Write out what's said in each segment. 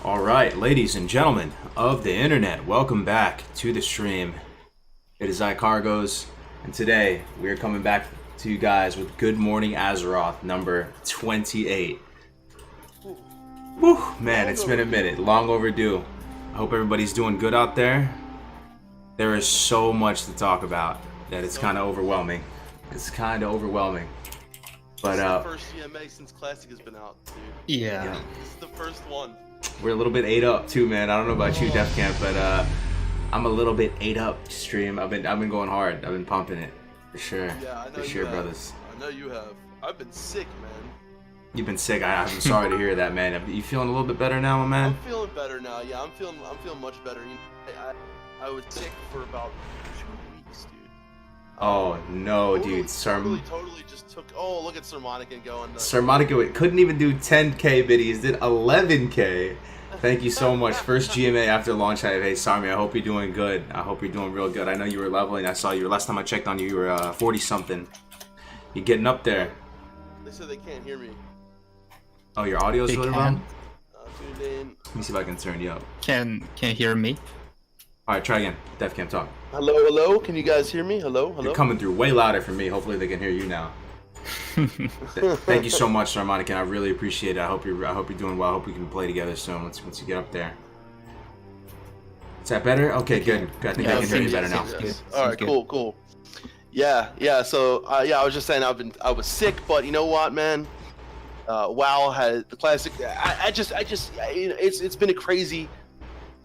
Alright, ladies and gentlemen of the internet, welcome back to the stream. It is iCargos, and today we are coming back to you guys with Good Morning Azeroth number 28. Whew, man, it's been a minute. Long overdue. I hope everybody's doing good out there. There is so much to talk about that it's kind of overwhelming. It's kind of overwhelming. But, this is the first GMA since Classic has been out, dude. Yeah. This is the first one. We're a little bit ate up too, man. I don't know about you, Def Camp, but I'm a little bit ate up. Stream. I've been going hard. I've been pumping it for sure. Yeah, I know for sure, brothers. I know you have. I've been sick, man. You've been sick. I'm sorry to hear that, man. You feeling a little bit better now, my man? I'm feeling better now. Yeah, I'm feeling much better. I was sick for about 2 weeks, dude. Oh no, dude. Totally just took. Oh, look at Sermonica going. Sermonica couldn't even do 10k biddies. Did 11k. Thank you so much. First GMA after launch. Hey, Sami, I hope you're doing good. I hope you're doing real good. I know you were leveling. I saw you. Last time I checked on you, you were 40 something. You're getting up there. They said they can't hear me. Oh, your audio's really low? Tuned in. Let me see if I can turn you up. Can hear me? Alright, try again. Def Camp talk. Hello. Can you guys hear me? Hello. You're coming through way louder for me. Hopefully they can hear you now. Thank you so much, Sarmonica. I really appreciate it. I hope you're doing well. I hope we can play together soon once you get up there. Is that better? Okay, good. I think I can hear you better now. Yes. All right, cool. Yeah. So I was just saying I was sick, but you know what, man? WoW had the classic. It's been a crazy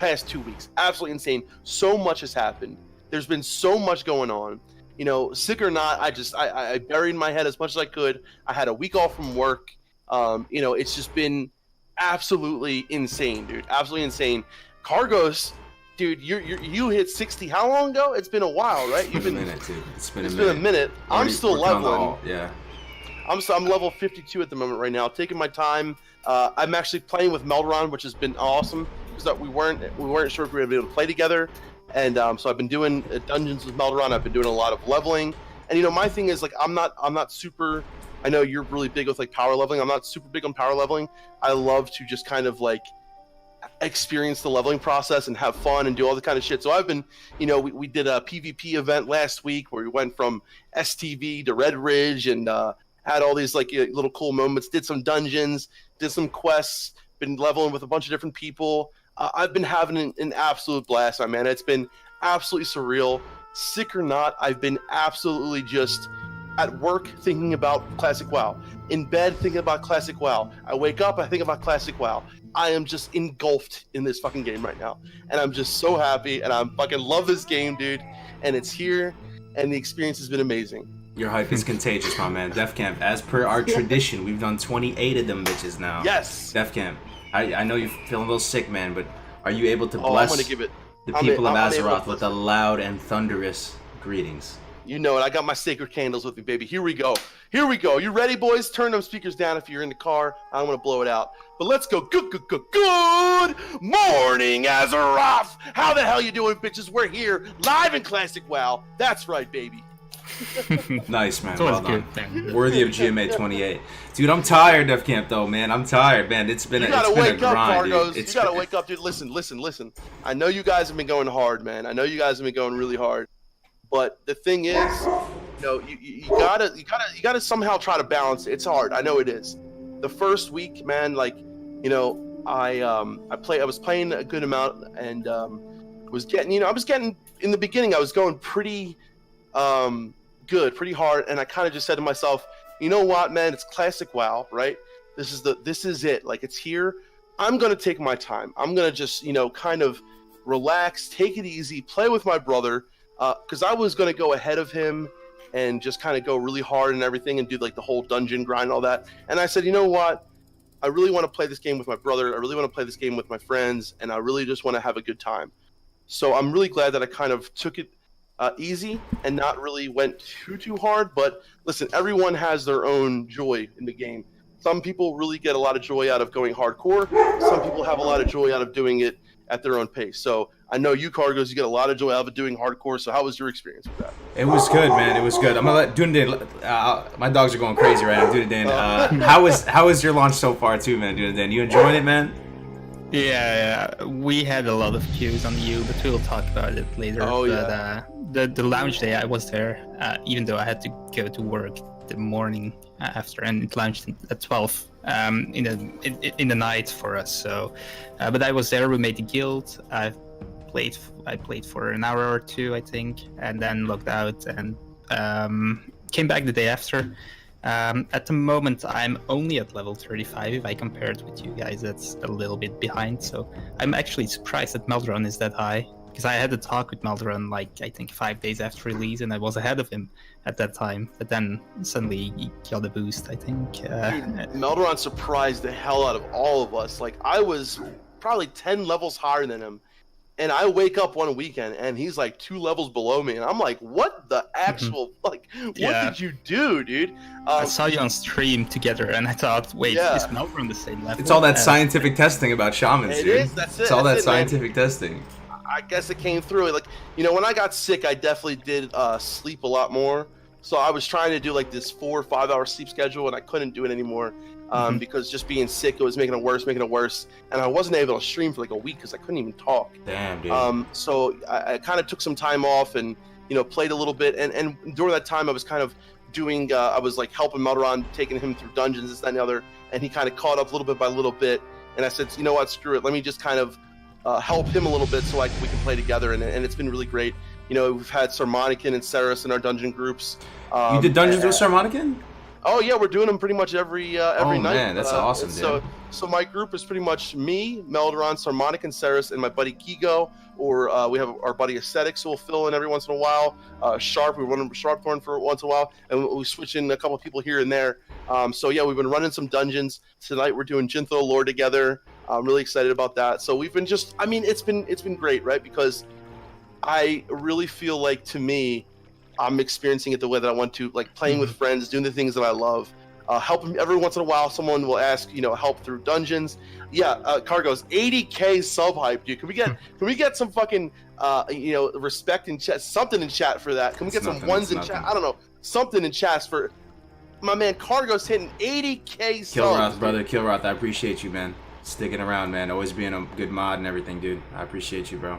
past 2 weeks. Absolutely insane. So much has happened. There's been so much going on. You know, sick or not, I buried my head as much as I could. I had a week off from work. You know, it's just been absolutely insane, dude. Absolutely insane. Cargos, dude, you hit 60 how long ago? It's been a while, right? You've been a minute, dude. It's been a minute. I'm still leveling. Yeah. I'm level 52 at the moment right now. Taking my time. I'm actually playing with Melderon, which has been awesome because we weren't sure if we were gonna be able to play together. And so I've been doing dungeons with Melderon. I've been doing a lot of leveling. And you know, my thing is like I'm not super. I know you're really big with like power leveling. I'm not super big on power leveling. I love to just kind of like experience the leveling process and have fun and do all the kind of shit. So I've been, you know, we did a PvP event last week where we went from STV to Red Ridge and had all these like little cool moments. Did some dungeons, did some quests. Been leveling with a bunch of different people. I've been having an absolute blast, my man. It's been absolutely surreal. Sick or not, I've been absolutely just at work thinking about Classic WoW. In bed thinking about Classic WoW. I wake up, I think about Classic WoW. I am just engulfed in this fucking game right now. And I'm just so happy, and I fucking love this game, dude. And it's here, and the experience has been amazing. Your hype is contagious, my man. Def Camp, as per our tradition, we've done 28 of them bitches now. Yes. Def Camp. I know you're feeling a little sick, man, but are you able to bless the people of Azeroth with a loud and thunderous greetings? You know it. I got my sacred candles with me, baby. Here we go. You ready, boys? Turn them speakers down if you're in the car. I don't want to blow it out. But let's go. Good morning, Azeroth. How the hell you doing, bitches? We're here live in Classic WoW. That's right, baby. Nice, man. Well done. Worthy of GMA 28. Dude, I'm tired, Def Camp, though, man. I'm tired, man. It's been a grind, dude. You gotta wake up, dude. Listen. I know you guys have been going hard, man. I know you guys have been going really hard. But the thing is, you know, you gotta somehow try to balance it. It's hard. I know it is. The first week, man, like, you know, I was playing a good amount and was getting in the beginning. I was going pretty good, pretty hard, and I kind of just said to myself, you know what, man, it's Classic WoW, right? This is it. Like, it's here. I'm gonna take my time. I'm gonna just, you know, kind of relax, take it easy, play with my brother, because I was gonna go ahead of him and just kind of go really hard and everything and do like the whole dungeon grind and all that. And I said, you know what? I really want to play this game with my brother. I really want to play this game with my friends, and I really just want to have a good time. So I'm really glad that I kind of took it easy and not really went too hard. But listen, everyone has their own joy in the game. Some people really get a lot of joy out of going hardcore. Some people have a lot of joy out of doing it at their own pace. So I know you, Cargos, you get a lot of joy out of doing hardcore. So how was your experience with that? It was good, man. It was good. I'm gonna let Dunadan. My dogs are going crazy right now. Dunadan, how was your launch so far, too, man? Dunadan, you enjoying it, man? Yeah, we had a lot of queues on you, but we'll talk about it later. Oh, But, the launch day I was there, even though I had to go to work the morning after, and it launched at 12 in the night for us. So, but I was there. We made the guild. I played for an hour or two, I think, and then logged out and came back the day after. At the moment, I'm only at level 35. If I compare it with you guys, that's a little bit behind. So I'm actually surprised that Meldron is that high, because I had a talk with Meldron like I think 5 days after release, and I was ahead of him at that time. But then suddenly he got a boost, I think. Meldron surprised the hell out of all of us. Like, I was probably 10 levels higher than him. And I wake up one weekend and he's like 2 levels below me, and I'm like, "What the actual what did you do, dude?" I saw you on stream together, and I thought, "Wait, is Meldron the same level?" It's all that scientific testing about shamans, dude. It is. That's it. It's all that's that it, scientific testing. I guess it came through. Like, when I got sick, I definitely did sleep a lot more. So I was trying to do like this 4 or 5 hour sleep schedule, and I couldn't do it anymore. Because just being sick, it was making it worse, and I wasn't able to stream for like a week because I couldn't even talk. Damn, dude. So I kind of took some time off and played a little bit, and during that time I was kind of doing I was like helping Meldron, taking him through dungeons, this, that, and the other, and he kind of caught up little bit by little bit, and I said, you know what, screw it, let me just kind of help him a little bit so we can play together, and it's been really great. We've had Sarmonican and Ceres in our dungeon groups. You did dungeons with Sarmonican? Oh yeah, we're doing them pretty much every night. Oh man, that's awesome, dude. So my group is pretty much me, Meldron, Sarmonic, and Ceres, and my buddy Kigo, or we have our buddy Aesthetics who will fill in every once in a while. Sharp, we run Sharpthorn for once in a while, and we switch in a couple of people here and there. So yeah, we've been running some dungeons. Tonight we're doing Jintho lore together. I'm really excited about that. So we've been it's been great, right? Because I really feel like, to me, I'm experiencing it the way that I want to, like playing with friends, doing the things that I love. Helping every once in a while, someone will ask, help through dungeons. Yeah, Cargo's 80K sub hype, dude. Can we get some fucking, respect in chat, something in chat for that? Can we get some ones in chat? I don't know, something in chat for my man Cargo's hitting 80K subs. Killroth, brother, Killroth, I appreciate you, man. Sticking around, man. Always being a good mod and everything, dude. I appreciate you, bro.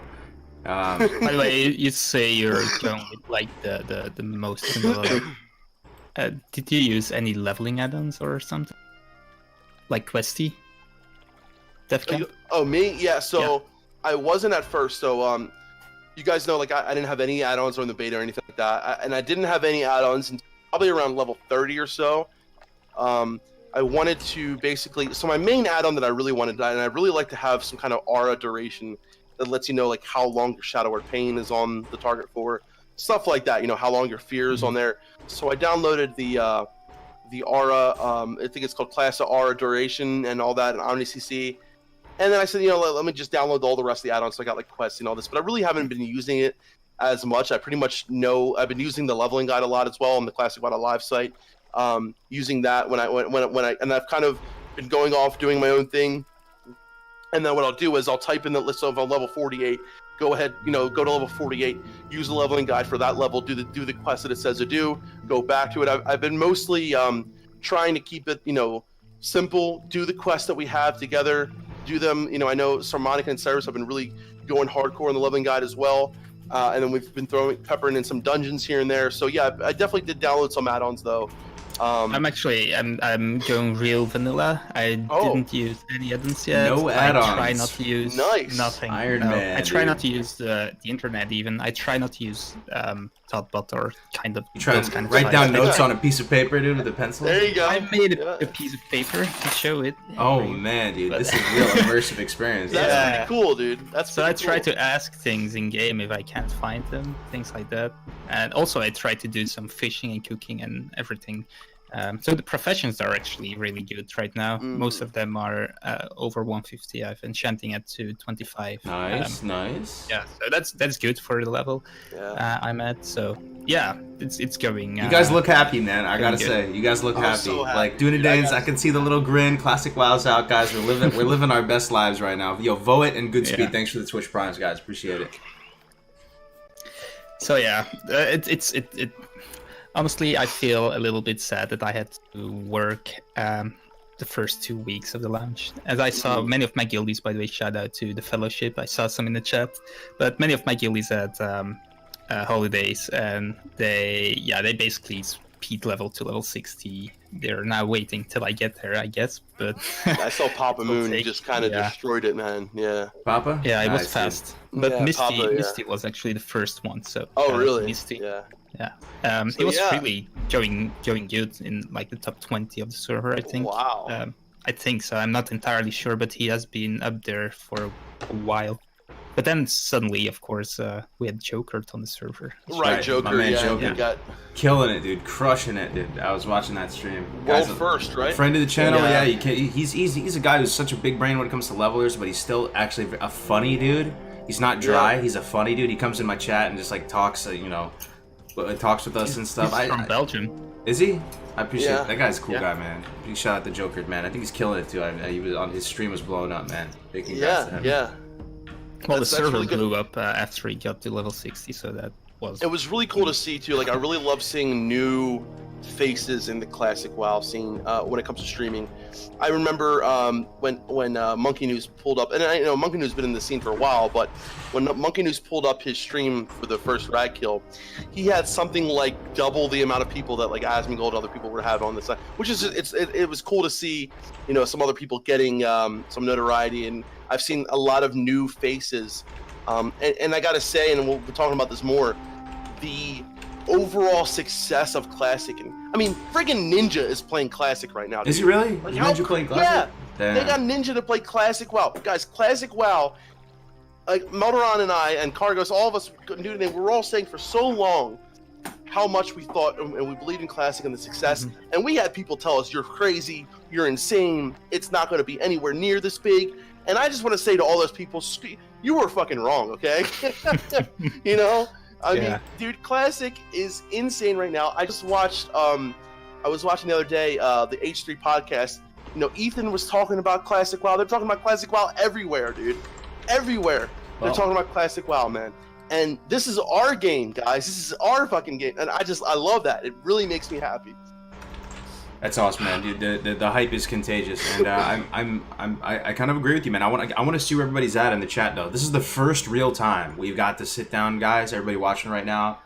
By the way, you say you're going with like the most similar. Did you use any leveling add-ons or something? Like Questy? Defcam? Oh, me? Yeah, so I wasn't at first, so you guys know, like, I didn't have any add-ons on the beta or anything like that, and I didn't have any add-ons until probably around level 30 or so. I wanted to basically, so my main add-on that I really wanted, and I really like to have some kind of aura duration that lets you know like how long your Shadow or Pain is on the target for, stuff like that, how long your fear is on there. So I downloaded the aura, I think it's called Class Aura Duration and all that, and OmniCC. And then I said, let me just download all the rest of the add-ons. So I got like quests and all this, but I really haven't been using it as much. I pretty much know I've been using the leveling guide a lot as well on the classicwow.live site. Using that when I and I've kind of been going off doing my own thing. And then what I'll do is I'll type in the list of level 48. Go ahead, go to level 48. Use the leveling guide for that level. Do the quest that it says to do. Go back to it. I've been mostly trying to keep it simple. Do the quests that we have together. Do them. I know Sarmonic and Ceres have been really going hardcore on the leveling guide as well. And then we've been peppering in some dungeons here and there. So yeah, I definitely did download some add-ons though. I'm going real vanilla. I didn't use any add-ons yet. No add-ons. I try not to use nothing. Iron Man, I try dude. not to use the internet even. I try not to use Thoughtbot or kind of. You try those to kind of write sites. down notes on a piece of paper, dude, with a pencil? There you go. I made a piece of paper to show it. Oh man, dude, this is real immersive experience. That's pretty cool, dude. So I try to ask things in game if I can't find them, things like that. And also I try to do some fishing and cooking and everything. So the professions are actually really good right now. Most of them are over 150. I've enchanting at 225. Nice. Yeah, so that's good for the level I'm at. So yeah, it's going. You guys look happy, man. I gotta good. say, you guys look happy. So happy. Like Dunedanes, I can see the little grin. Classic Wow's out, guys. We're living our best lives right now. Yo, Voit and Goodspeed, thanks for the Twitch primes, guys. Appreciate it. So yeah, it honestly, I feel a little bit sad that I had to work the first 2 weeks of the launch. As I saw many of my guildies, by the way, shout out to the Fellowship. I saw some in the chat, but many of my guildies had holidays, and they basically speed level to level 60. They're now waiting till I get there, I guess. But I saw Papa Moon just kind of destroyed it, man. Yeah. Papa? Yeah, it was Nice, fast. dude. But Yeah, Misty, Papa, yeah. Misty was actually the first one. So. Oh, really? Misty. Yeah. Yeah. So, it was yeah. really going good in like the top 20 of the server, I think. Wow. I think so. I'm not entirely sure, but he has been up there for a while. But then suddenly, of course, we had Joker on the server. Right, Joker. My man Yeah, Joker. he got Killing it, dude. Crushing it, dude. I was watching that stream. world Guy's a first, right? friend of the channel, Yeah. he's a guy who's such a big brain when it comes to levelers, but he's still actually a funny dude. He's not dry. Yeah. He's a funny dude. He comes in my chat and just like talks, talks with us and stuff. He's from Belgium. Is he? I appreciate Yeah. it. That guy's a cool Yeah. guy, man. Big shout out to Joker, man. I think he's killing it too. He was on his stream was blowing up, man. Big congrats to him. Yeah. Well, That's the server really good. blew up after he got to level 60, so that was. It was really cool to see too. Like, I really love seeing new faces in the classic WoW scene when it comes to streaming. I remember when Monkey News pulled up, and I know Monkey News has been in the scene for a while, but when Monkey News pulled up his stream for the first rag kill, he had something like double the amount of people that like Asmongold and other people were having on the side, which is it was cool to see, some other people getting some notoriety, and I've seen a lot of new faces, and I gotta say, and we'll be talking about this more, the overall success of Classic, and I mean, friggin' Ninja is playing Classic right now. Is he dude. really? Like, Is how- Ninja playing Classic? Yeah, Damn. they got Ninja to play Classic WoW. Guys, Classic WoW, like Melderon and I and Cargos, all of us, dude, and we're all saying for so long how much we thought and we believed in Classic and the success, and we had people tell us, you're crazy, you're insane, it's not going to be anywhere near this big, and I just want to say to all those people, you were fucking wrong, okay? I mean, dude, Classic is insane right now. I just watched, I was watching the other day, the H3 podcast. Ethan was talking about Classic WoW. They're talking about Classic WoW everywhere, dude. Everywhere. They're talking about Classic WoW, man. And this is our game, guys. This is our fucking game. And I love that. It really makes me happy. That's awesome, man, dude. The hype is contagious, and I kind of agree with you, man. I want to see where everybody's at in the chat, though. This is the first real time we've got to sit down, guys. Everybody watching right now,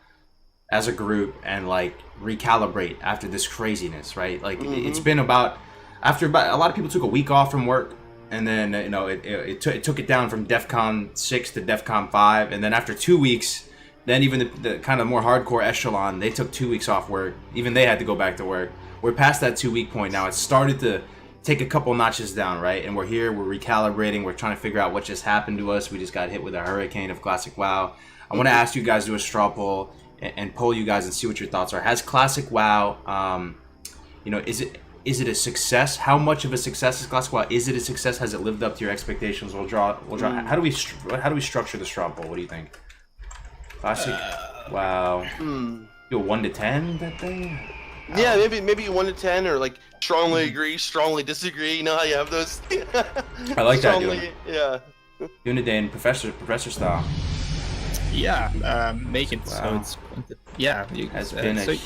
as a group, and like recalibrate after this craziness, right? Like it's been about a lot of people took a week off from work, and then it took it down from DEFCON 6 to DEFCON 5, and then after 2 weeks. Then even the kind of more hardcore echelon, they took 2 weeks off work. Even they had to go back to work. We're past that 2 week point now. It started to take a couple notches down, right? And we're here, we're recalibrating, we're trying to figure out what just happened to us. We just got hit with a hurricane of Classic WoW. I want to ask you guys to do a straw poll and poll you guys and see what your thoughts are. Has Classic WoW, is it a success? How much of a success is Classic WoW? Is it a success? Has it lived up to your expectations? We'll draw. How do we structure the straw poll? What do you think? Classic WoW. Do a 1 to 10 that thing? Yeah, maybe 1 to 10, or like strongly agree, strongly disagree. You know how you have those. I like that, strongly, dude. Yeah. Doing it in professor style. Yeah, make it so Wow. it's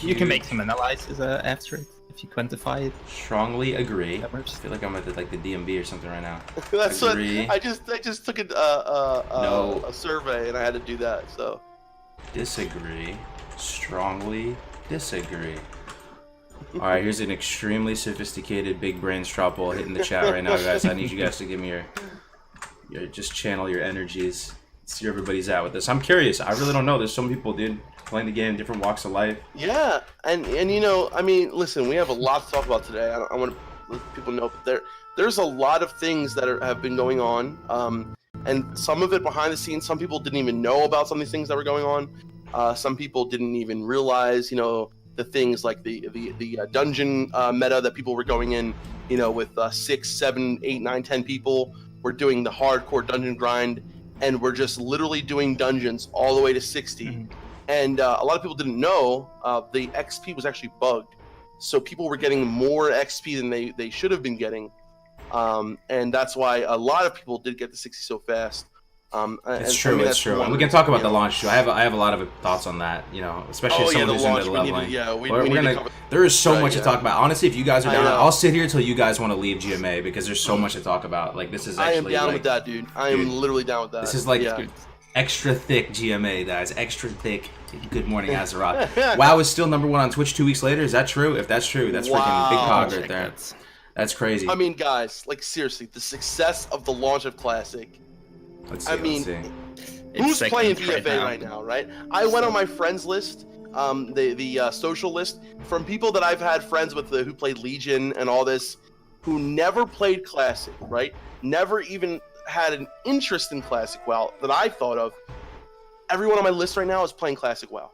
you can make some analysis after it if you quantify it. Strongly agree. That I works. feel like I'm at the DMV or something right now. That's Agree. what I just took No. a survey and I had to do that. So Disagree. Strongly disagree. All right, here's an extremely sophisticated big brain straw poll hitting the chat right now, guys. I need you guys to give me your just channel your energies. See where everybody's at with this. I'm curious. I really don't know. There's some people, dude, playing the game, different walks of life. yeah, and I mean, listen, we have a lot to talk about today. I want to let people know, but there's a lot of things that have been going on, and some of it behind the scenes. Some people didn't even know about some of these things that were going on. Some people didn't even realize, the things like the dungeon meta that people were going in, with 6, 7, 8, 9, 10 people. We're doing the hardcore dungeon grind, and we're just literally doing dungeons all the way to 60. And a lot of people didn't know the XP was actually bugged, so people were getting more XP than they should have been getting, and that's why a lot of people did get to 60 so fast. It's true. It's true. And we can talk about the launch too. I have a lot of thoughts on that. You know, especially if someone who's into the leveling. There is so much to talk about. Honestly, if you guys are down, I'll sit here till you guys want to leave GMA because there's so much to talk about. Like this is actually. I am down with that, dude. I am literally down with that. This is like extra thick GMA, guys. Extra thick. Good morning, Azeroth. WoW is still #1 on Twitch 2 weeks later. Is that true? If that's true, that's freaking big hog right there. That's crazy. I mean, guys, like seriously, the success of the launch of Classic. Let's see. Who's playing BFA right now, right? I went on my friends list, the social list, from people that I've had friends with who played Legion and all this, who never played Classic, right? Never even had an interest in Classic WoW that I thought of. Everyone on my list right now is playing Classic WoW.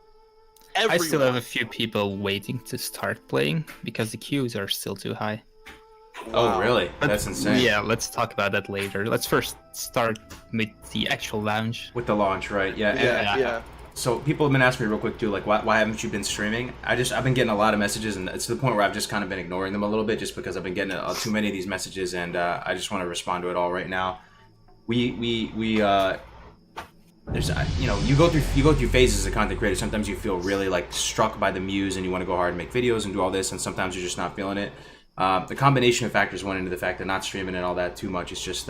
Everyone. I still have a few people waiting to start playing because the queues are still too high. Wow. Oh, really? That's insane. Yeah, let's talk about that later. Let's first start with the actual launch. With the launch, right? Yeah. So people have been asking me real quick too, like, why haven't you been streaming? I've been getting a lot of messages, and it's to the point where I've just kind of been ignoring them a little bit, just because I've been getting too many of these messages, and I just want to respond to it all right now. There's you go through phases as a content creator. Sometimes you feel really like struck by the muse, and you want to go hard and make videos and do all this, and sometimes you're just not feeling it. The combination of factors went into the fact that not streaming and all that too much. It's just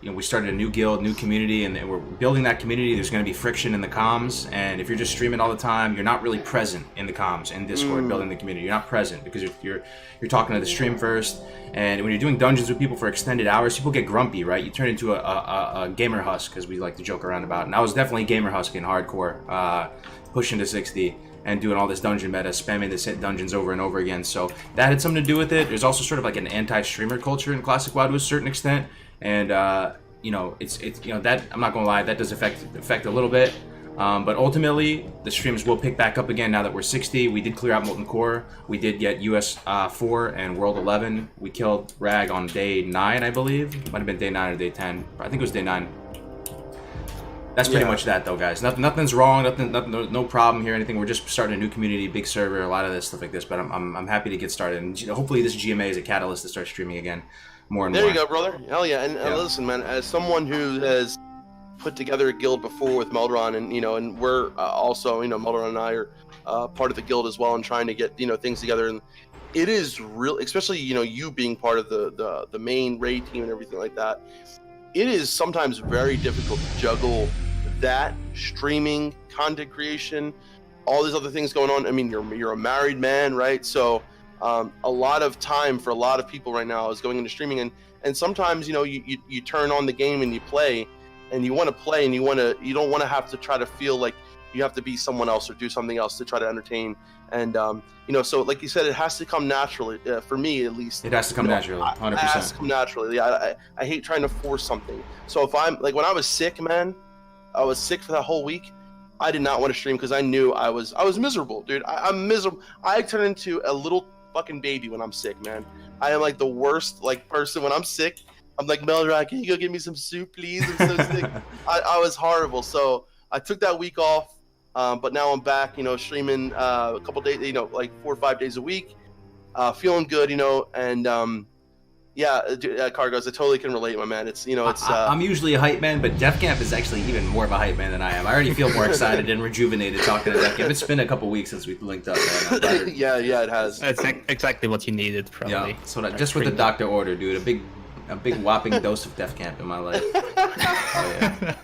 we started a new guild, new community, and we're building that community. There's going to be friction in the comms, and if you're just streaming all the time, you're not really present in the comms in Discord, building the community. You're not present because you're talking to the stream first, and when you're doing dungeons with people for extended hours, people get grumpy, right? You turn into a gamer husk, as we like to joke around about. And I was definitely gamer husking hardcore, pushing to 60. And doing all this dungeon meta, spamming the dungeons over and over again. So that had something to do with it. There's also sort of like an anti-streamer culture in Classic WoW to a certain extent. And, it's that, I'm not going to lie, that does affect a little bit. But ultimately, the streams will pick back up again now that we're 60. We did clear out Molten Core. We did get US 4 and World 11. We killed Rag on day 9, I believe. Might have been day 9 or day 10. I think it was day 9. That's pretty much that, though, guys. Nothing's wrong. No problem here. Anything. We're just starting a new community, big server, a lot of this stuff like this. But I'm happy to get started. And hopefully, this GMA is a catalyst to start streaming again, more and more. There you go, brother. Hell yeah. And listen, man. As someone who has put together a guild before with Meldron, and we're also, Meldron and I are part of the guild as well, and trying to get things together. And it is real, especially you being part of the main raid team and everything like that. It is sometimes very difficult to juggle that, streaming, content creation, all these other things going on. I mean, you're a married man, right? So a lot of time for a lot of people right now is going into streaming, and sometimes you turn on the game and you play, and you want to play, and you don't want to have to try to feel like you have to be someone else or do something else to try to entertain. And so like you said, it has to come naturally, for me at least. It has to come naturally, 100%. It has to come naturally. Yeah, I hate trying to force something. So if I'm like, when I was sick, man, I was sick for that whole week. I did not want to stream because I knew I was miserable, dude. I'm miserable. I turn into a little fucking baby when I'm sick, man. I am like the worst person when I'm sick. I'm like, Meldron, can you go get me some soup, please? I'm so sick. I was horrible. So I took that week off. But now I'm back, streaming a couple days, like 4 or 5 days a week, feeling good, and Cargos, I totally can relate, my man. It's I'm usually a hype man, but Def Camp is actually even more of a hype man than I am. I already feel more excited and rejuvenated talking to Def Camp. It's been a couple weeks since we've linked up, man. yeah, it has. That's exactly what you needed, probably. Yeah, so just with the doctor order, dude, a big whopping dose of Def Camp in my life. Oh, yeah.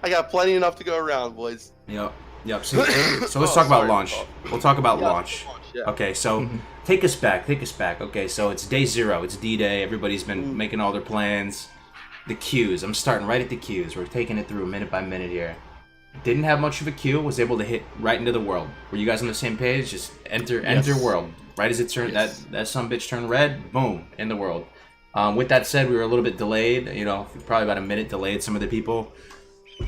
I got plenty enough to go around, boys. Yep. So let's talk about launch. We'll talk about launch. Yeah. Okay, so take us back. Okay, so it's day 0. It's D-Day. Everybody's been making all their plans. The queues. I'm starting right at the queues. We're taking it through minute by minute here. Didn't have much of a queue. Was able to hit right into the world. Were you guys on the same page? Just enter world. Right as it turned, that sumbitch turned red. Boom, in the world. With that said, we were a little bit delayed, probably about a minute delayed, some of the people.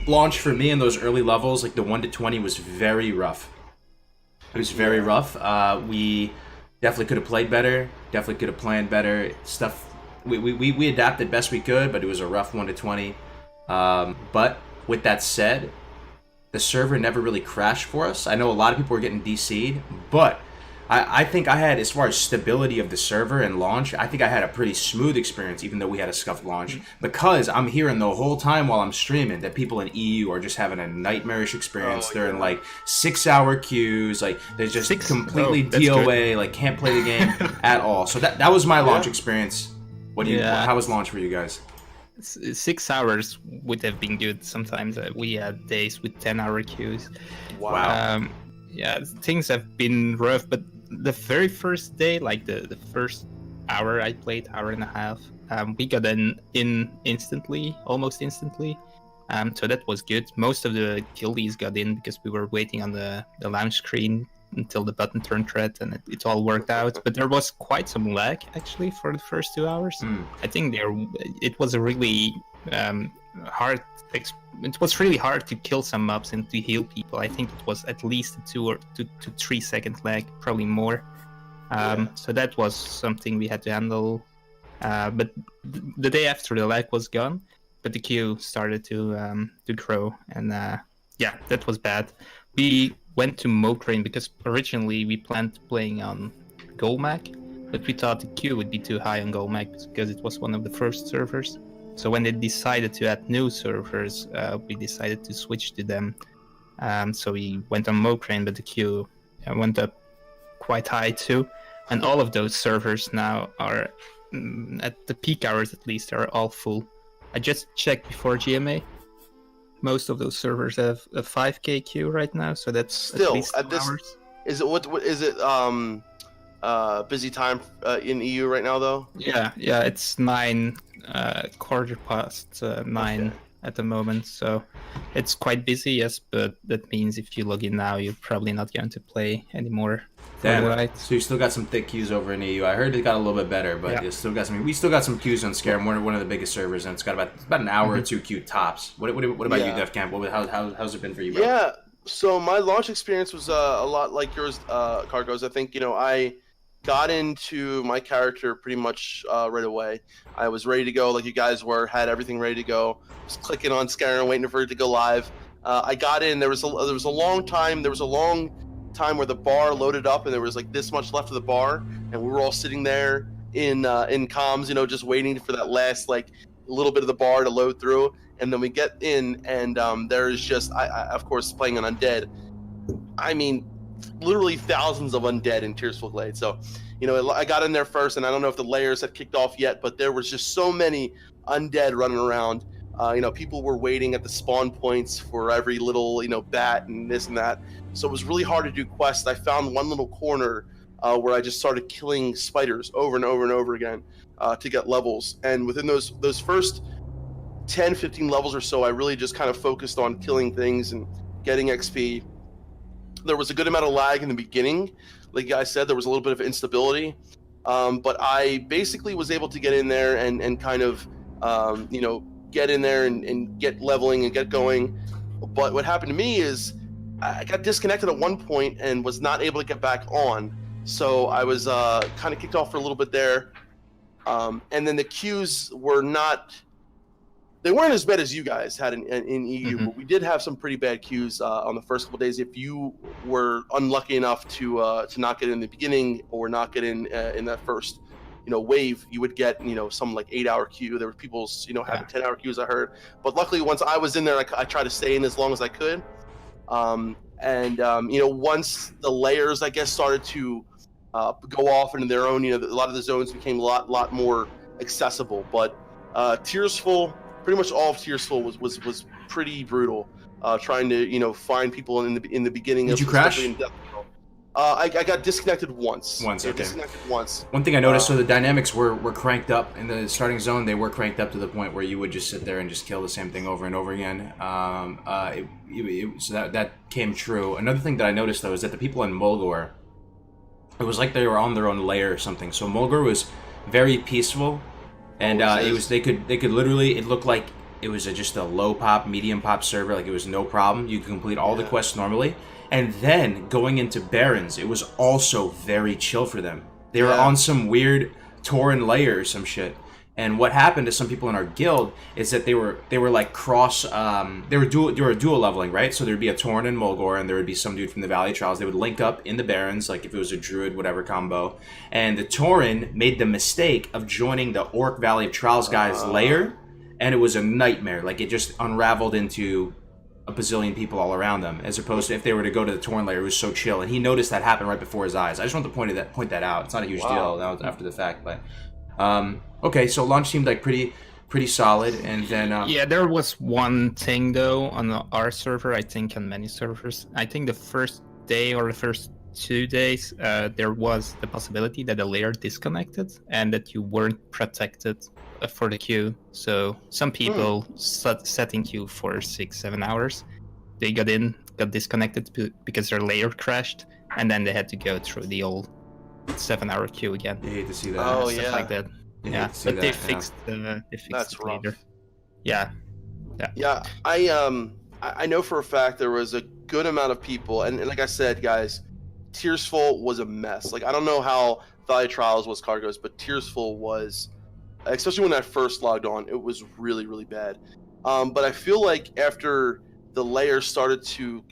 Launch for me in those early levels, like the 1 to 20, was very rough. It was very rough. We definitely could have played better, definitely could have planned better. Stuff, we adapted best we could, but it was a rough 1 to 20. But with that said, the server never really crashed for us. I know a lot of people were getting DC'd, but I think I had, as far as stability of the server and launch, I think I had a pretty smooth experience, even though we had a scuffed launch, because I'm hearing the whole time while I'm streaming that people in EU are just having a nightmarish experience. They're in like 6-hour queues, like they're just completely DOA, like can't play the game at all. So that was my launch experience. How was launch for you guys? 6 hours would have been good. Sometimes we had days with 10-hour queues. Wow. Yeah, things have been rough, but the very first day, like the first hour I played, hour and a half, we got in instantly, almost instantly. So that was good. Most of the guildies got in because we were waiting on the launch screen until the button turned red, and it all worked out. But there was quite some lag actually for the first 2 hours. I think it was a really hard. It was really hard to kill some mobs and to heal people. I think it was at least a 2 to 3 second lag, probably more. So that was something we had to handle. But the day after, the lag was gone, but the queue started to grow, and that was bad. We went to Mokrane because originally we planned playing on Golmac, but we thought the queue would be too high on Golmac because it was one of the first servers. So when they decided to add new servers, we decided to switch to them. So we went on Mokrane, but the queue went up quite high too. And all of those servers now are, at the peak hours at least, are all full. I just checked before GMA. Most of those servers have a 5K queue right now, so that's still at least 2 hours. Is it what is it? Busy time in EU right now though? Yeah, it's 9 quarter past 9 at the moment, so it's quite busy, yes, but that means if you log in now, you're probably not going to play anymore. Damn. Right. So you still got some thick queues over in EU. I heard it got a little bit better, but you still got some. We still got some queues on Scarem. We're one of the biggest servers, and it's got about an hour or two queue tops. What about you, Def Camp? How's it been for you, bro? Yeah. So my launch experience was a lot like yours, Cargos. I think I got into my character pretty much right away. I was ready to go, like you guys were. Had everything ready to go. Was clicking on Scarem, waiting for it to go live. I got in. There was a long time where the bar loaded up and there was like this much left of the bar, and we were all sitting there in comms, just waiting for that last like little bit of the bar to load through. And then we get in, and there is just I of course playing an undead. I mean, literally thousands of undead in Tearsful Glade. So, I got in there first, and I don't know if the layers had kicked off yet, but there was just so many undead running around. People were waiting at the spawn points for every little, bat and this and that. So it was really hard to do quests. I found one little corner where I just started killing spiders over and over and over again to get levels. And within those first 10, 15 levels or so, I really just kind of focused on killing things and getting XP. There was a good amount of lag in the beginning. Like I said, there was a little bit of instability. But I basically was able to get in there and kind of, get in there and get leveling and get going. But what happened to me is I got disconnected at one point and was not able to get back on. So I was kind of kicked off for a little bit there. And then the queues they weren't as bad as you guys had in EU, but we did have some pretty bad queues on the first couple days. If you were unlucky enough to not get in the beginning or not get in that first wave, you would get some like 8-hour queue. There were people having 10-hour queues, I heard. But luckily, once I was in there, I tried to stay in as long as I could. Once the layers, I guess, started to go off into their own, a lot of the zones became a lot more accessible. But Tearsful, pretty much all of Tearsful was pretty brutal. Trying to find people in the beginning. Did you crash? I got disconnected once. Okay. Disconnected once. One thing I noticed, so the dynamics were cranked up in the starting zone. They were cranked up to the point where you would just sit there and just kill the same thing over and over again. So that came true. Another thing that I noticed though is that the people in Mulgore, it was like they were on their own layer or something. So Mulgore was very peaceful, and they could literally, it looked like it was just a low pop, medium pop server. Like it was no problem. You could complete all the quests normally. And then going into Barrens, it was also very chill for them. They were on some weird Tauren layer or some shit. And what happened to some people in our guild is that they were like cross, they were dual leveling, right? So there'd be a Tauren and Mulgore, and there would be some dude from the Valley Trials. They would link up in the Barrens, like if it was a Druid, whatever combo. And the Tauren made the mistake of joining the Orc Valley of Trials guys' lair, and it was a nightmare. Like it just unraveled into a bazillion people all around them, as opposed to if they were to go to the Tauren lair, it was so chill. And he noticed that happen right before his eyes. I just want to point that out. It's not a huge deal. That was after the fact, but. Okay, so launch seemed like pretty solid, and then yeah, there was one thing though on our server. I think on many servers, I think the first day or the first 2 days, there was the possibility that the layer disconnected and that you weren't protected for the queue. So some people sat in queue for 6-7 hours. They got disconnected because their layer crashed, and then they had to go through the old 7-hour queue again. You hate to see that. Oh, Stuff yeah. like that. Yeah, but they fixed That's it rough. later. Yeah. Yeah, I know for a fact there was a good amount of people, and like I said, guys, Tearsful was a mess. Like I don't know how Valley Trials was Cargos, but Tearsful was, especially when I first logged on, it was really, really bad. But I feel like after the layer started to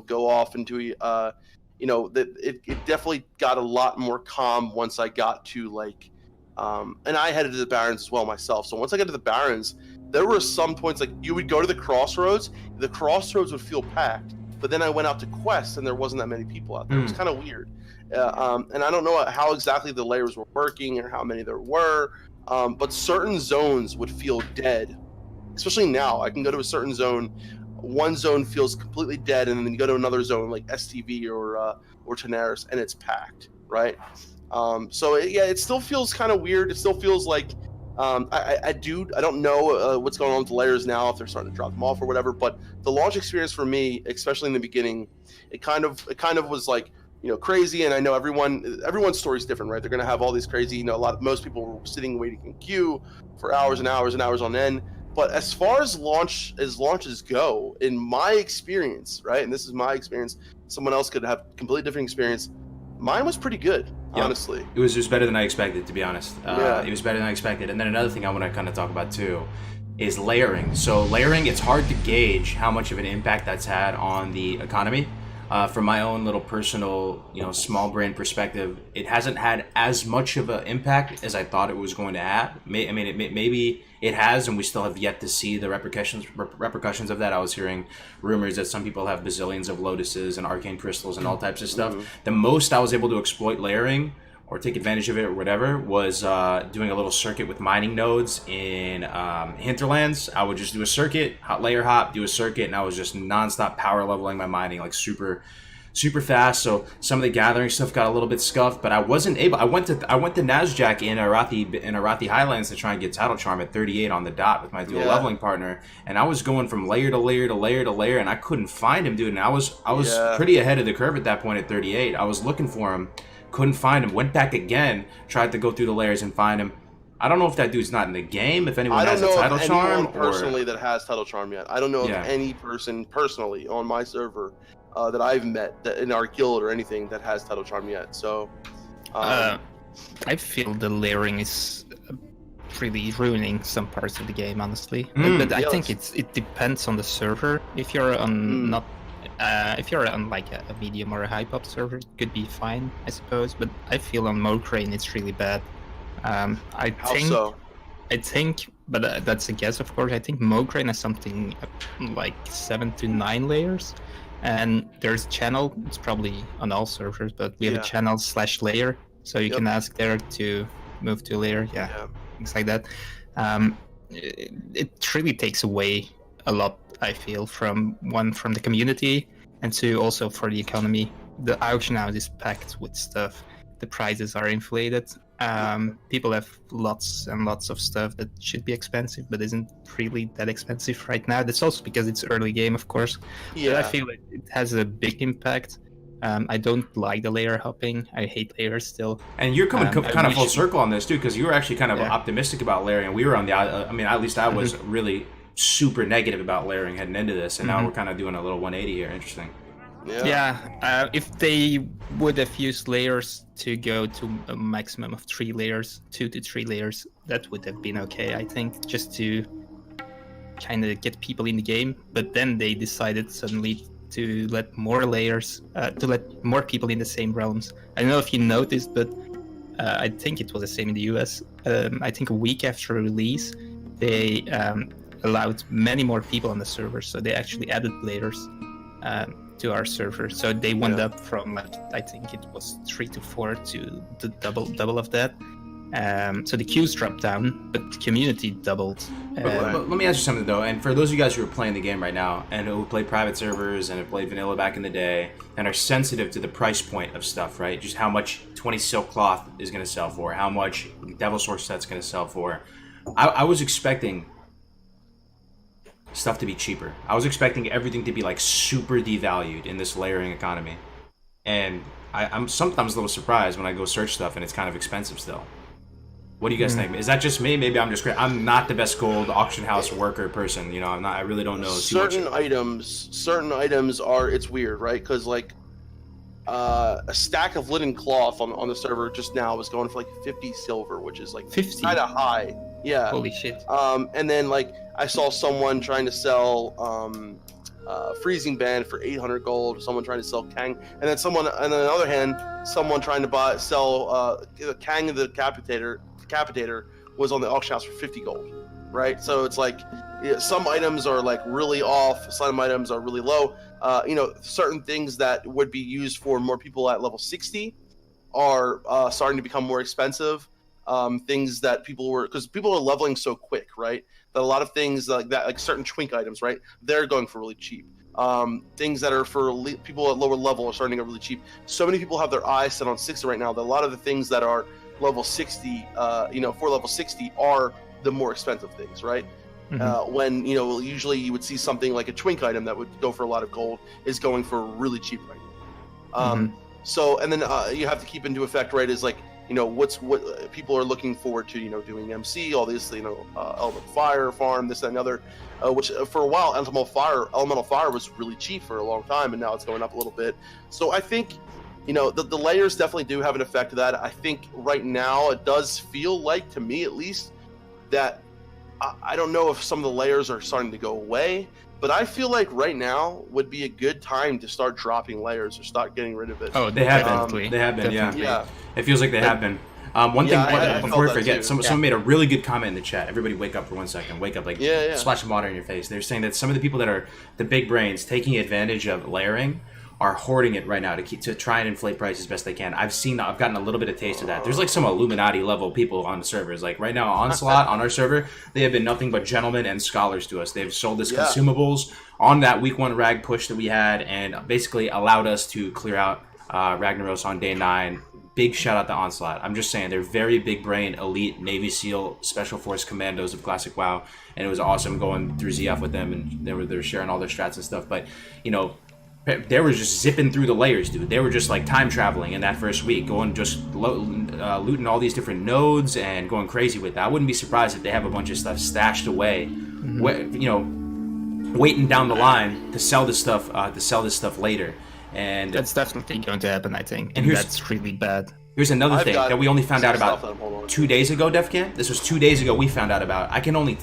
go off into that it definitely got a lot more calm once I got to like and I headed to the Barrens as well myself. So once I got to the Barrens, there were some points like you would go to the crossroads would feel packed, but then I went out to quests and there wasn't that many people out there. It was kind of weird. And I don't know how exactly the layers were working or how many there were, but certain zones would feel dead. Especially now, I can go to a certain zone, one zone feels completely dead, and then you go to another zone like STV or Tenaris, and it's packed, right? So it still feels kind of weird. It still feels like I don't know what's going on with the layers now, if they're starting to drop them off or whatever. But the launch experience for me, especially in the beginning, it kind of was like crazy. And I know everyone's story is different, right? They're gonna have all these crazy, most people were sitting waiting in queue for hours and hours and hours on end. But as far as launches go, in my experience, right, and this is my experience, someone else could have completely different experience. Mine was pretty good, honestly. It was just better than I expected, to be honest. Yeah. It was better than I expected. And then another thing I want to kind of talk about too is layering. So layering, it's hard to gauge how much of an impact that's had on the economy. From my own little personal, small brain perspective, it hasn't had as much of an impact as I thought it was going to have. Maybe it has, and we still have yet to see the repercussions of that. I was hearing rumors that some people have bazillions of lotuses and arcane crystals and all types of stuff. The most I was able to exploit layering or take advantage of it or whatever was doing a little circuit with mining nodes in hinterlands. I would just do a circuit, layer hop, do a circuit, and I was just nonstop power leveling my mining like super fast. So some of the gathering stuff got a little bit scuffed, but I wasn't able. I went to Nasjac in Arathi Highlands to try and get Title Charm at 38 on the dot with my dual leveling partner, and I was going from layer to layer to layer to layer, and I couldn't find him, dude. And I was pretty ahead of the curve at that point at 38. I was looking for him. Couldn't find him. Went back again. Tried to go through the layers and find him. I don't know if that dude's not in the game. If anyone has a title charm, I don't know anyone personally that has title charm yet. I don't know of any person personally on my server that I've met that in our guild or anything that has title charm yet. So, I feel the layering is really ruining some parts of the game, honestly. But I think it depends on the server. If you're on if you're on like a medium or a high pop server, it could be fine, I suppose. But I feel on Mokrane it's really bad. I think, but that's a guess, of course. I think Mokrane has something like 7 to 9 layers, and there's channel. It's probably on all servers, but we have a channel /layer, so you can ask there to move to layer. Things like that. It really takes away a lot, I feel, from the community, and also for the economy. The auction house is packed with stuff. The prices are inflated. People have lots and lots of stuff that should be expensive, but isn't really that expensive right now. That's also because it's early game, of course. But I feel like it has a big impact. I don't like the layer hopping. I hate layers still. And you're coming kind of full circle on this too, because you were actually kind of optimistic about layering, and we were on the. At least I was really super negative about layering heading into this, and now we're kind of doing a little 180 here. Interesting. Yeah, if they would have used layers to go to a maximum of 3 layers, 2 to 3 layers, that would have been okay, I think, just to kind of get people in the game. But then they decided suddenly to let more layers, to let more people in the same realms. I don't know if you noticed, but I think it was the same in the US. I think a week after release, they allowed many more people on the server, so they actually added layers to our server. So they went up from, like, I think it was 3 to 4 to the double of that. So the queues dropped down, but the community doubled. But let me ask you something though, and for those of you guys who are playing the game right now and who play private servers and have played vanilla back in the day and are sensitive to the price point of stuff, right? Just how much 20 silk cloth is going to sell for, how much Devil Source set's going to sell for. I was expecting stuff to be cheaper. I was expecting everything to be like super devalued in this layering economy, and I'm sometimes a little surprised when I go search stuff and it's kind of expensive still. What do you guys think? Is that just me? Maybe I'm just great. I'm not the best gold auction house worker person. You know, I'm not. I really don't know too much. Certain items are. It's weird, right? Because like a stack of linen cloth on the server just now was going for like 50 silver, which is like 50? kind of high. Yeah. Holy shit. And then like I saw someone trying to sell freezing band for 800 gold. Someone trying to sell Kang, and then someone, and on the other hand, someone trying to sell Kang the Decapitator was on the auction house for 50 gold, right? So it's like some items are like really off, some items are really low. Certain things that would be used for more people at level 60 are starting to become more expensive. Things that people are leveling so quick, right? That a lot of things like that, like certain twink items, right? They're going for really cheap. Things that are for people at lower level are starting to get really cheap. So many people have their eyes set on 60 right now that a lot of the things that are level 60, for level 60 are the more expensive things, right? Mm-hmm. When, usually you would see something like a twink item that would go for a lot of gold is going for really cheap right now. So, and then you have to keep into effect, right, is like, what people are looking forward to, doing MC, all this, Element Fire farm, this, that, and other, which for a while, Elemental Fire was really cheap for a long time, and now it's going up a little bit. So I think, the layers definitely do have an effect to that. I think right now it does feel like, to me at least, that I don't know if some of the layers are starting to go away, but I feel like right now would be a good time to start dropping layers or start getting rid of it. Oh, they have been. They have been, yeah. It feels like they have been. One thing, before I forget, someone made a really good comment in the chat. Everybody wake up for 1 second. Wake up, splash of water in your face. They're saying that some of the people that are the big brains taking advantage of layering are hoarding it right now to try and inflate prices best they can. I've gotten a little bit of taste of that. There's like some Illuminati level people on the servers. Like right now, Onslaught on our server, they have been nothing but gentlemen and scholars to us. They've sold us consumables on that week 1 rag push that we had, and basically allowed us to clear out Ragnaros on day 9. Big shout out to Onslaught. I'm just saying, they're very big brain, elite Navy SEAL Special Force commandos of Classic WoW, and it was awesome going through ZF with them, and they were sharing all their strats and stuff. But they were just zipping through the layers, dude. They were just like time traveling in that first week, going just looting all these different nodes and going crazy with that. I wouldn't be surprised if they have a bunch of stuff stashed away, waiting down the line to sell this stuff later. And that's definitely going to happen, I think. And that's really bad. Here's another thing that we only found out about 2 days ago, Defcan. This was 2 days ago we found out about. I can only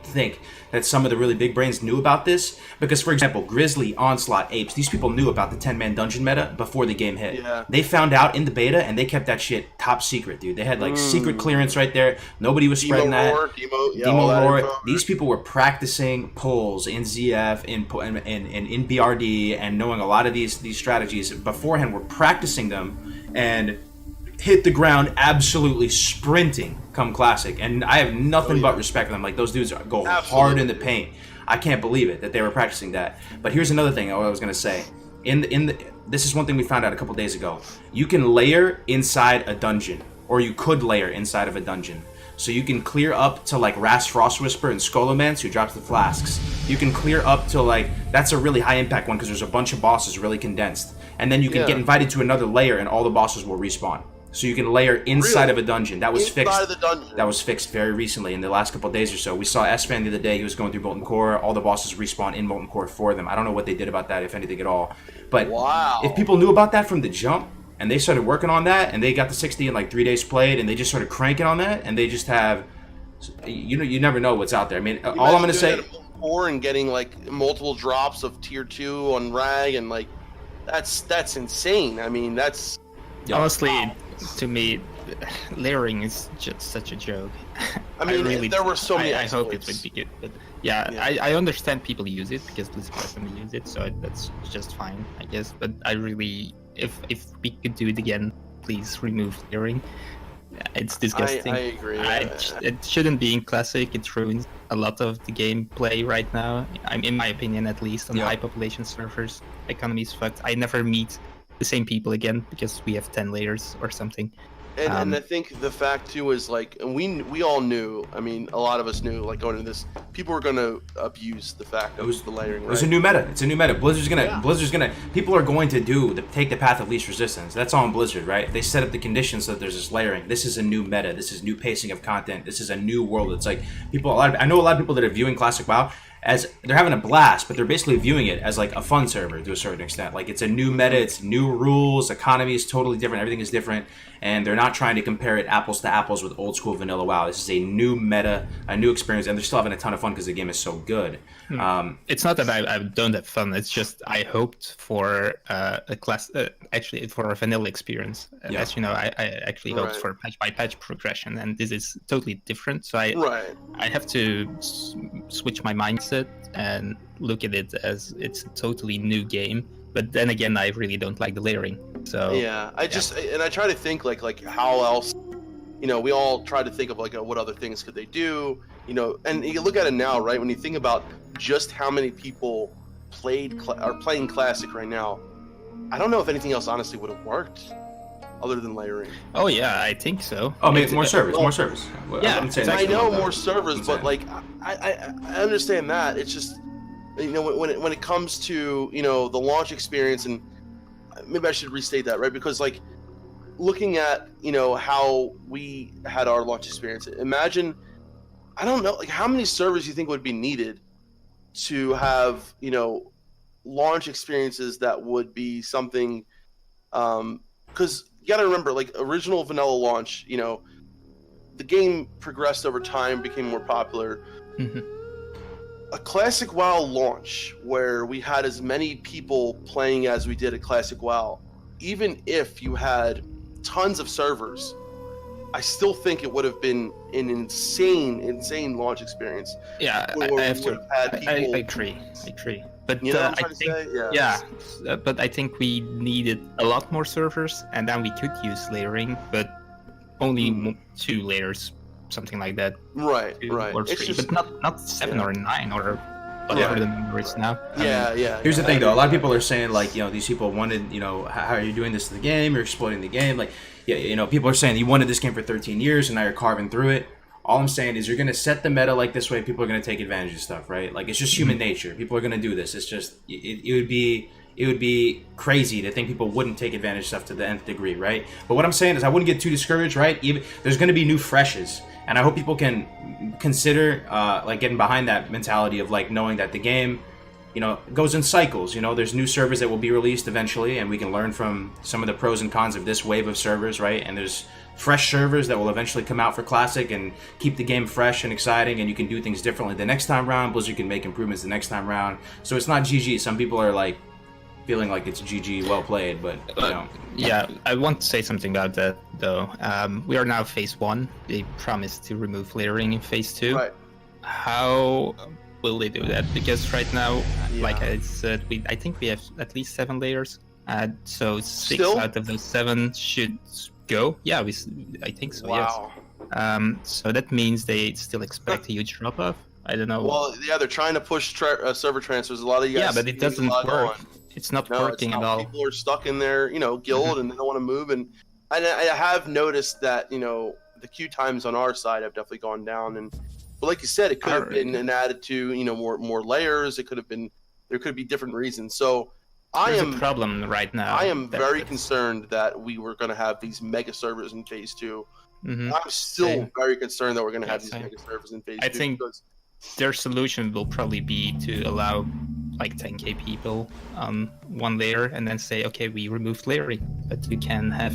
think that some of the really big brains knew about this because, for example, Grizzly, Onslaught, Apes, these people knew about the 10-man dungeon meta before the game hit. Yeah. They found out in the beta and they kept that shit top secret, dude. They had like secret clearance right there. Nobody was spreading that. Demo lore. These people were practicing pulls in ZF, in BRD, and knowing a lot of these strategies beforehand. Were practicing them and hit the ground absolutely sprinting come Classic, and I have nothing but respect for them. Like, those dudes go hard in the paint. I can't believe it that they were practicing that. But here's another thing I was going to say. This is one thing we found out a couple days ago. You can layer inside a dungeon, or you could layer inside of a dungeon. So you can clear up to like Ras Frostwhisper and Skolomance, who drops the flasks. You can clear up to like, that's a really high impact one because there's a bunch of bosses really condensed. And then you can get invited to another layer and all the bosses will respawn. So you can layer inside of a dungeon. That was fixed. That was fixed very recently in the last couple of days or so. We saw S-Fan the other day. He was going through Molten Core. All the bosses respawn in Molten Core for them. I don't know what they did about that, if anything at all. But Wow. if people knew about that from the jump and they started working on that and they got to 60 in like 3 days played and they just started cranking on that and they just have, you never know what's out there. I mean, all I'm gonna say. And getting like multiple drops of tier 2 on rag and like that's insane. I mean, that's honestly, to me, layering is just such a joke. I mean, there were so many. I hope it would be good, but yeah. I understand people use it because Blizzard doesn't use it, so that's just fine, I guess. But I really, if we could do it again, please remove layering. It's disgusting. I agree. It shouldn't be in Classic. It ruins a lot of the gameplay right now. In my opinion, at least on high population servers, economy is fucked. I never meet the same people again because we have 10 layers or something. And I think the fact too is like, and we all knew. I mean, a lot of us knew, like going into this, people were going to abuse the fact of the layering. It was a new meta. It's a new meta. Blizzard's gonna. People are going to take the path of least resistance. That's on Blizzard, right? They set up the conditions so that there's this layering. This is a new meta. This is new pacing of content. This is a new world. It's like I know a lot of people that are viewing Classic WoW as they're having a blast, but they're basically viewing it as like a fun server to a certain extent. Like it's a new meta, it's new rules, economy is totally different, everything is different, and they're not trying to compare it apples to apples with old school vanilla WoW. This is a new meta, a new experience, and they're still having a ton of fun because the game is so good. It's not that I don't have fun. It's just I hoped for actually for a vanilla experience. As you know, I actually hoped for patch by patch progression, and this is totally different. So I have to switch my mindset and look at it as it's a totally new game. But then again, I really don't like the layering. So I try to think like how else, we all try to think of like what other things could they do, and you look at it now, right? When you think about just how many people are playing Classic right now, I don't know if anything else honestly would have worked other than layering. Oh yeah, I think so. Oh, maybe more servers. Yeah, I know more servers, but like I understand that. It's just when it comes to the launch experience, and maybe I should restate that, right? Because like looking at how we had our launch experience, imagine, I don't know, like how many servers you think would be needed to have launch experiences that would be something, because you got to remember, like original vanilla launch, the game progressed over time, became more popular. A Classic WoW launch where we had as many people playing as we did at Classic WoW, even if you had tons of servers, I still think it would have been an insane launch experience. Yeah, I agree. But but I think we needed a lot more servers, and then we could use layering, but only 2 layers, something like that. Right. Or 3, but not 7 or 9 or whatever the number is now. Here's the thing, though. A lot of people are saying like, these people wanted, how are you doing this to the game? You're exploiting the game. Like, people are saying you wanted this game for 13 years and now you're carving through it. All I'm saying is you're going to set the meta like this way, people are going to take advantage of stuff, right? Like, it's just human nature. People are going to do this. It's just, it would be crazy to think people wouldn't take advantage of stuff to the nth degree, right? But what I'm saying is I wouldn't get too discouraged, right? There's going to be new freshes. And I hope people can consider like getting behind that mentality of like knowing that the game, goes in cycles. There's new servers that will be released eventually, and we can learn from some of the pros and cons of this wave of servers, right? And there's fresh servers that will eventually come out for Classic and keep the game fresh and exciting, and you can do things differently the next time round. Blizzard can make improvements the next time round. So it's not GG. Some people are like feeling like it's GG, well played, but Yeah, I want to say something about that though. We are now phase 1. They promised to remove layering in phase 2. Right. How will they do that? Because right now, like I said, I think we have at least 7 layers. So 6 out of those 7 should go. Yeah, I think so. Wow. Yes. So that means they still expect a huge drop off. I don't know. Well, yeah, they're trying to push server transfers. A lot of you guys. Yeah, but it doesn't work. It's not working at all. People are stuck in their, guild, and they don't want to move. And I have noticed that, the queue times on our side have definitely gone down. But like you said, it could have been an added to, more layers. It could have been, there could be different reasons. So There's a problem right now. I am very concerned that we were going to have these mega servers in phase 2. I'm still very concerned that we're going to have these mega servers in phase 2. I think their solution will probably be to allow like 10k people on one layer and then say, okay, we removed layering, but you can have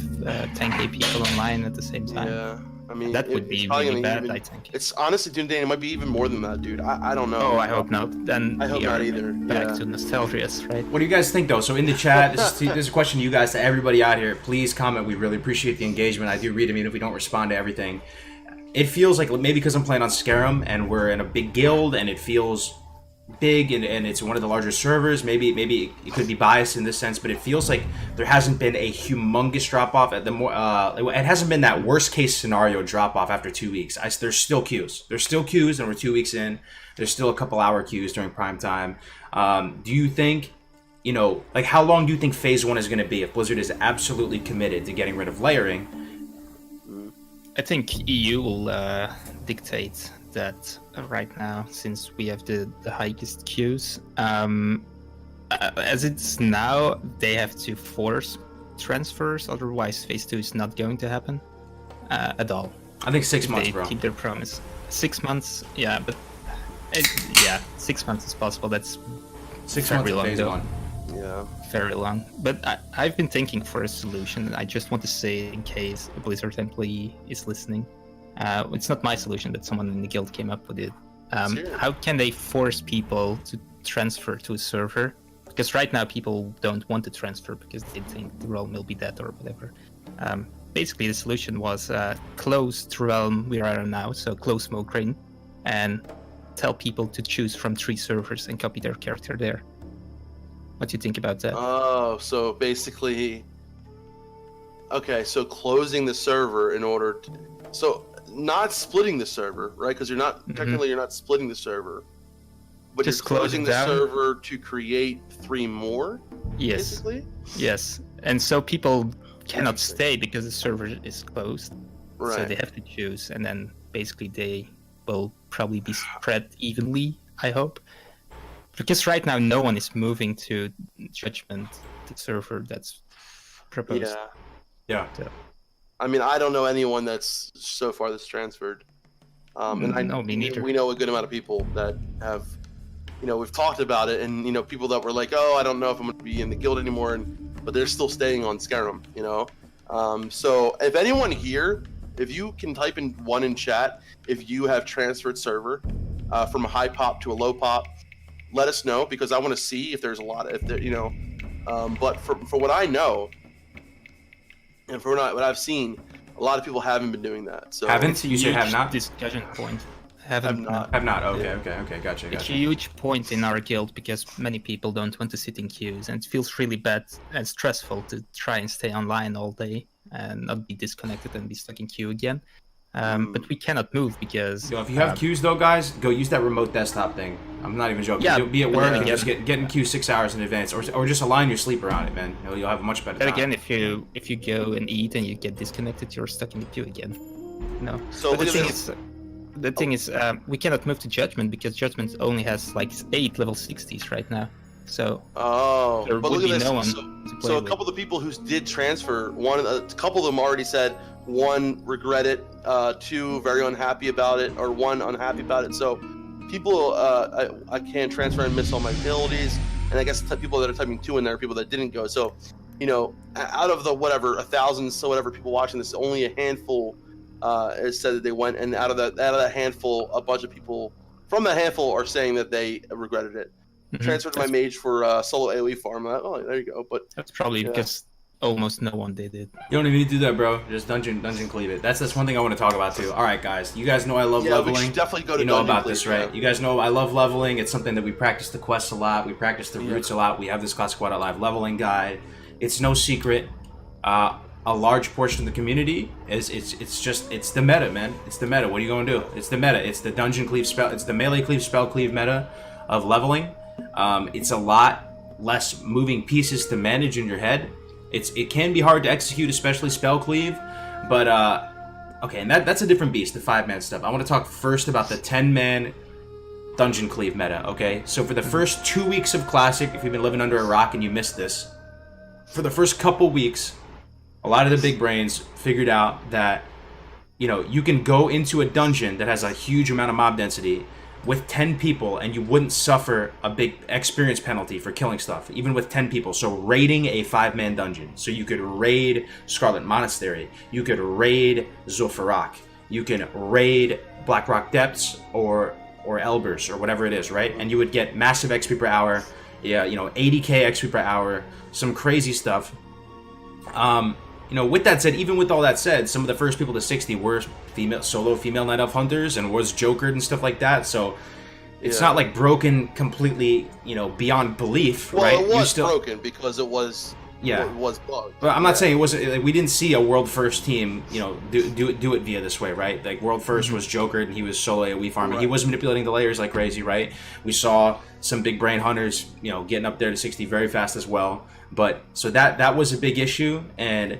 10k people online at the same time. Yeah, I mean, That would be really bad, I think. It's honestly, dude, Dane, it might be even more than that, dude. I don't know. Oh, I hope not. Then I hope we not are either. back Yeah. to nostalgia, right? What do you guys think, though? So in the chat, this is a question to you guys, to everybody out here. Please comment. We really appreciate the engagement. I do read them, even if we don't respond to everything. It feels like, maybe because I'm playing on Skyrim and we're in a big guild and it feels big and it's one of the larger servers, maybe it could be biased in this sense, but it feels like there hasn't been a humongous drop-off at the more it hasn't been that worst case scenario drop-off after 2 weeks. There's still queues and we're 2 weeks in. There's still a couple hour queues during prime time. Do you think, you know, like, how long do you think phase 1 is going to be if Blizzard is absolutely committed to getting rid of layering? I think EU will dictate that right now, since we have the highest queues. As it's now, they have to force transfers, otherwise phase 2 is not going to happen at all. I think 6 months, They bro. keep their promise. 6 months, yeah, but 6 months is possible. That's 6 very months of long, phase though. 1. Yeah. Very long. But I've been thinking for a solution. I just want to say, in case a Blizzard employee is listening, it's not my solution, but someone in the guild came up with it. How can they force people to transfer to a server? Because right now people don't want to transfer because they think the realm will be dead or whatever. Basically, the solution was close the realm we are on now, so close Smoke Ring, and tell people to choose from 3 servers and copy their character there. What do you think about that? Oh, so basically, okay, so closing the server in order to, so not splitting the server, right? Because you're not technically you're not splitting the server, but Just you're closing the close it down? server to create 3 more. Yes. Basically. Yes, and so people cannot stay because the server is closed. Right. So they have to choose, and then basically they will probably be spread evenly, I hope. Because right now no one is moving to Judgment, the server that's proposed. Yeah. Yeah. I mean, I don't know anyone that's so far that's transferred. No, me neither. We know a good amount of people that have, you know, we've talked about it, and you know, people that were like, oh, I don't know if I'm going to be in the guild anymore, but they're still staying on Skyrim, you know. So if anyone here, if you can type in 1 in chat, if you have transferred server from a high pop to a low pop, let us know, because I want to see if there's a lot, if there, you know. But for what I know, and for what I've seen, a lot of people haven't been doing that. So Haven't? You say have not? Discussion point. Haven't. not. Have not. Okay, Yeah. okay. Gotcha. It's a huge point in our guild because many people don't want to sit in queues, and it feels really bad and stressful to try and stay online all day and not be disconnected and be stuck in queue again. But we cannot move because... Yo, if you have queues, though, guys, go use that remote desktop thing. I'm not even joking. Yeah, You'll be at work but and then just get in queue 6 hours in advance, or just align your sleep around it, man. You'll have a much better Then time. again, if you go and eat and you get disconnected, you're stuck in the queue again. No. So But look the at thing this. is, the thing is, we cannot move to Judgment because Judgment only has like 8 level 60s right now. So Oh, there but would look at be this. no one So, to play so a with. couple of the people who did transfer, a couple of them already said, 1 regret it, 2 very unhappy about it, or 1 unhappy about it. So people, I can't transfer and miss all my abilities, and I guess people that are typing 2 in there are people that didn't go. So, you know, out of the whatever 1,000, so whatever people watching this, only a handful has said that they went, and out of that handful, a bunch of people from that handful are saying that they regretted it. Mhm. Transferred to my mage for solo AoE farm. Oh, there you go. But That's probably Yeah. because almost no one did it. You don't even need to do that, bro. Just dungeon cleave it. That's one thing I want to talk about too. All right, guys. You guys know I love yeah, we leveling. should definitely go to You know dungeon about cleave, this, right? yeah. You guys know I love leveling. It's something that we practice the quests a lot. We practice the Yeah. roots a lot. We have this classicwow.live leveling guide. It's no secret. A large portion of the community is it's the meta, man. It's the meta. What are you gonna do? It's the meta. It's the dungeon cleave spell. It's the melee cleave spell cleave meta of leveling. It's a lot less moving pieces to manage in your head. It can be hard to execute, especially spell cleave, but okay, and that's a different beast, the 5-man stuff. I want to talk first about the 10-man dungeon cleave meta, okay? So for the first 2 weeks of Classic, if you've been living under a rock and you missed this, for the first couple weeks, a lot of the big brains figured out that, you know, you can go into a dungeon that has a huge amount of mob density, with 10 people, and you wouldn't suffer a big experience penalty for killing stuff, even with 10 people. So raiding a 5-man dungeon. So you could raid Scarlet Monastery. You could raid Zul'Farrak. You can raid Blackrock Depths or Elbers or whatever it is, right? And you would get massive XP per hour, 80k XP per hour, some crazy stuff. With that said, even with all that said, some of the first people to 60 were solo female Night Elf hunters and was jokered and stuff like that. So it's not like broken completely, beyond belief, right? Well, it was broken because it was bugged. But I'm not saying it wasn't. Like, we didn't see a world first team, do it via this way, right? Like world first was jokered and he was solo AoE farming. Right. He was manipulating the layers like crazy, right? We saw some big brain hunters, getting up there to 60 very fast as well. But so that was a big issue, and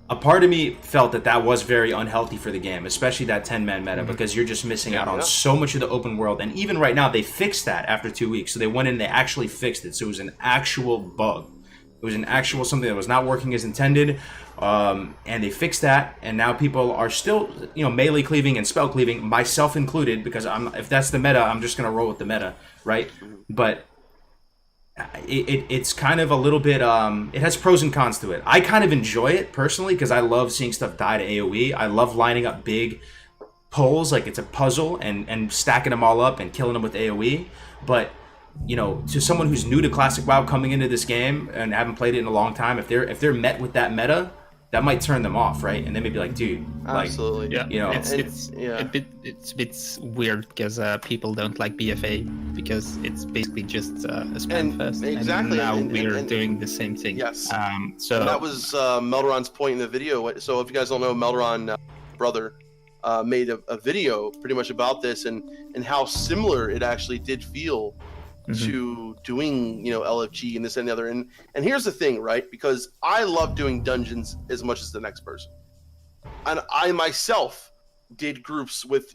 a part of me felt that was very unhealthy for the game, especially that 10-man meta, because you're just missing out on so much of the open world. And even right now, they fixed that after 2 weeks. So they went in and they actually fixed it. So it was an actual bug. It was an actual something that was not working as intended, and they fixed that. And now people are still, melee cleaving and spell cleaving, myself included, because if that's the meta, I'm just gonna roll with the meta, right? But it's kind of a little bit, it has pros and cons to it. I kind of enjoy it personally because I love seeing stuff die to AoE. I love lining up big pulls like it's a puzzle and stacking them all up and killing them with AoE. But to someone who's new to Classic WoW coming into this game and haven't played it in a long time, if they're met with that meta, that might turn them off, right? And they may be like, dude, absolutely, it's a bit weird because people don't like BFA because it's basically just a spam fest. Exactly. And now we're doing the same thing. Yes. So that was Melderon's point in the video. So if you guys don't know, Melderon brother made a video pretty much about this and how similar it actually did feel to doing LFG and this and the other. And here's the thing, right? Because I love doing dungeons as much as the next person, and I myself did groups with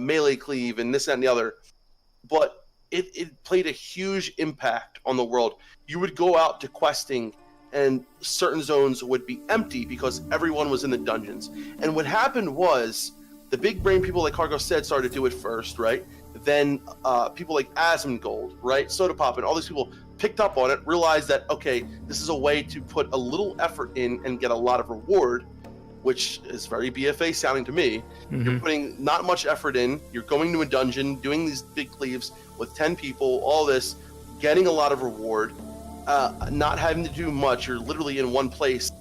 melee cleave and this and the other, but it played a huge impact on the world. You would go out to questing and certain zones would be empty because everyone was in the dungeons. And what happened was the big brain people, like Cargo said, started to do it first, right? Then people like Asmongold, right, Soda Pop, and all these people picked up on it, realized that, okay, this is a way to put a little effort in and get a lot of reward, which is very BFA sounding to me. You're putting not much effort in, you're going to a dungeon, doing these big cleaves with 10 people, all this, getting a lot of reward, not having to do much, you're literally in one place.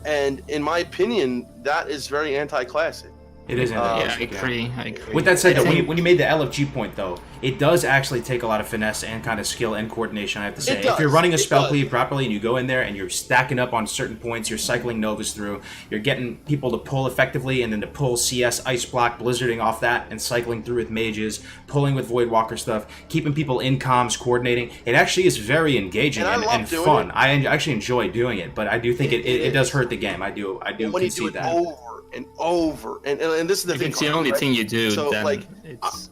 And in my opinion, that is very anti-classic. It is. I agree. With that said, though, when you made the LFG point, though, it does actually take a lot of finesse and kind of skill and coordination, I have to say. If you're running a spell cleave properly and you go in there and you're stacking up on certain points, you're cycling Novas through, you're getting people to pull effectively and then to pull CS, Ice Block, Blizzarding off that and cycling through with mages, pulling with Voidwalker stuff, keeping people in comms, coordinating. It actually is very engaging and fun. I actually enjoy doing it, but I do think it does hurt the game. I do concede that. Over and this is the thing. It's the only thing you do. So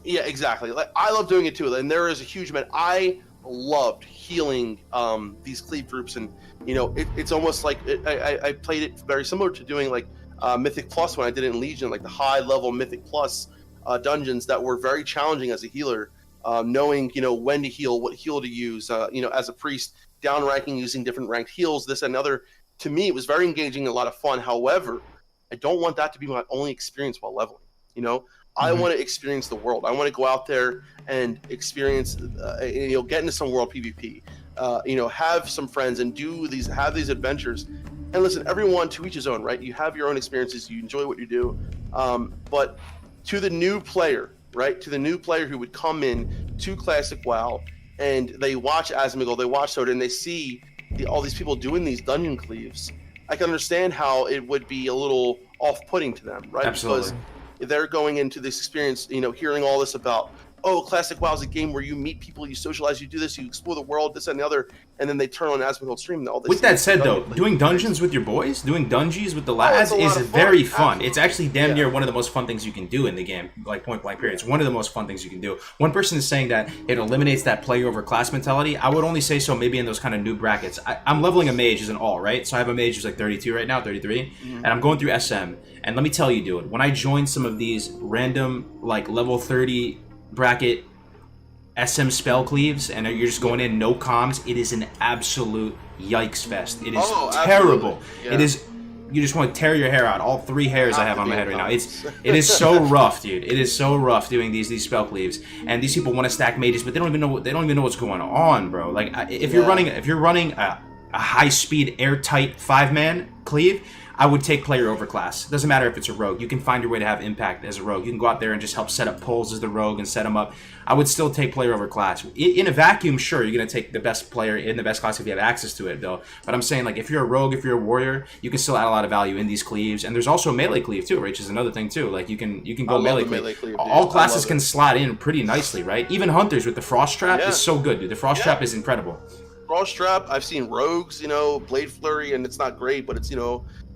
yeah, exactly. Like I love doing it too, and there is a huge amount. I loved healing these cleave groups, and it's almost like I played it very similar to doing like Mythic Plus when I did it in Legion, like the high level Mythic Plus dungeons that were very challenging as a healer, knowing when to heal, what heal to use, as a priest, down ranking using different ranked heals, this and other. To me, it was very engaging and a lot of fun. However, I don't want that to be my only experience while leveling. I want to experience the world. I want to go out there and experience, get into some world PvP, have some friends and have these adventures. And listen, everyone to each his own, right? You have your own experiences. You enjoy what you do. But to the new player, right? To the new player who would come in to Classic WoW and they watch Asmongold, they watch Soda, and they see all these people doing these dungeon cleaves. I can understand how it would be a little off-putting to them, right? Absolutely. Because they're going into this experience, hearing all this about, Classic WoW is a game where you meet people, you socialize, you do this, you explore the world, this and the other, and then they turn on Asmongold stream and all this. With that said, though, doing dungeons with your boys, doing dungeons with the lads is very fun. Absolutely. It's actually damn near one of the most fun things you can do in the game, like point blank period. It's one of the most fun things you can do. One person is saying that it eliminates that player over class mentality. I would only say so maybe in those kind of new brackets. I'm leveling a mage as an all, right? So I have a mage who's like 32 right now, 33, and I'm going through SM. And let me tell you, dude, when I join some of these random, like level 30 bracket SM spell cleaves and you're just going in no comms, it is an absolute yikes fest. It is terrible. Yeah. It is. You just want to tear your hair out. All 3 hairs I have on my head right now. It is so rough, dude. It is so rough doing these spell cleaves. And these people want to stack mages, but they don't even know what's going on, bro. Like if you're running a high speed airtight 5-man cleave, I would take player over class. It doesn't matter if it's a rogue. You can find your way to have impact as a rogue. You can go out there and just help set up pulls as the rogue and set them up. I would still take player over class. In a vacuum, sure, you're going to take the best player in the best class if you have access to it, though. But I'm saying, like, if you're a rogue, if you're a warrior, you can still add a lot of value in these cleaves. And there's also a melee cleave, too, which is another thing, too. Like, you can go melee cleave. All classes can slot in pretty nicely, right? Even hunters with the frost trap is so good, dude. The frost trap is incredible. Frost trap, I've seen rogues, blade flurry, and it's not great, but it's,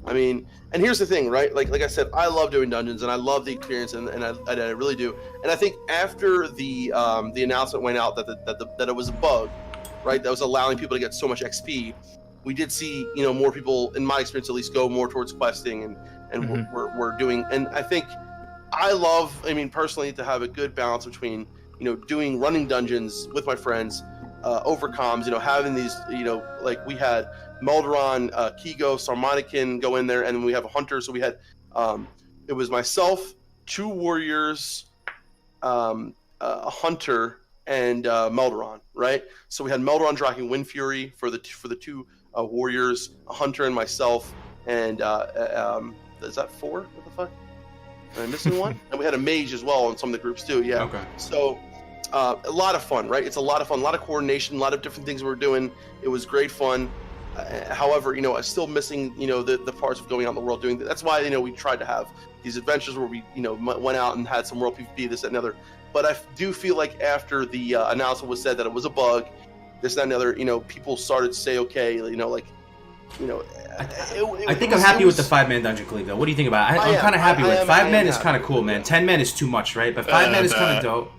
I mean, and here's the thing, right? Like I said, I love doing dungeons, and I love the experience, and I really do. And I think after the announcement went out that it was a bug, right? That was allowing people to get so much XP. We did see, more people, in my experience at least, go more towards questing, and we're doing. And I think I love, personally, to have a good balance between, running dungeons with my friends, over comms, having these, like we had Melderon, Kigo, Sarmonican go in there, and then we have a hunter. So we had, it was myself, 2 warriors, a hunter, and Melderon, right? So we had Melderon tracking Wind Fury for the 2 warriors, a hunter, and myself. And is that 4? What the fuck? Am I missing one? And we had a mage as well in some of the groups too. Yeah. Okay. So a lot of fun, right? It's a lot of fun, a lot of coordination, a lot of different things we were doing. It was great fun. However, I'm still missing, the parts of going out in the world doing that. That's why, we tried to have these adventures where we, went out and had some world PvP, this, that, and the other. But I do feel like after the announcement was said that it was a bug, this, that, and the other, people started to say, okay, I think I'm happy with the 5-man dungeon cleave, though. What do you think about it? I'm kind of happy with it. 5-man is kind of cool, man. 10-man is too much, right? But 5-man is kind of dope.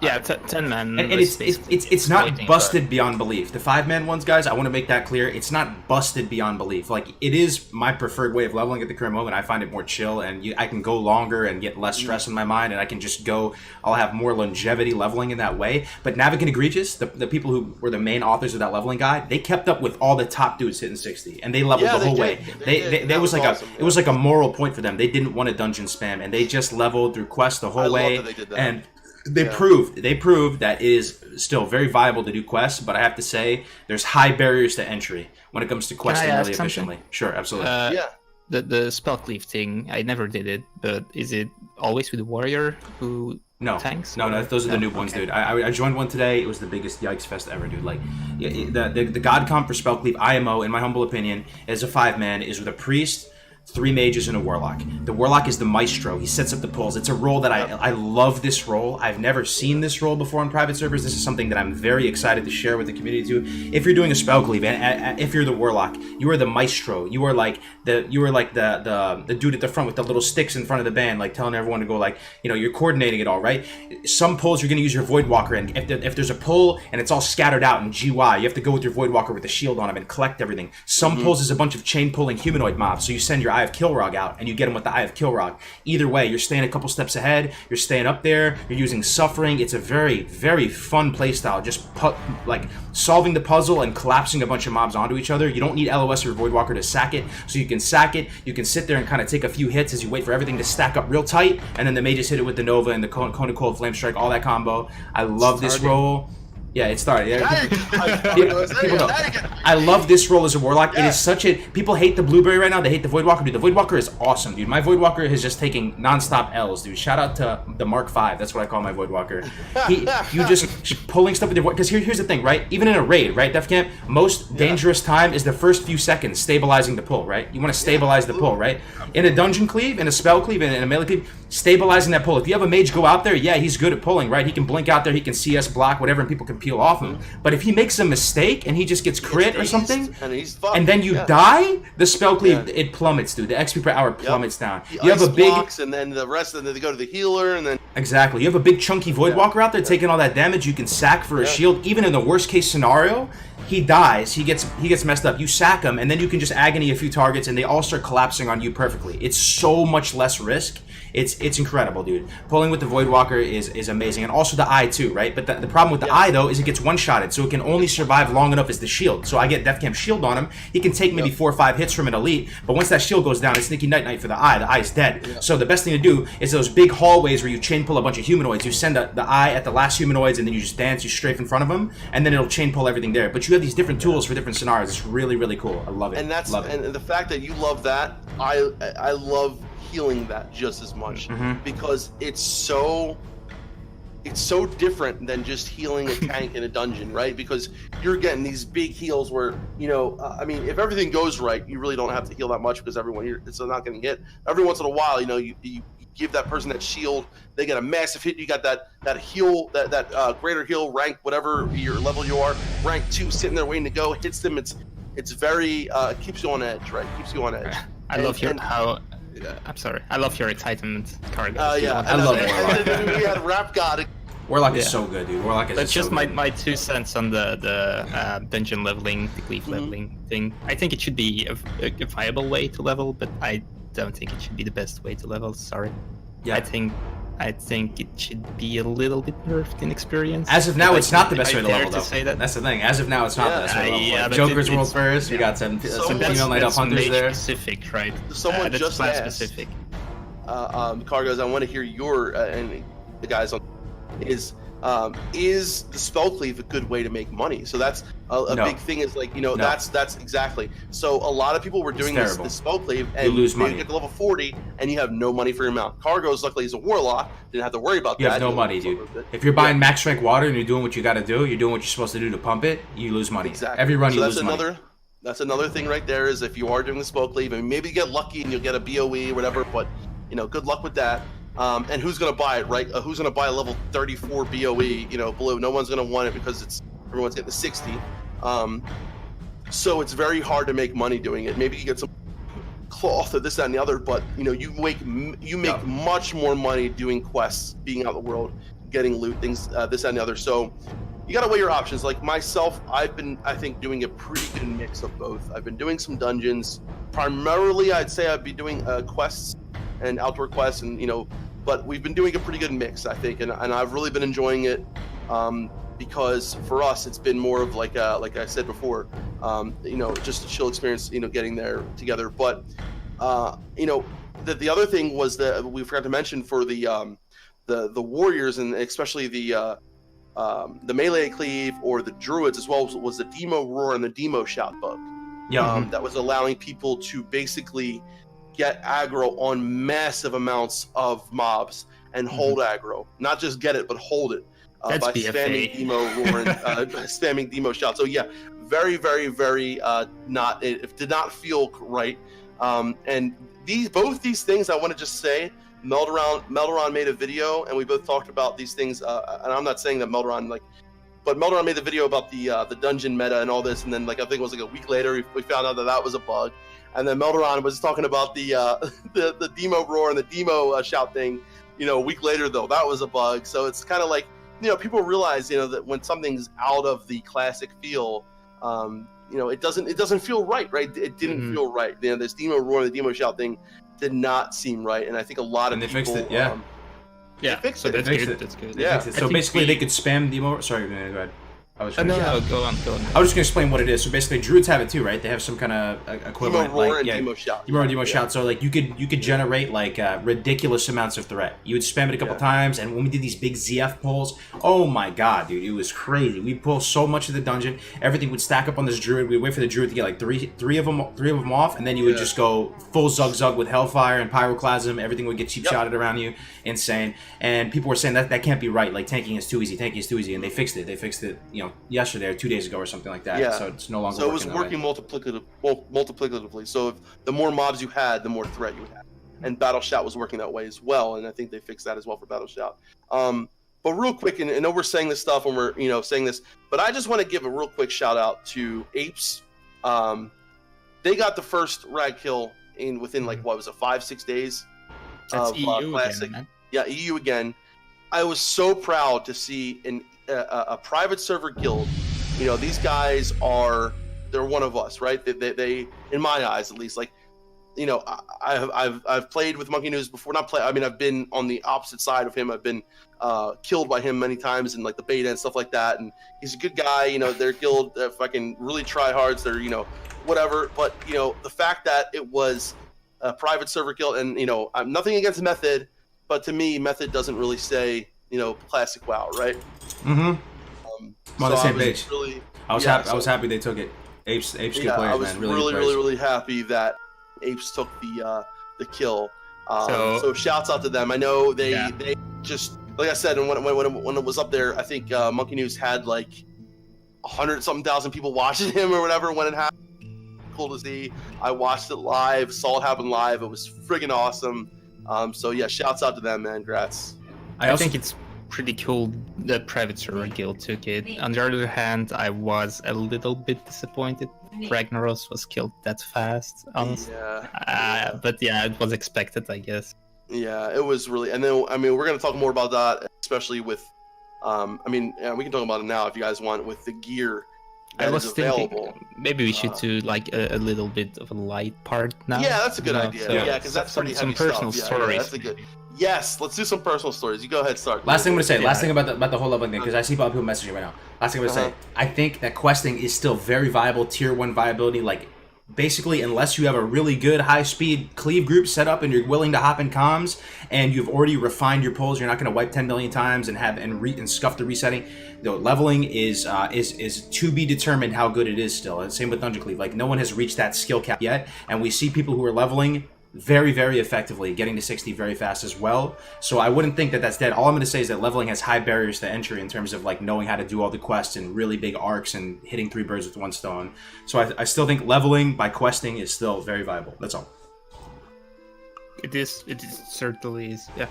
Yeah, 10-man. And it's not busted beyond belief. The 5-man ones, guys, I want to make that clear. It's not busted beyond belief. Like, it is my preferred way of leveling at the current moment. I find it more chill, and I can go longer and get less stress in my mind, and I can just go. I'll have more longevity leveling in that way. But Navigant Egregious, the people who were the main authors of that leveling guide, they kept up with all the top dudes hitting 60, and they leveled the whole way. It was like a moral point for them. They didn't want a dungeon spam, and they just leveled through quests the whole way. Love that they did that. And they proved that it is still very viable to do quests, but I have to say there's high barriers to entry when it comes to questing really efficiently. Sure, absolutely. The spell cleave thing, I never did it, but is it always with the warrior who tanks? No, those are the noob ones, dude. I joined one today. It was the biggest yikes fest ever, dude. Like, the god comp for spell cleave, IMO, in my humble opinion, as a 5-man, is with a priest, 3 mages, and a warlock. The warlock is the maestro. He sets up the pulls. It's a role that I love this role. I've never seen this role before on private servers. This is something that I'm very excited to share with the community too. If you're doing a spell cleave, and if you're the warlock, you are the maestro. You are like the dude at the front with the little sticks in front of the band, like telling everyone to go, like, you're coordinating it all, right? Some pulls you're going to use your Voidwalker, and if there's a pull and it's all scattered out in GY, you have to go with your Voidwalker with a shield on him and collect everything. Some pulls is a bunch of chain pulling humanoid mobs, so you send your Eye of Kilrog out and you get them with the Eye of Kilrog. Either way, you're staying a couple steps ahead, you're staying up there, you're using Suffering. It's a very, very fun playstyle, just like solving the puzzle and collapsing a bunch of mobs onto each other. You don't need LOS or Voidwalker to sack it, so you can sack it, you can sit there and kind of take a few hits as you wait for everything to stack up real tight, and then the mages hit it with the Nova and the Cone of Cold Flame Strike, all that combo. I love this role. Yeah, it started. Yeah. People know. I love this role as a warlock. It is such a... People hate the blueberry right now. They hate the Voidwalker. Dude, the Voidwalker is awesome, dude. My Voidwalker is just taking non-stop L's, dude. Shout out to the Mark V. That's what I call my Voidwalker. You just pulling stuff with your... Because here's the thing, right? Even in a raid, right, Def Camp? Most dangerous time is the first few seconds stabilizing the pull, right? You want to stabilize the pull, right? In a dungeon cleave, in a spell cleave, in a melee cleave, stabilizing that pull. If you have a mage go out there, yeah, he's good at pulling, right? He can blink out there, he can CS block, whatever, and people can peel off him. But if he makes a mistake and he just gets crit or something, and then you die, the spell cleave, it plummets, dude. The XP per hour plummets down. You have a big... and then the rest of them, they go to the healer, and then... Exactly. You have a big chunky Voidwalker out there taking all that damage. You can sack for a shield. Even in the worst case scenario, he dies, he gets messed up. You sack him, and then you can just agony a few targets, and they all start collapsing on you perfectly. It's so much less risk. It's incredible, dude. Pulling with the Voidwalker is amazing, and also the eye too, right? But the problem with the eye though is it gets one-shotted, so it can only survive long enough as the shield. So I get Death Camp Shield on him. He can take maybe 4 or 5 hits from an elite, but once that shield goes down, it's Sneaky Night Night for the eye. The eye is dead. So the best thing to do is those big hallways where you chain pull a bunch of humanoids. You send the eye at the last humanoids, and then you just dance, you strafe in front of them, and then it'll chain pull everything there. But you have these different tools for different scenarios. It's really, really cool. I love it. And and the fact that you love that, I love healing that just as much because it's so different than just healing a tank in a dungeon, right? Because you're getting these big heals where, you know, I mean, if everything goes right, you really don't have to heal that much because it's not getting hit. Every once in a while, you know, you give that person that shield, they get a massive hit. You got that heal, that greater heal rank, whatever your level you are, rank 2, sitting there waiting to go, hits them. It's very it keeps you on edge, right? Keeps you on edge. I'm sorry. I love your excitement, Cargo. I love Warlock. We had Rap God. Warlock is so good, dude. Warlock is That's just so my 2 cents on the dungeon leveling, the Gleef leveling thing. I think it should be a viable way to level, but I don't think it should be the best way to level. Sorry. Yeah. I think it should be a little bit nerfed in experience. As of now, it's not the best way to level, though. Say that. That's the thing. As of now, it's not the best way to level. Yeah, Joker's World First. We got some female Night Elf Hunters there. Specific, right? Someone that's just class asked. Specific. Cargos, I want to hear your and the guys on is the spell cleave a good way to make money? So that's a big thing. Is like, you know, that's exactly. So a lot of people were doing this spell cleave, and you lose money. You get to level 40 and you have no money for your mount. Cargos, luckily, he's a warlock, didn't have to worry about that. You have no money, dude. If you're buying max rank water and you're doing what you got to do, you're doing what you're supposed to do to pump it, you lose money. Exactly. Every run you lose money. That's another thing right there. Is if you are doing the spell cleave, and maybe you get lucky and you'll get a BOE or whatever, but you know, good luck with that. And who's going to buy it, right? Who's going to buy a level 34 BOE, you know, blue? No one's going to want it because everyone's getting the 60. So it's very hard to make money doing it. Maybe you get some cloth or this, that, and the other, but you know, you make much more money doing quests, being out in the world, getting loot, things, this, that, and the other. So you got to weigh your options. Like myself, I've been, I think, doing a pretty good mix of both. I've been doing some dungeons. Primarily, I'd say I'd be doing quests and outdoor quests, and you know, but we've been doing a pretty good mix, I think, and I've really been enjoying it because for us it's been more of like I said before, you know, just a chill experience, you know, getting there together. But you know, the other thing was that we forgot to mention for the warriors, and especially the melee cleave or the druids as well, was the Demo Roar and the Demo Shout bug. That was allowing people to basically get aggro on massive amounts of mobs and hold aggro, not just get it but hold it by spamming Demo Roar and spamming Demo Shout. So yeah, very, very, very it did not feel right. And both these things, I want to just say, Melderon made a video, and we both talked about these things. And I'm not saying that Melderon but Melderon made the video about the dungeon meta and all this, and then I think it was a week later we found out that was a bug. And then Melderon was talking about the Demo Roar and the Demo Shout thing, you know, a week later though, that was a bug. So it's kind of like, you know, people realize, you know, that when something's out of the classic feel, you know, it doesn't feel right? It didn't feel right. You know, this Demo Roar and the Demo Shout thing did not seem right, and I think a lot of people fixed it, yeah. They fixed it. That's good. Yeah. So basically, they could spam Demo. Sorry, go ahead. Go on. I was just gonna explain what it is. So basically, druids have it too, right? They have some kind of equivalent, Demo Roar and Demo Shout. Demo Roar and Demo Shout. So you could generate ridiculous amounts of threat. You would spam it a couple times, and when we did these big ZF pulls, oh my god, dude, it was crazy. We pulled so much of the dungeon. Everything would stack up on this druid. We'd wait for the druid to get three of them off, and then you would just go full zug with Hellfire and Pyroclasm. Everything would get cheap shotted around you. Insane. And people were saying that can't be right. Like tanking is too easy. And they fixed it. You know, yesterday or 2 days ago or something like that. Yeah. So it's no longer. So it was working multiplicatively. So if the more mobs you had, the more threat you had. And Battle Shout was working that way as well, and I think they fixed that as well for Battle Shout. But real quick, and I know we're saying this stuff when we're saying this, but I just want to give a real quick shout out to Apes. They got the first rag kill within 5-6 days. That's EU classic. Again, man. Yeah, EU again. I was so proud to see a private server guild You know, these guys they're one of us, right? They in my eyes at least, like, you know, I've played with Monkey News before. I've been on the opposite side of him. I've been killed by him many times in like the beta and stuff like that. And he's a good guy. You know, their guild fucking really tryhards. They're, you know, whatever. But you know, the fact that it was a private server guild, and you know, I'm nothing against Method, but to me, Method doesn't really say, you know, classic WoW, right? Mm-hmm. I'm on the same page. I was happy they took it. Apes good players, I was man. Really happy that Apes took the kill. So shouts out to them. I know they just, like I said, and when it was up there, I think Monkey News had like 100-something thousand people watching him or whatever when it happened. Cool to see. I watched it live, saw it happen live. It was friggin' awesome. So yeah, shouts out to them, man. Congrats. I think it's pretty cool that private server guild took it. On the other hand, I was a little bit disappointed Ragnaros was killed that fast, honestly. Yeah. But yeah, it was expected, I guess. Yeah, it was really, and then I mean, we're gonna talk more about that, especially with, I mean, yeah, we can talk about it now if you guys want, with the gear that I was is available. thinking maybe we should do like a little bit of a light part now. Yeah, that's a good idea. So, yeah, because that's pretty heavy personal stuff. stories. Yeah, that's a good. Yes, let's do some personal stories. You go ahead, start. Last thing I'm gonna say. Last thing about the whole leveling thing, because I see a lot of people messaging right now. Last thing I'm gonna say. I think that questing is still very viable, tier 1 viability. Like, basically, unless you have a really good high-speed cleave group set up and you're willing to hop in comms and you've already refined your pulls, you're not gonna wipe 10 million times and scuff the resetting. No, leveling is to be determined how good it is still. And same with Dungeon Cleave. Like, no one has reached that skill cap yet, and we see people who are leveling very, very effectively, getting to 60 very fast as well. So I wouldn't think that that's dead. All I'm going to say is that leveling has high barriers to entry in terms of like knowing how to do all the quests and really big arcs and hitting 3 birds with 1 stone. So I still think leveling by questing is still very viable. That's all. It is certainly is. Yeah.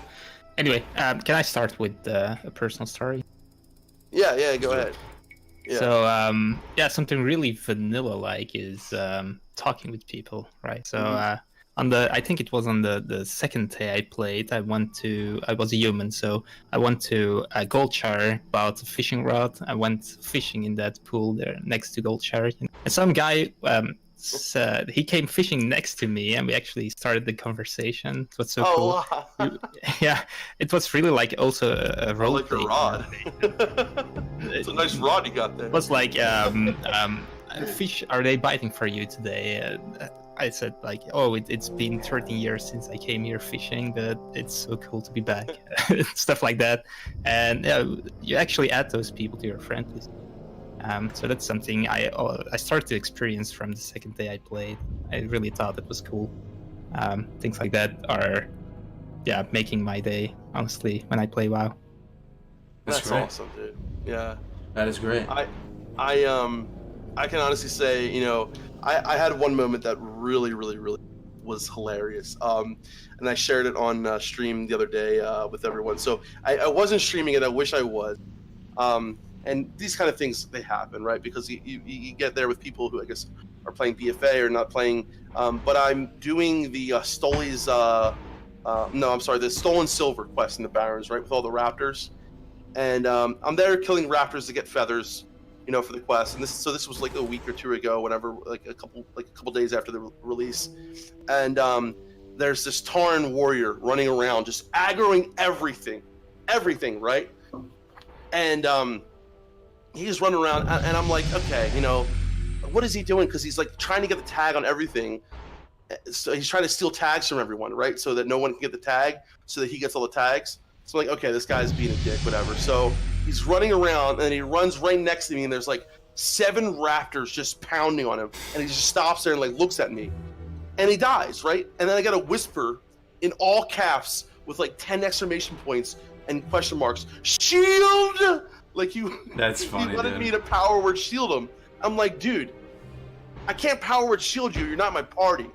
Anyway, can I start with a personal story? Yeah, go ahead. Yeah. So something really vanilla-like is talking with people, right? So I think it was on the second day I played. I was a human, so I went to a Goldshire, bought a fishing rod. I went fishing in that pool there next to Goldshire. And some guy said he came fishing next to me, and we actually started the conversation. It was so cool. Wow. Yeah, it was really like also a role. I like your rod. It's a nice rod you got there. It was like, fish, are they biting for you today? I said like, oh, it's been 13 years since I came here fishing, but it's so cool to be back. Stuff like that. And you actually add those people to your friend list. So that's something I started to experience from the second day I played. I really thought it was cool. Things like that are, making my day, honestly, when I play WoW. That's awesome, dude. Yeah. That is great. I can honestly say, you know, I had one moment that really was hilarious. And I shared it on stream the other day with everyone. So I wasn't streaming it. I wish I was. And these kind of things, they happen, right? Because you get there with people who I guess are playing BFA or not playing. But I'm doing the Stoli's, the Stolen Silver quest in the Barrens, right? With all the raptors. And I'm there killing raptors to get feathers, you know, for the quest. And this was like a week or 2 ago, whenever, like a couple days after the release. And there's this Tauren warrior running around, just aggroing everything, right? And he's running around, and I'm like, okay, you know, what is he doing? Because he's like trying to get the tag on everything. So he's trying to steal tags from everyone, right? So that no one can get the tag, so that he gets all the tags. So I'm like, okay, this guy's being a dick, whatever. So he's running around, and he runs right next to me, and there's like 7 raptors just pounding on him, and he just stops there and like looks at me, and he dies, right? And then I got a whisper in all caps with like 10 exclamation points and question marks, shield! Like That's funny, he wanted me to power word shield him. I'm like, dude, I can't power word shield you. You're not my party.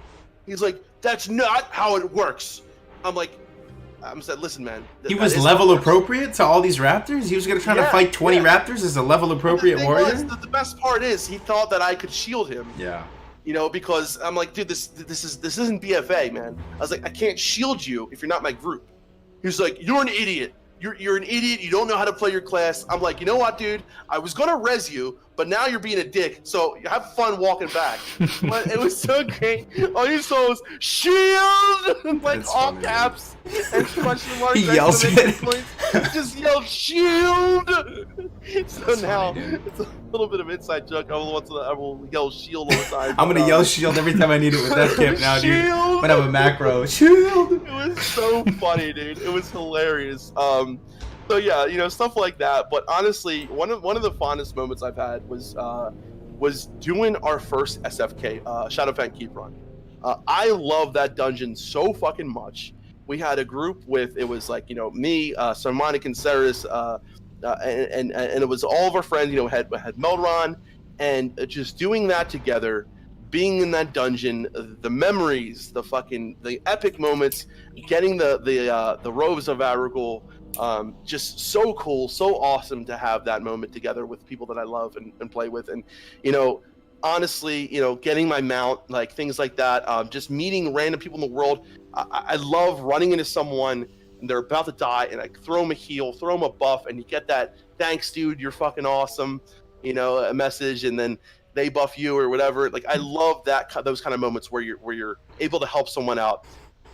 He's like, that's not how it works. I'm said, listen, man. He was level appropriate to all these raptors? He was going to try to fight 20 raptors as a level appropriate warrior? The best part is he thought that I could shield him. Yeah. You know, because I'm like, dude, this isn't BFA, man. I was like, I can't shield you if you're not my group. He was like, you're an idiot. you're an idiot. You don't know how to play your class. I'm like, you know what, dude? I was gonna res you, but now you're being a dick. So have fun walking back. But it was so great. All you saw was shield, like That's all funny, caps and question marks. He yells it. He just yelled shield. So That's now funny, dude. it's a little bit of inside joke. I will yell shield all the time. I'm gonna yell shield every time I need it with that camp now, dude. Shield! I'm gonna have a macro. Shield! It was so funny, dude. It was hilarious. So yeah, you know, stuff like that. But honestly, one of the fondest moments I've had was doing our first SFK, Shadowfang Keep run. I love that dungeon so fucking much. We had a group with, it was like, you know, me, Sarmonic and Ceres, and it was all of our friends, you know, had Melron, and just doing that together, being in that dungeon, the memories, the epic moments, getting the robes of Aragorn, just so cool, so awesome to have that moment together with people that I love and play with. And, you know, honestly, you know, getting my mount, like things like that, just meeting random people in the world. I love running into someone and they're about to die, and I throw them a heal, throw them a buff, and you get that "thanks, dude, you're fucking awesome," you know, a message, and then they buff you or whatever. Like, I love those kind of moments where you're able to help someone out.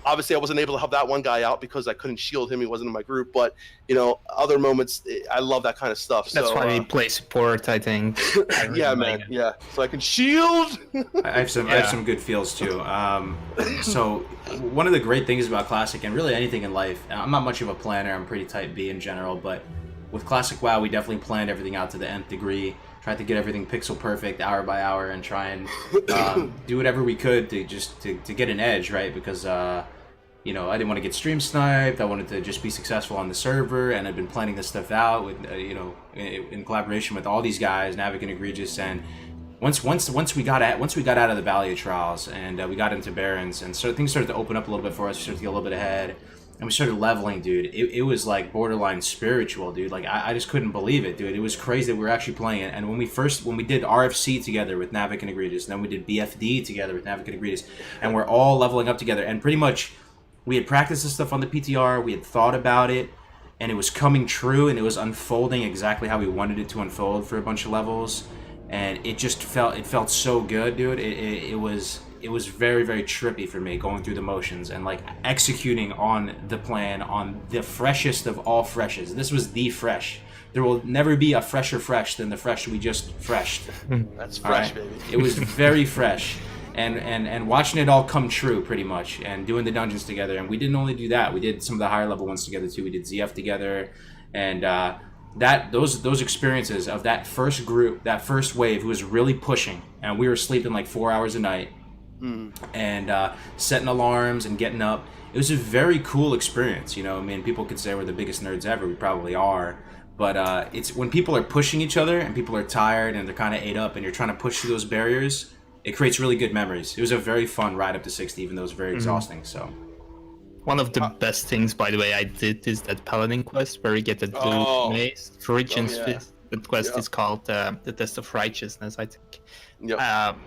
Obviously, I wasn't able to help that one guy out because I couldn't shield him. He wasn't in my group. But, you know, other moments, I love that kind of stuff. That's why we play support, I think. Yeah, man. Yeah. So I can shield. I have some good feels too. So one of the great things about Classic, and really anything in life, I'm not much of a planner. I'm pretty type B in general. But with Classic WoW, we definitely planned everything out to the nth degree. Tried to get everything pixel perfect hour by hour and try and do whatever we could to get an edge, right? Because you know, I didn't want to get stream sniped. I wanted to just be successful on the server, and I've been planning this stuff out with you know, in collaboration with all these guys, Navic and Egregious. And once we got out of the Valley of Trials and we got into Barrens, and so things started to open up a little bit for us. We started to get a little bit ahead. And we started leveling, dude. It was like borderline spiritual, dude. Like I just couldn't believe it, dude. It was crazy that we were actually playing it. And when we did RFC together with Navic and Egregious, and then we did BFD together with Navic and Egregious, and we're all leveling up together. And pretty much, we had practiced this stuff on the PTR. We had thought about it, and it was coming true, and it was unfolding exactly how we wanted it to unfold for a bunch of levels. And it just felt so good, dude. It was very, very trippy for me, going through the motions and like executing on the plan on the freshest of all freshes. This was the fresh. There will never be a fresher fresh than the fresh we just freshed. That's fresh, right? baby. It was very fresh. And watching it all come true, pretty much, and doing the dungeons together. And we didn't only do that. We did some of the higher level ones together too. We did ZF together, and those experiences of that first group, that first wave, who was really pushing, and we were sleeping like 4 hours a night. And setting alarms and getting up. It was a very cool experience, you know. I mean, people could say we're the biggest nerds ever. We probably are. But it's when people are pushing each other and people are tired and they're kind of ate up and you're trying to push through those barriers, it creates really good memories. It was a very fun ride up to 60, even though it was very exhausting. So, one of the best things, by the way, I did is that Paladin quest where you get the blue mace. For Regent's Fist. The quest is called the Test of Righteousness, I think. Yep.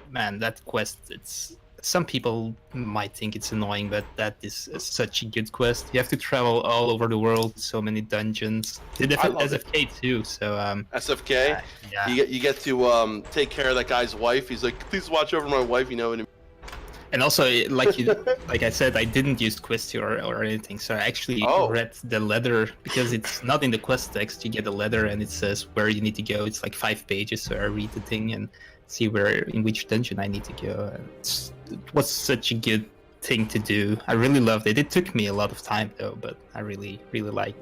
Man, that quest, it's... Some people might think it's annoying, but that is such a good quest. You have to travel all over the world, so many dungeons. Did SFK too, so SFK. Yeah. You get to take care of that guy's wife. He's like, please watch over my wife. You know what I mean? And also, like I said, I didn't use Questy or anything, so I actually read the letter, because it's not in the quest text. You get a letter and it says where you need to go. It's like 5 pages, so I read the thing and see in which dungeon I need to go. It was such a good thing to do. I really loved it. It took me a lot of time though, but I really, really liked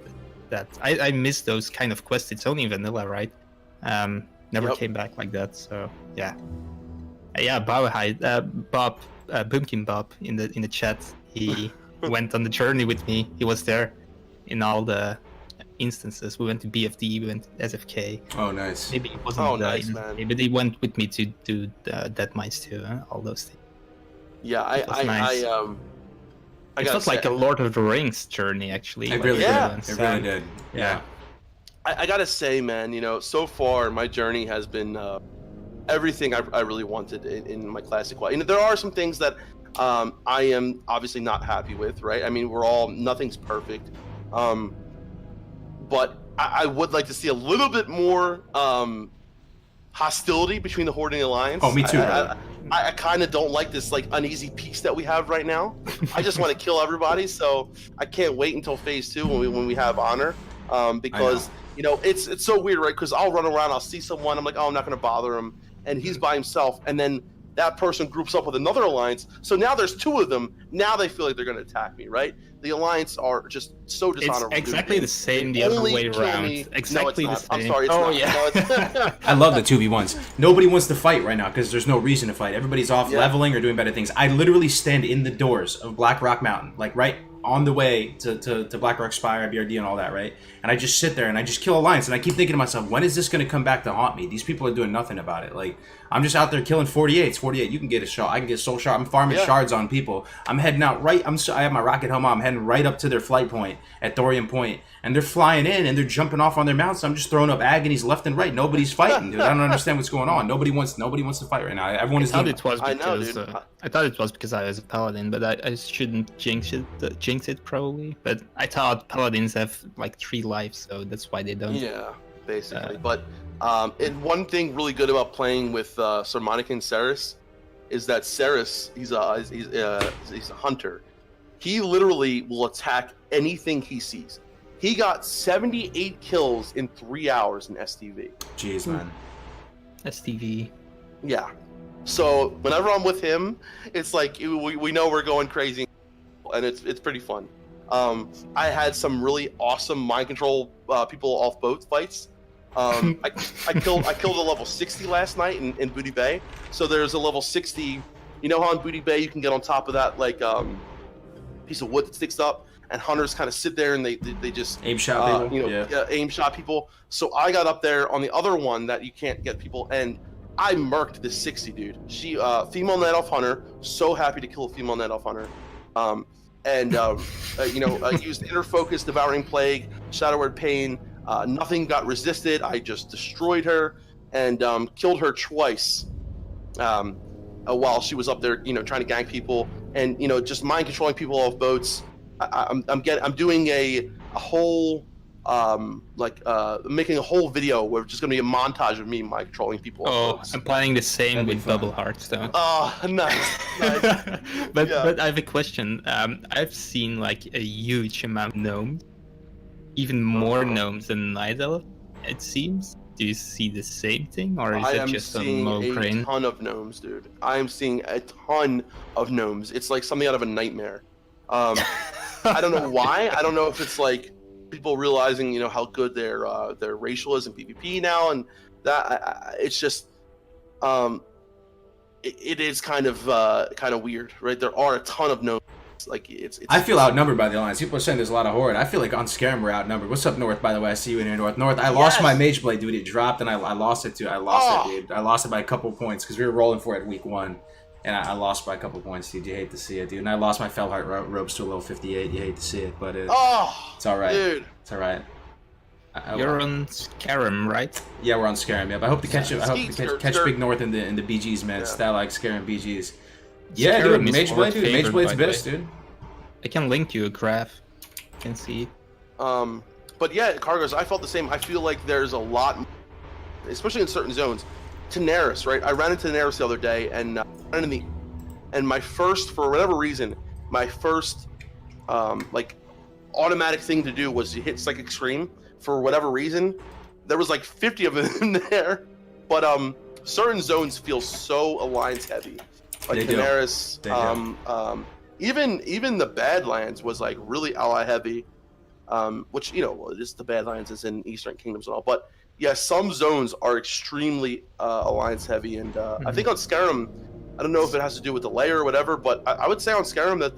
that. I miss those kind of quests. It's only vanilla, right? Never came back like that. So yeah. Bob, Bumpkin Bob in the chat. He went on the journey with me. He was there in all the instances. We went to BFD, we went to SFK. Oh, nice. Maybe it wasn't nice, man. Maybe they went with me to do Dead Mines too, all those things. Yeah, It felt like a Lord of the Rings journey, actually. It really did. It really did. Yeah. I gotta say, man, you know, so far my journey has been everything I really wanted in my classic WoW. You know, there are some things that I am obviously not happy with, right? I mean, nothing's perfect. but I would like to see a little bit more hostility between the Horde and the Alliance. Oh, me too. I kind of don't like this like uneasy peace that we have right now. I just want to kill everybody, so I can't wait until phase 2 when we have honor, because you know it's so weird, right? Because I'll run around, I'll see someone, I'm like, oh, I'm not gonna bother him, and he's by himself, and then that person groups up with another alliance, so now there's 2 of them. Now they feel like they're gonna attack me, right? The alliance are just so dishonorable. It's exactly the same the other way around. Exactly the same. I'm sorry, it's oh not. yeah. No, it's I love the 2v1s. Nobody wants to fight right now because there's no reason to fight. Everybody's off leveling or doing better things. I literally stand in the doors of Black Rock Mountain, like right on the way to Black Rock Spire, BRD, and all that, right? And I just sit there and I just kill Alliance, and I keep thinking to myself, when is this going to come back to haunt me? These people are doing nothing about it. Like, I'm just out there killing 48s. 48, you can get a shot. I can get soul shard. I'm farming shards on people. I'm heading out right. I have my rocket helmet. I'm heading right up to their flight point at Thorium Point, and they're flying in and they're jumping off on their mounts. I'm just throwing up agonies left and right. Nobody's fighting, dude. I don't understand what's going on. Nobody wants to fight right now. Everyone is. I thought it was because I know, dude. I thought it was because I was a paladin, but I shouldn't jinx it probably. But I thought paladins have like 3 lives, so that's why they don't. Yeah, basically. But and one thing really good about playing with Sir Monica Ceres is that Ceres, he's a hunter. He literally will attack anything he sees. He got 78 kills in 3 hours in STV. Jeez, man. STV. Yeah. So whenever I'm with him, it's like we know we're going crazy, and it's pretty fun. I had some really awesome mind control people off boat fights. I killed a level 60 last night in Booty Bay. So there's a level 60. You know how in Booty Bay you can get on top of that like piece of wood that sticks up, and hunters kind of sit there and they just Aim shot people. Aim shot people. So I got up there on the other one that you can't get people, and I murked this 60 dude. She female night elf hunter. So happy to kill a female night elf hunter. Used inner focus, devouring plague, shadow word pain. Nothing got resisted. I just destroyed her and killed her twice while she was up there, trying to gank people and just mind controlling people off boats. I'm doing a whole making a whole video where it's just gonna be a montage of me mind controlling people off boats. I'm planning the same with Double Hearthstone. Oh, nice. But I have a question. I've seen like a huge amount of gnomes. Even more gnomes than Night Elf, it seems. Do you see the same thing, or is it just a low crane? I am seeing a ton of gnomes, dude. I am seeing a ton of gnomes. It's like something out of a nightmare. I don't know why. I don't know if it's like people realizing, how good their racial is in PvP now, and that it's just, it is kind of weird, right? There are a ton of gnomes. Like it's I feel outnumbered by the Alliance. People are saying there's a lot of Horde. I feel like on Scarum we're outnumbered. What's up, North, by the way? I see you in here, North. North, I lost my Mage Blade, dude. It dropped, and I lost it, too. I lost it, dude. I lost it by a couple points, because we were rolling for it week 1, and I lost by a couple points, dude. You hate to see it, dude. And I lost my Fellheart robes to a level 58. You hate to see it, but it's all right. Dude. It's all right. You're on Scarum, right? Yeah, we're on Scarum, yeah. But I hope to catch it. I hope to catch Big North in the BGs, man. Yeah. Stat like Scarum BGs. Yeah, Scarum dude. Mage Blade, dude. Mage Blade's by the best, way. dude. I can link you a graph. You can see it. But yeah, Cargos, I felt the same. I feel like there's a lot, especially in certain zones. Daenerys, right? I ran into Daenerys the other day, and my first, for whatever reason, automatic thing to do was to hit Psychic Scream. For whatever reason, there was like 50 of them in there. But certain zones feel so Alliance heavy, like Daenerys. Even the Badlands was like really ally heavy, which just the Badlands is in Eastern Kingdoms and all. But yeah, some zones are extremely Alliance heavy, and I think on Skyrim, I don't know if it has to do with the layer or whatever, but I would say on Skyrim that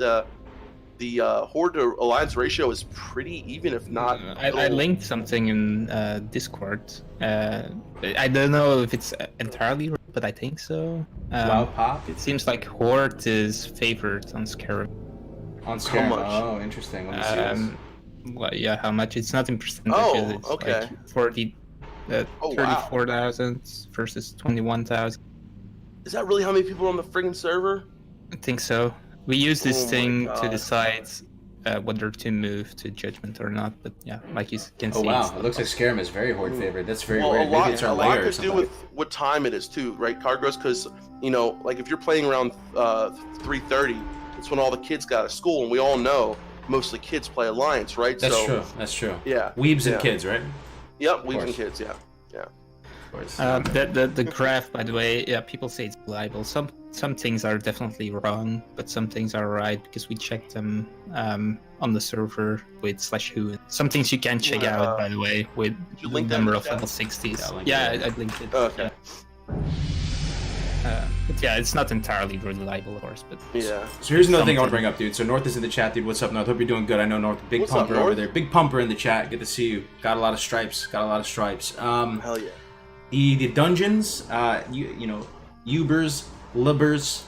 the Horde to Alliance ratio is pretty even, if not. I linked something in Discord. I don't know if it's entirely right, but I think so. WoW pop? It seems like Horde is favored on Scarum. On Scarum? Oh, interesting. Let me see this. Well, yeah, how much? It's not in percentage. Oh, it's okay. Like 34,000 versus 21,000. Is that really how many people are on the friggin' server? I think so. We use this thing to decide whether to move to Judgment or not. But yeah, like you can see. Oh wow, it's it looks like Scarum is very Horde favorite. That's very Well, weird. Maybe it's our a lot layer or could something. do with what time it is too, right, Cargos? Because like if you're playing around 3:30, it's when all the kids got out of school, and we all know mostly kids play Alliance, right? That's true. That's true. Yeah. Weebs and kids, right? Yep, weebs and kids. Yeah. Of course. The graph, by the way, yeah, people say it's reliable. Some things are definitely wrong, but some things are right because we checked them on the server with /who. Some things you can check out, by the way, with you the link number that of in level the 60s. Yeah, I linked it. Okay. But yeah, it's not entirely reliable, of course. But Yeah. So here's another thing I want to bring up, dude. So North is in the chat, dude. What's up, North? Hope you're doing good. I know North, big What's up, pumper North? over there. Big pumper in the chat. Good to see you. Got a lot of stripes. Hell yeah. The dungeons, Ubers, Libbers,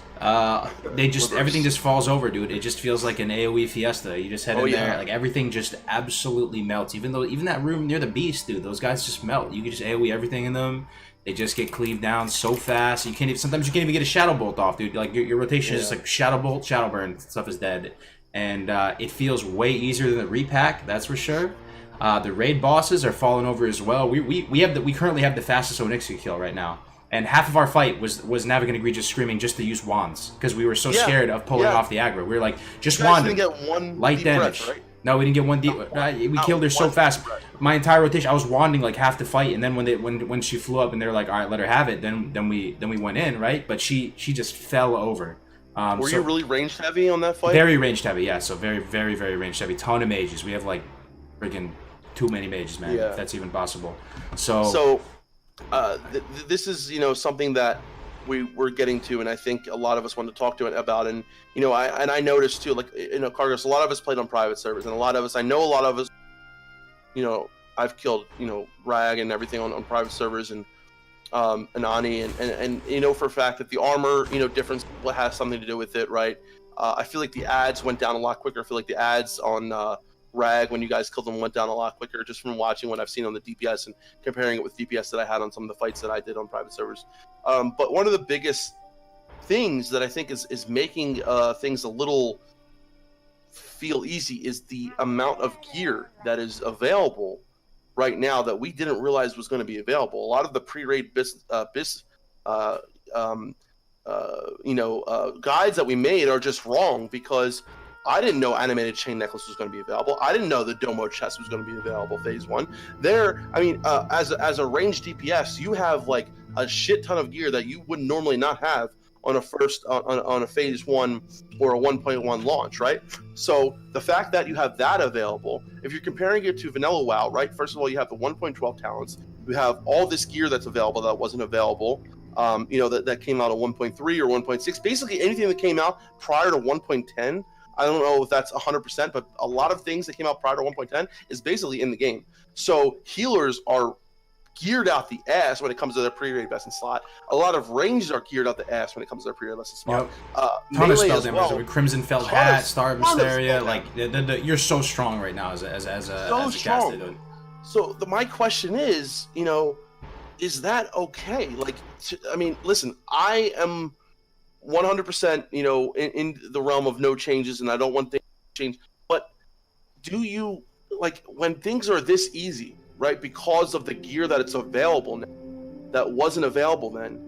they just everything just falls over, dude. It just feels like an AoE fiesta. You just head in there, like everything just absolutely melts. Even that room near the beast, dude, those guys just melt. You can just AoE everything in them. They just get cleaved down so fast. You can't even, sometimes you can't even get a shadow bolt off, dude. Like your rotation is just like shadow bolt, shadow burn, stuff is dead, and it feels way easier than the repack. That's for sure. The raid bosses are falling over as well. We currently have the fastest Onyxia kill right now, and half of our fight was Navigant Egregious screaming just to use wands because we were so scared of pulling off the aggro. We were like, just wand him. Didn't get one Light deep damage. breath, right? No, we didn't get one deep. We killed her so fast. My entire rotation, I was wanding like half the fight, and then when she flew up and they're like, all right, let her have it. Then we went in, right? But she just fell over. Were you really ranged heavy on that fight? Very ranged heavy, yeah. So very, very, very ranged heavy. Ton of mages. We have like freaking too many mages, man. If that's even possible. So this is something that we're getting to, and I think a lot of us want to talk to it about. And I noticed too, like Cargos, a lot of us played on private servers, and a lot of us, I've killed Rag and everything on private servers, and Anani, and for a fact that the armor difference has something to do with it, right? I feel like the ads went down a lot quicker. I feel like the ads on Rag when you guys killed them went down a lot quicker, just from watching what I've seen on the DPS and comparing it with DPS that I had on some of the fights that I did on private servers. But one of the biggest things that I think is making things a little feel easy is the amount of gear that is available right now that we didn't realize was going to be available. A lot of the pre-raid guides that we made are just wrong because I didn't know animated chain necklace was going to be available. I didn't know the Domo chest was going to be available phase 1. As a ranged DPS, you have like a shit ton of gear that you would normally not have on a phase 1 or a 1.1 launch, right? So the fact that you have that available, if you're comparing it to vanilla WoW, right? First of all, you have the 1.12 talents. You have all this gear that's available that wasn't available. That came out at 1.3 or 1.6. Basically anything that came out prior to 1.10. I don't know if that's 100%, but a lot of things that came out prior to 1.10 is basically in the game. So healers are geared out the ass when it comes to their pre-raid best in slot. A lot of ranged are geared out the ass when it comes to their pre-raid best in slot. Ton of spell damage with Crimson Felt Hat, Star of Mysteria. Like you're so strong right now as a caster, dude. So my question is, is that okay? Like, listen, I am 100%, in the realm of no changes, and I don't want things to change. But do you, like, when things are this easy, right, because of the gear that it's available now, that wasn't available then?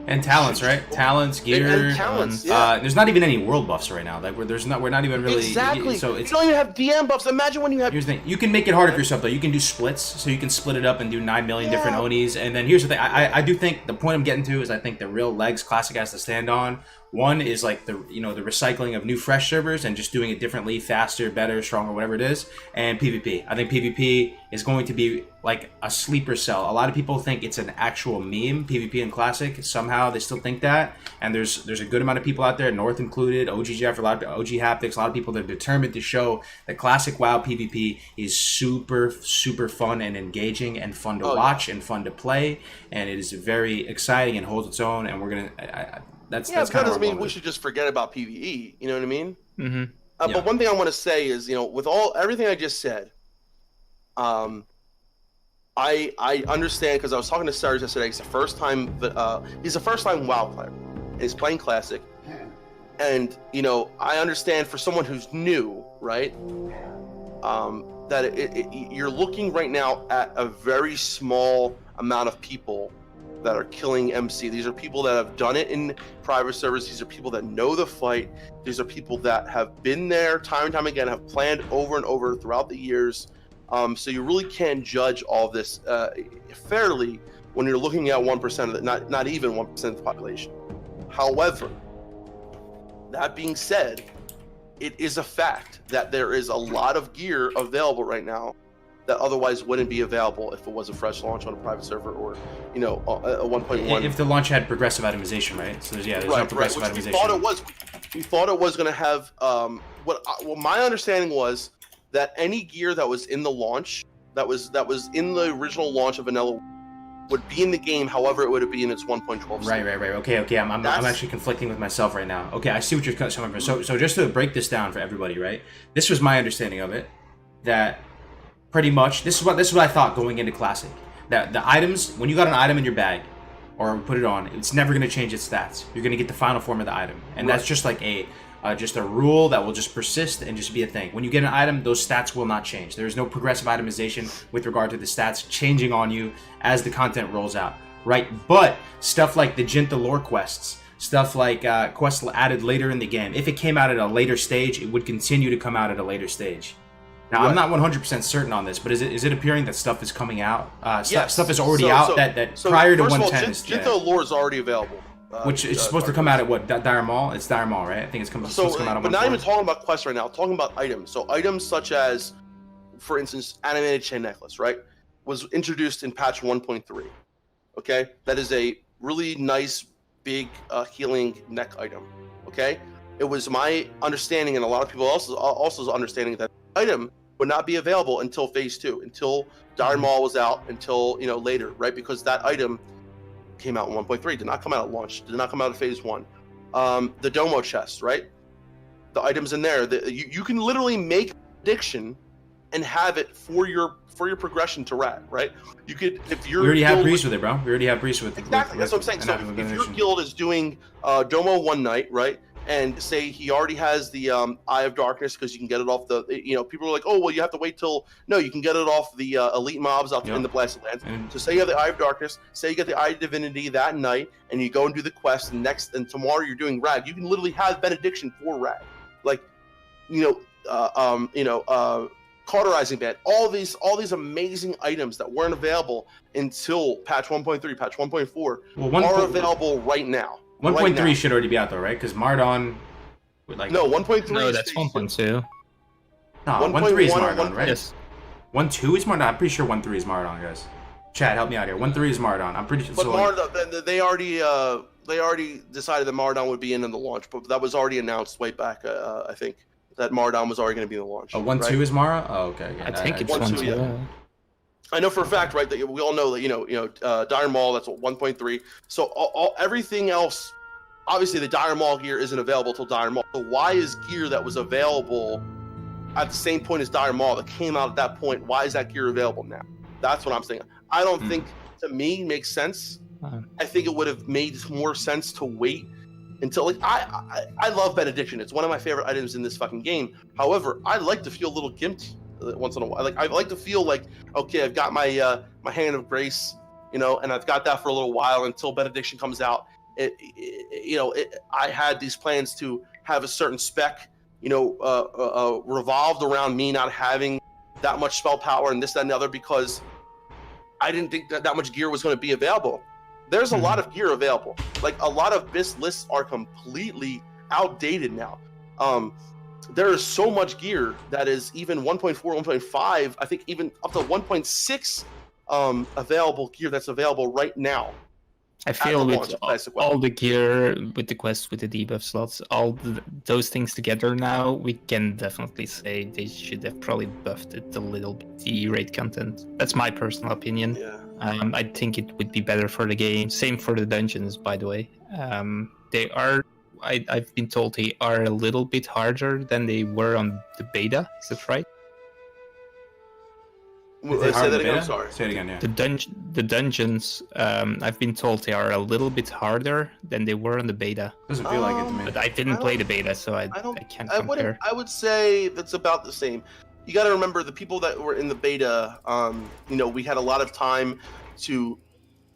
And talents, right? Talents, gear. And talents, yeah. There's not even any world buffs right now. Like we're not even really. Exactly. So you don't even have DM buffs. Imagine when you have. Here's the thing. You can make it harder for yourself though. You can do splits, so you can split it up and do 9 million different Onis. And then here's the thing. I do think the point I'm getting to is I think the real legs Classic has to stand on. One is like the the recycling of new fresh servers and just doing it differently, faster, better, stronger, whatever it is. And PvP. I think PvP is going to be like a sleeper cell. A lot of people think it's an actual meme, PvP and Classic. Somehow they still think that. And there's a good amount of people out there, North included, OG Jeff, a lot of OG Haptics, a lot of people that are determined to show that Classic WoW PvP is super, super fun and engaging and fun to watch and fun to play. And it is very exciting and holds its own. And we're gonna. That's kind of doesn't mean we should just forget about PvE. You know what I mean? Mm-hmm. But one thing I want to say is, with everything I just said, I understand because I was talking to Sarge yesterday. He's a first time WoW player. And he's playing Classic, And I understand for someone who's new, right? That you're looking right now at a very small amount of people that are killing MC. These are people that have done it in private servers. These are people that know the fight. These are people that have been there time and time again, have planned over and over throughout the years. So you really can't judge all of this fairly when you're looking at 1% of the, not even 1% of the population. However, that being said, it is a fact that there is a lot of gear available right now that otherwise wouldn't be available if it was a fresh launch on a private server or, a 1.1. If the launch had progressive itemization, right? So there's no progressive itemization. We thought it was going to have. What my understanding was that any gear that was in the launch, that was in the original launch of Vanilla, would be in the game. However, it would be in its 1.12. Right. Okay. I'm actually conflicting with myself right now. Okay, I see what you're coming from. So just to break this down for everybody, right? This was my understanding of it. That pretty much this is what I thought going into Classic. That the items, when you got an item in your bag, or put it on, it's never going to change its stats. You're going to get the final form of the item, and that's just like a rule that will just persist and just be a thing. When you get an item, those stats will not change. There is no progressive itemization with regard to the stats changing on you as the content rolls out, right? But stuff like the Jinta lore quests, stuff like quests added later in the game, if it came out at a later stage, it would continue to come out at a later stage. Now, I'm not 100% certain on this, but is it appearing that stuff is coming out? Yes. Stuff is already out that prior to 110 is... Jinta lore is already available. Which is supposed to come out at what? Dire Maul? It's Dire Maul, right? I think it's supposed to come out at 1.4. But not even talking about quests right now. Talking about items. So items such as, for instance, animated chain necklace, right? Was introduced in patch 1.3. Okay? That is a really nice, big healing neck item. Okay? It was my understanding, and a lot of people also's understanding, that item would not be available until phase 2, until Dire Maul was out, until later, right? Because that item came out in 1.3, did not come out at launch, did not come out at phase 1. The Domo chest, right? The items in there, you can literally make addiction and have it for your progression to rat, right? You could, if you're... We already have Breeze with it, bro. We already have Breeze with it. Exactly, that's what I'm saying. So if your guild is doing Domo one night, right? And say he already has the Eye of Darkness, because you can get it off the, people are like, oh, well, you have to wait till, no, you can get it off the elite mobs out in the Blasted Lands. So say you have the Eye of Darkness, say you get the Eye of Divinity that night, and you go and do the quest, and tomorrow you're doing Rag. You can literally have Benediction for Rag. Like, Cauterizing Band, all these amazing items that weren't available until patch 1.3, patch 1.4 are available right now. 1.3 should already be out though, right? Because Mardon would like... No, 1.3 No, that's 1.2. No, 1.3 is Mardon, right? Yes. 1.2 is Mardon? I'm pretty sure 1.3 is Mardon, guys. Chad, help me out here. 1.3 is Mardon. I'm pretty sure... But Mardon, they already decided that Mardon would be in the launch, but that was already announced way back, I think, that Mardon was already going to be in the launch. 1.2 right? is Mara? Oh, okay. I think it's 1.2. Yeah. I know for a fact, right, that we all know that, Dire Maul, that's 1.3. So everything else, obviously the Dire Maul gear isn't available till Dire Maul. So why is gear that was available at the same point as Dire Maul that came out at that point, why is that gear available now? That's what I'm saying. I don't think, to me, makes sense. I think it would have made more sense to wait until, like, I love Benediction. It's one of my favorite items in this fucking game. However, I like to feel a little gimped once in a while. Like, I like to feel like, okay, I've got my my Hand of Grace, and I've got that for a little while until Benediction comes out. I had these plans to have a certain spec, revolved around me not having that much spell power and this, that, and the other, because I didn't think that much gear was going to be available. There's a lot of gear available. Like, a lot of BIS lists are completely outdated now. There is so much gear that is even 1.4, 1.5, I think even up to 1.6 available gear that's available right now. I feel with all the gear, with the quests, with the debuff slots, those things together now, we can definitely say they should have probably buffed it a little bit, the raid content. That's my personal opinion. Yeah. I think it would be better for the game. Same for the dungeons, by the way. They are, I've been told they are a little bit harder than they were on the beta. Is that right? Say that again. I'm sorry. Say it again. Yeah. The dungeons, I've been told they are a little bit harder than they were in the beta. Doesn't feel like it to me. But I didn't play the beta, so I can't compare. I would say that's about the same. You got to remember the people that were in the beta. We had a lot of time to.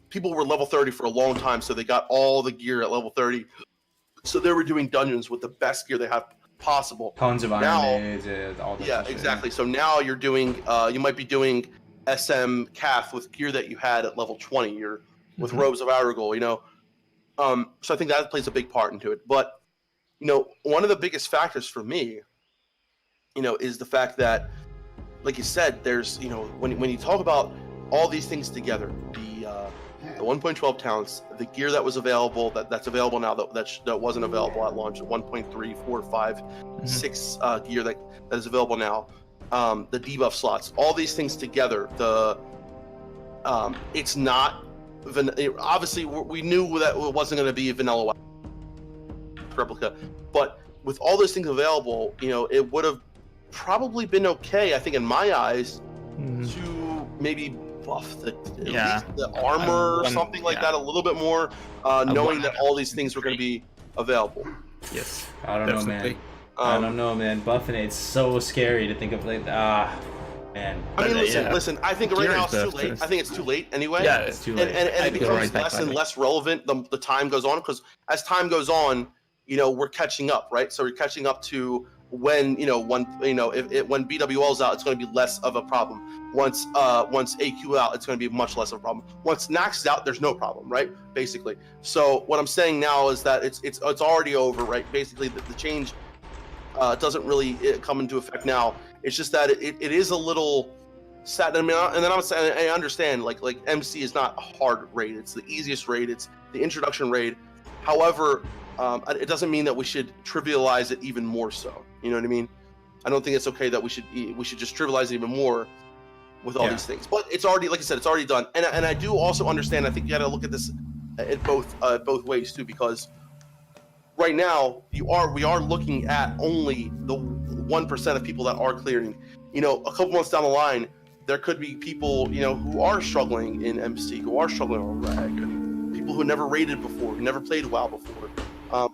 People were level 30 for a long time, so they got all the gear at level 30. So they were doing dungeons with the best gear they have possible. Tons of iron blades, all that. Yeah, exactly. So now you're doing. You might be doing SM Cath with gear that you had at level 20. You're with Robes of Aragorn. So I think that plays a big part into it. But one of the biggest factors for me, is the fact that, like you said, there's when you talk about all these things together, the 1.12 talents, the gear that was available, that's available now that wasn't available at launch, 1.3, 4, 5, 6 gear that is available now, the debuff slots, all these things together, it's not obviously we knew that it wasn't going to be a vanilla replica, but with all those things available, it would have probably been okay, I think, in my eyes, to maybe buff the armor or something like that a little bit more, knowing that all these things were going to be available. Yes, I don't know, man. I don't know, man. Buffing it's so scary to think of man. I mean, listen. I think right now it's too late. I think it's too late anyway. Yeah, it's too late. And it becomes less and less relevant the time goes on, because as time goes on, we're catching up, right? So we're catching up to when when BWL's out, it's going to be less of a problem. Once AQ out, it's going to be much less of a problem. Once Nax is out, there's no problem, right? Basically. So what I'm saying now is that it's already over, right? Basically, the change doesn't really come into effect now. It's just that it is a little sad. I mean, and then I'm saying I understand like MC is not a hard raid. It's the easiest raid. It's the introduction raid. However, it doesn't mean that we should trivialize it even more so. You know what I mean? I don't think it's okay that we should just trivialize it even more with all these things. But it's already, like I said, it's already done. And I do also understand. I think you got to look at this in both ways too, because right now we are looking at only the 1% of people that are clearing. A couple months down the line, there could be people who are struggling in MC, who are struggling on RAG, people who never raided before, who never played WoW before,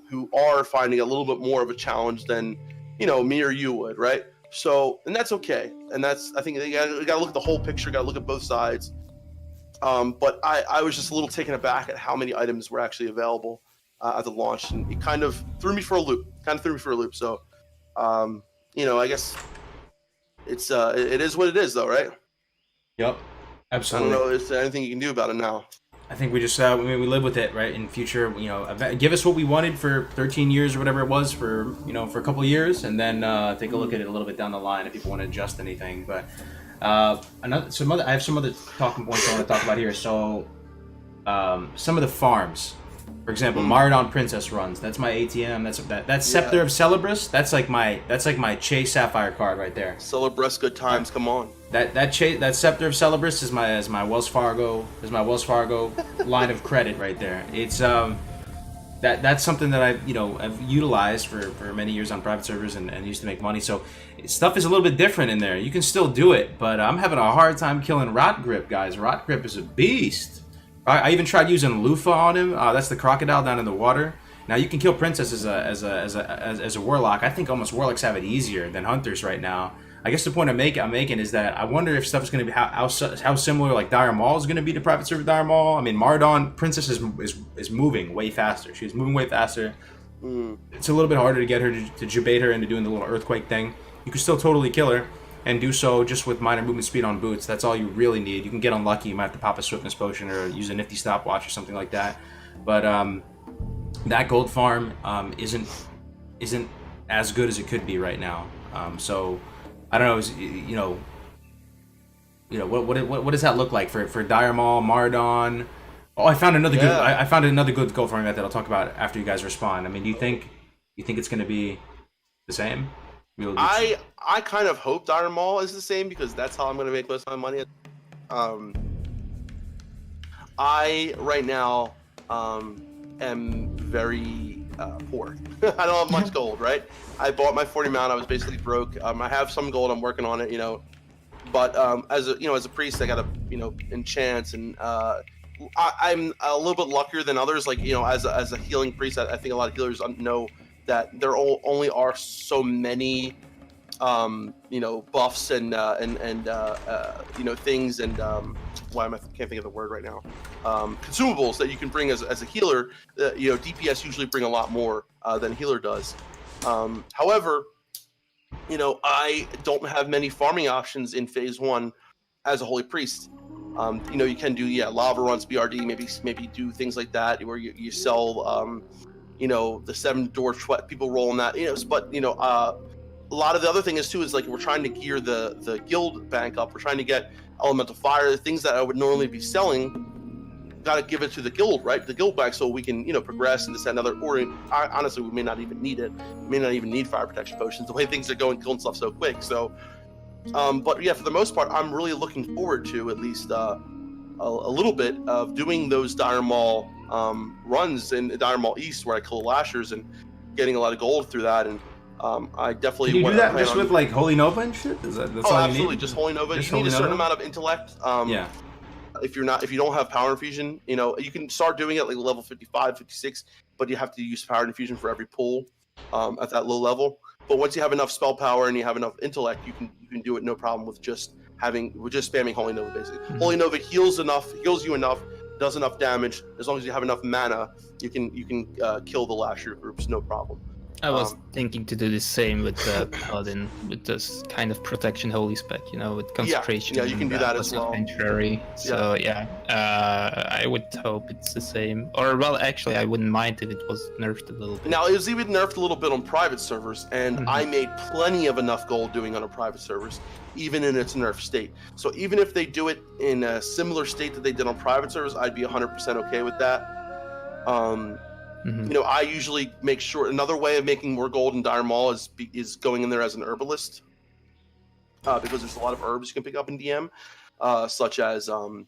who are finding a little bit more of a challenge than me or you would, right? So, and that's okay. And I think you got to look at the whole picture, got to look at both sides. But I was just a little taken aback at how many items were actually available at the launch, and it kind of threw me for a loop. So, I guess it is what it is, though, right? Yep, absolutely. I don't know. Is there anything you can do about it now? I think we just we live with it, right? In future, give us what we wanted for 13 years or whatever it was for for a couple of years, and then take a look at it a little bit down the line if people want to adjust anything. But I have some other talking points I want to talk about here. So some of the farms, for example, Maradon Princess runs. That's my ATM. That's Scepter of Celebris. That's like my Chase Sapphire card right there. Celebris, good times. Come on. That Scepter of Celebris is my Wells Fargo line of credit right there. It's that's something that I've utilized for many years on private servers and used to make money. So stuff is a little bit different in there. You can still do it, but I'm having a hard time killing Rot Grip, guys. Rot Grip is a beast. I even tried using Lufa on him. That's the crocodile down in the water. Now you can kill Princess as a warlock. I think almost warlocks have it easier than hunters right now. I guess the point I'm making is that I wonder if stuff is going to be how similar like Dire Maul is going to be to private server Dire Maul. I mean, Maradon Princess is moving way faster. She's moving way faster. It's a little bit harder to get her to jubate her into doing the little earthquake thing. You can still totally kill her and do so just with minor movement speed on boots. That's all you really need. You can get unlucky. You might have to pop a swiftness potion or use a nifty stopwatch or something like that. But that gold farm isn't as good as it could be right now. So I don't know. What does that look like for Dire Maul, Maradon? Oh, I found another good. I found another good gold farming method. I'll talk about after you guys respond. I mean, do you think it's going to be the same? I kind of hope Dire Maul is the same because that's how I'm going to make most of my money. I right now am very poor. I don't have much gold, right? I bought my 40 mount. I was basically broke. I have some gold. I'm working on it, But as a priest, I gotta enchant, and I'm a little bit luckier than others. Like as a healing priest, I think a lot of healers know that there only are so many buffs and things and I can't think of the word right now. Consumables that you can bring as a healer. DPS usually bring a lot more than healer does. However, I don't have many farming options in phase 1 as a holy priest. You can do lava runs, BRD, maybe do things like that where you sell the 7 dwarf people roll on that. But a lot of the other thing is like we're trying to gear the guild bank up. We're trying to get elemental fire, the things that I would normally be selling. Got to give it to the guild, right? The guild bank, so we can progress and this and another. Or honestly, we may not even need it. We may not even need fire protection potions. The way things are going, killing stuff so quick. So, but yeah, for the most part, I'm really looking forward to at least a little bit of doing those Dire Maul runs in Dire Maul East, where I kill lashers and getting a lot of gold through that. And I definitely can you do that just with like Holy Nova and shit? That's all absolutely, you need? just Holy Nova. Just you need a certain Nova? amount of intellect. Yeah. If you don't have power infusion, you can start doing it like level 55, 56, but you have to use power infusion for every pull at that low level. But once you have enough spell power and you have enough intellect, you can do it no problem with just spamming Holy Nova basically. Mm-hmm. Holy Nova heals you enough, does enough damage. As long as you have enough mana, you can kill the lasher groups no problem. I was thinking to do the same with the Paladin, with this kind of protection holy spec, with concentration. Yeah, you can do that as well. Sanctuary. So I would hope it's the same. Or well, actually, I wouldn't mind if it was nerfed a little bit. Now it was even nerfed a little bit on private servers, and I made plenty of enough gold doing on a private servers, even in its nerf state. So even if they do it in a similar state that they did on private servers, I'd be 100% okay with that. I usually make sure another way of making more gold in Dire Maul is going in there as an herbalist, because there's a lot of herbs you can pick up in DM, such as Dream.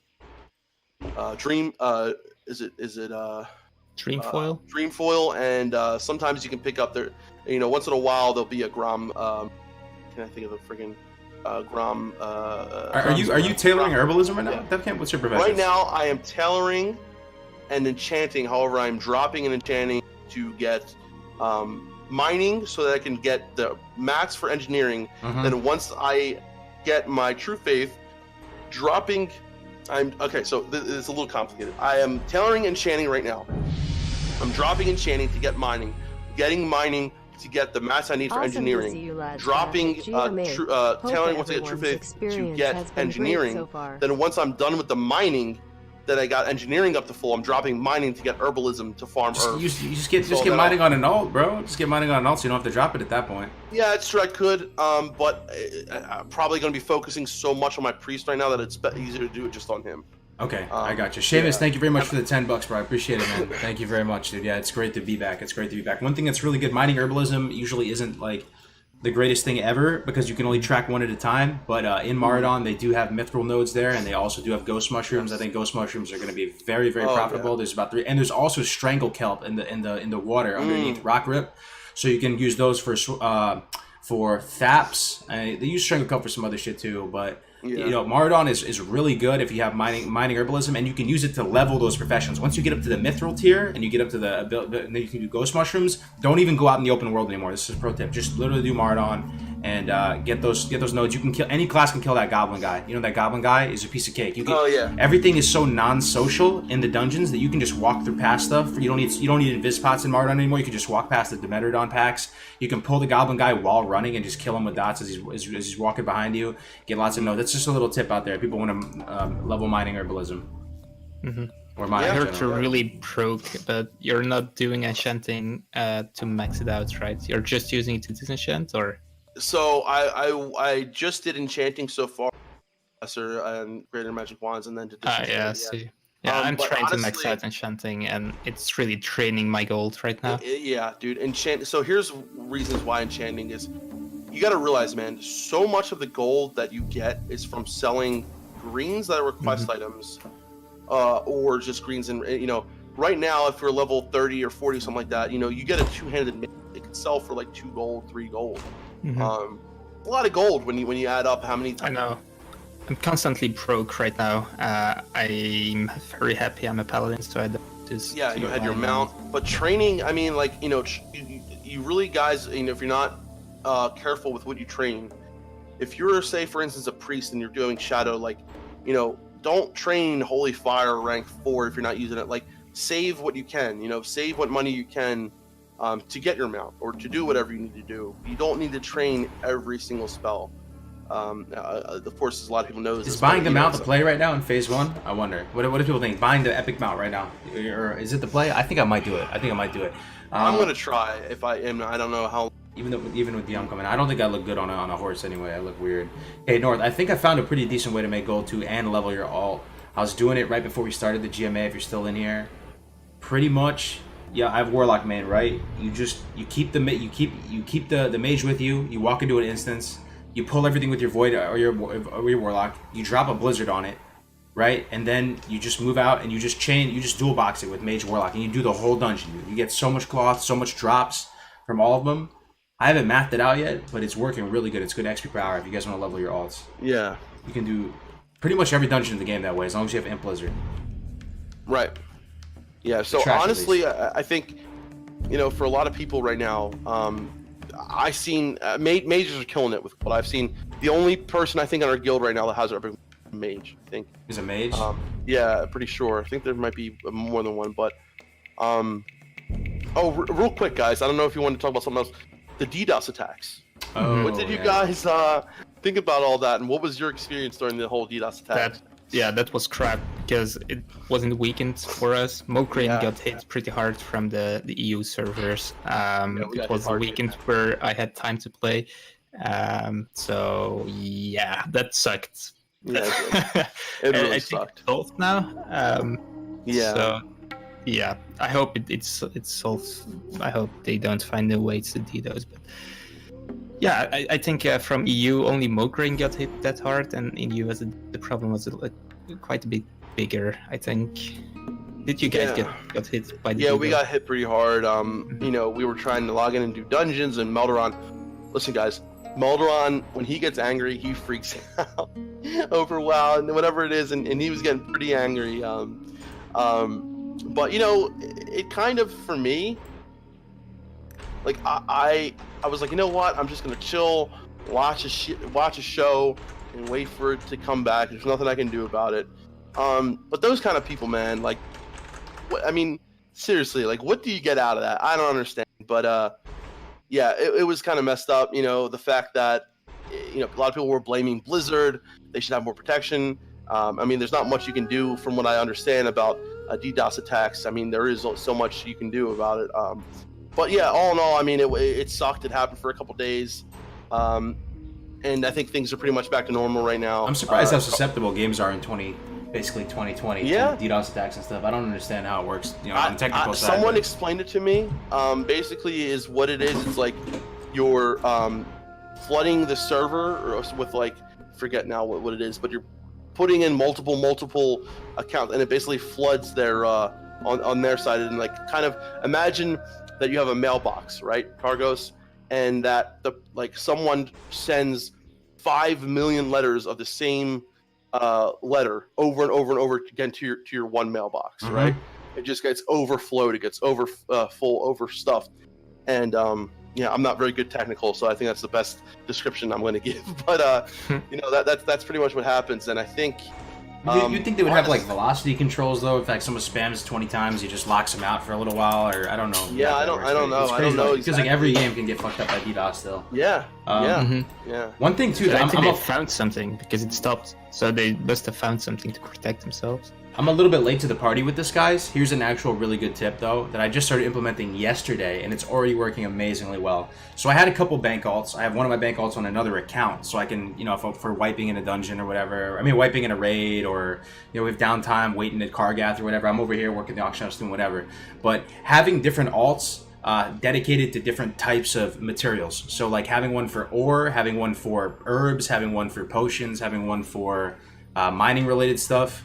Dreamfoil? Dreamfoil, and sometimes you can pick up once in a while there'll be a Grom. Can I think of the friggin' Grom? Are you tailoring herbalism right now? Yeah. What's your profession? Right now, I am tailoring and enchanting. However, I'm dropping and enchanting to get mining so that I can get the max for engineering. Then once I get my true faith, dropping. So it's a little complicated. I am tailoring and enchanting right now. I'm dropping enchanting to get mining, getting mining to get the mats I need for engineering, dropping tailoring once I get true faith to get engineering. Then once I'm done with the mining, that I got engineering up to full, I'm dropping mining to get herbalism to farm herbs. You just get mining on an alt, bro. Just get mining on an alt, so you don't have to drop it at that point. Yeah, it's true. I could, but I'm probably going to be focusing so much on my priest right now that it's easier to do it just on him. Okay, I got you. Seamus, thank you very much for the $10, bro. I appreciate it, man. Thank you very much, dude. Yeah, it's great to be back. One thing that's really good, mining herbalism usually isn't like the greatest thing ever because you can only track one at a time, but in Maradon they do have mithril nodes there, and they also do have ghost mushrooms. I think ghost mushrooms are going to be very, very profitable. Yeah. There's about 3, and there's also strangle kelp in the water underneath rock rip, so you can use those for thaps. They use strangle kelp for some other shit too, but Maradon is really good if you have mining herbalism, and you can use it to level those professions. Once you get up to the mithril tier and you get up to and then you can do ghost mushrooms. Don't even go out in the open world anymore. This is a pro tip. Just literally do Maradon and get those nodes. You can kill any class can kill that goblin guy. That goblin guy is a piece of cake. Everything is so non-social in the dungeons that you can just walk through past stuff. You don't need invis pots in Maradon anymore. You can just walk past the Demetrodon packs. You can pull the goblin guy while running and just kill him with dots as he's walking behind you. Get lots of nodes. That's just a little tip out there. People want to level mining herbalism. Or mining. I heard you're really broke, but you're not doing enchanting to max it out, right? You're just using it to disenchant, or? So I just did enchanting so far, Lesser and Greater Magic Wands, and then to disenchant. See. Yeah, I'm trying to max out enchanting, and it's really draining my gold right now. Yeah, dude. So here's reasons why enchanting is. You got to realize, man, so much of the gold that you get is from selling greens that are quest items, or just greens. And right now, if you're level 30 or 40, something like that, you get a two-handed mace. It could sell for like 2 gold, 3 gold. A lot of gold when you add up how many times. I know. I'm constantly broke right now. I'm very happy I'm a paladin, so I don't just... Yeah, you had your mount, but training. I mean, like you really guys, if you're not careful with what you train, if you're, say, for instance, a priest and you're doing shadow, like, don't train holy fire rank 4 if you're not using it. Like, save what you can. Save what money you can to get your mount or to do whatever you need to do. You don't need to train every single spell. Of course, as a lot of people know, is buying the mount the play right now in phase 1? I wonder. What do people think? Buying the epic mount right now, or is it the play? I think I might do it. I'm gonna try. If I am, I don't know how. Even with the coming, I don't think I look good on a horse anyway. I look weird. Hey North, I think I found a pretty decent way to make gold 2 and level your alt. I was doing it right before we started the GMA. If you're still in here, pretty much. Yeah, I have Warlock main, right? You keep the mage with you. You walk into an instance. You pull everything with your Void or your Warlock. You drop a Blizzard on it, right? And then you just move out and you just dual box it with Mage Warlock, and you do the whole dungeon. You get so much cloth, so much drops from all of them. I haven't mathed it out yet, but it's working really good. It's good XP per hour if you guys want to level your alts. Yeah. You can do pretty much every dungeon in the game that way, as long as you have Imp Blizzard. Right. Yeah, so honestly, I think, for a lot of people right now, I've seen mages are killing it with what I've seen. The only person I think in our guild right now that has a mage, I think. Is a mage? Yeah, pretty sure. I think there might be more than one, but real quick, guys. I don't know if you want to talk about something else. The DDoS attacks. Oh, what did you guys think about all that, and what was your experience during the whole DDoS attack? That was crap because it wasn't weekend for us. Mokraine got hit pretty hard from the EU servers. It was a weekend where I had time to play. So yeah, that sucked. Yeah, it really sucked. It's solved now. So yeah, I hope it's solved. I hope they don't find new ways to do those. But yeah, I think from EU only Mokraine got hit that hard, and in US the problem was quite a bit bigger. I think. Did you guys get hit by the? Yeah, we got hit pretty hard. We were trying to log in and do dungeons, and Melderon. Listen, guys, Melderon, when he gets angry, he freaks out over WoW and whatever it is, and he was getting pretty angry. But it kind of, for me, like I was like, you know what? I'm just gonna chill, watch a show, and wait for it to come back. There's nothing I can do about it. But those kind of people, man, like, seriously, like, what do you get out of that? I don't understand. But yeah, it was kind of messed up. The fact that a lot of people were blaming Blizzard. They should have more protection. There's not much you can do from what I understand about DDoS attacks. There is so much you can do about it. But yeah, all in all, it sucked. It happened for a couple days. And I think things are pretty much back to normal right now. I'm surprised how susceptible games are in 2020 yeah. to DDoS attacks and stuff. I don't understand how it works, on the technical side. Someone explained it to me. Basically, is what it is. It's like you're flooding the server with, like, forget now what it is, but you're putting in multiple accounts, and it basically floods their on their side. And, like, kind of imagine that you have a mailbox, right, Cargos, and that someone sends 5 million letters of the same letter over and over and over again to your one mailbox, mm-hmm. right? It just gets overflowed. It gets full, overstuffed, and I'm not very good technical, so I think that's the best description I'm going to give. But that's pretty much what happens, and I think. You'd think they would have like velocity controls though. If someone spams 20 times, he just locks them out for a little while, or I don't know. Yeah, I don't know. I don't know. It feels like every game can get fucked up by DDoS still. Yeah. Yeah. One thing too, I think they found something because it stopped, so they must have found something to protect themselves. I'm a little bit late to the party with this, guys. Here's an actual really good tip, though, that I just started implementing yesterday, and it's already working amazingly well. So I had a couple bank alts. I have one of my bank alts on another account, so I can, for wiping in a dungeon or whatever. Wiping in a raid, or, we have downtime, waiting at Kargath or whatever. I'm over here working the auction house doing whatever. But having different alts dedicated to different types of materials. So, like, having one for ore, having one for herbs, having one for potions, having one for mining-related stuff,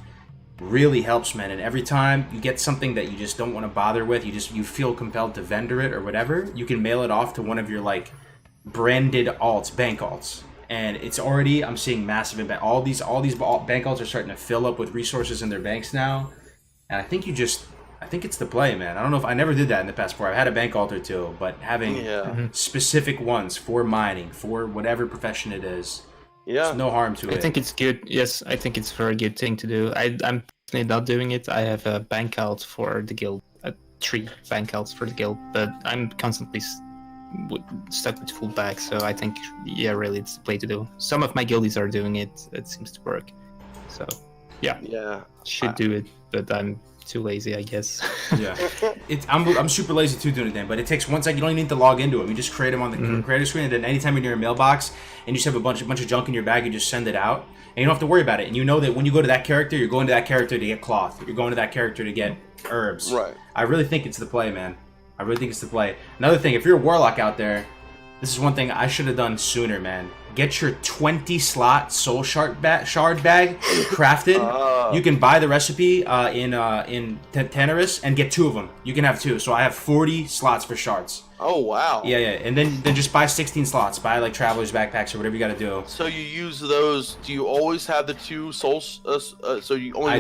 really helps, man. And every time you get something that you just don't want to bother with, you feel compelled to vendor it or whatever, you can mail it off to one of your, like, branded alts, bank alts, and it's already, I'm seeing massive impact. All these bank alts are starting to fill up with resources in their banks now, and I think it's the play, man. I don't know if I never did that in the past before. I've had a bank alt or two, but having specific ones for mining, for whatever profession it is, there's no harm to it. I think it's good. Yes, I think it's a very good thing to do. I'm personally not doing it. I have a bank alt for the guild, 3 bank alts for the guild, but I'm constantly stuck with full back. So I think, really, it's the play to do. Some of my guildies are doing it. It seems to work. So, should do it, but I'm too lazy, I guess. I'm super lazy too doing it then, but it takes 1 second. You don't even need to log into them. You just create them on the creator screen, and then anytime you're near a mailbox and you just have a bunch of junk in your bag, you just send it out, and you don't have to worry about it. And you know that when you go to that character, you're going to that character to get cloth. You're going to that character to get herbs. Right. I really think it's the play, man. I really think it's the play. Another thing, if you're a warlock out there, this is one thing I should have done sooner, man. Get your 20-slot soul shard bag crafted. You can buy the recipe in Teneris and get 2 of them. You can have 2. So I have 40 slots for shards. Oh, wow. Yeah. And then just buy 16 slots. Buy like traveler's backpacks or whatever you got to do. So you use those. Do you always have the 2 souls? So you only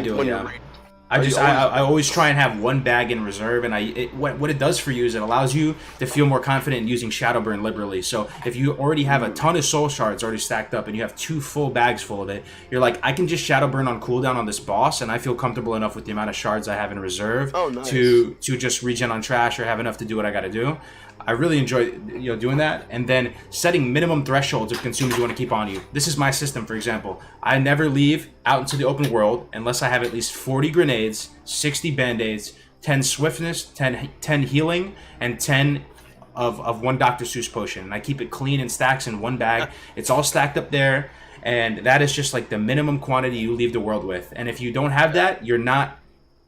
I do, I always try and have 1 bag in reserve, and what it does for you is it allows you to feel more confident in using Shadowburn liberally. So if you already have a ton of soul shards already stacked up and you have 2 full bags full of it, you're like, I can just Shadowburn on cooldown on this boss, and I feel comfortable enough with the amount of shards I have in reserve to just regen on trash or have enough to do what I got to do. I really enjoy doing that, and then setting minimum thresholds of consumers you want to keep on you. This is my system, for example. I never leave out into the open world unless I have at least 40 grenades, 60 band-aids, 10 swiftness, 10 healing, and 10 of 1 Dr. Seuss potion. And I keep it clean and stacks in 1 bag. It's all stacked up there, and that is just like the minimum quantity you leave the world with. And if you don't have that, you're not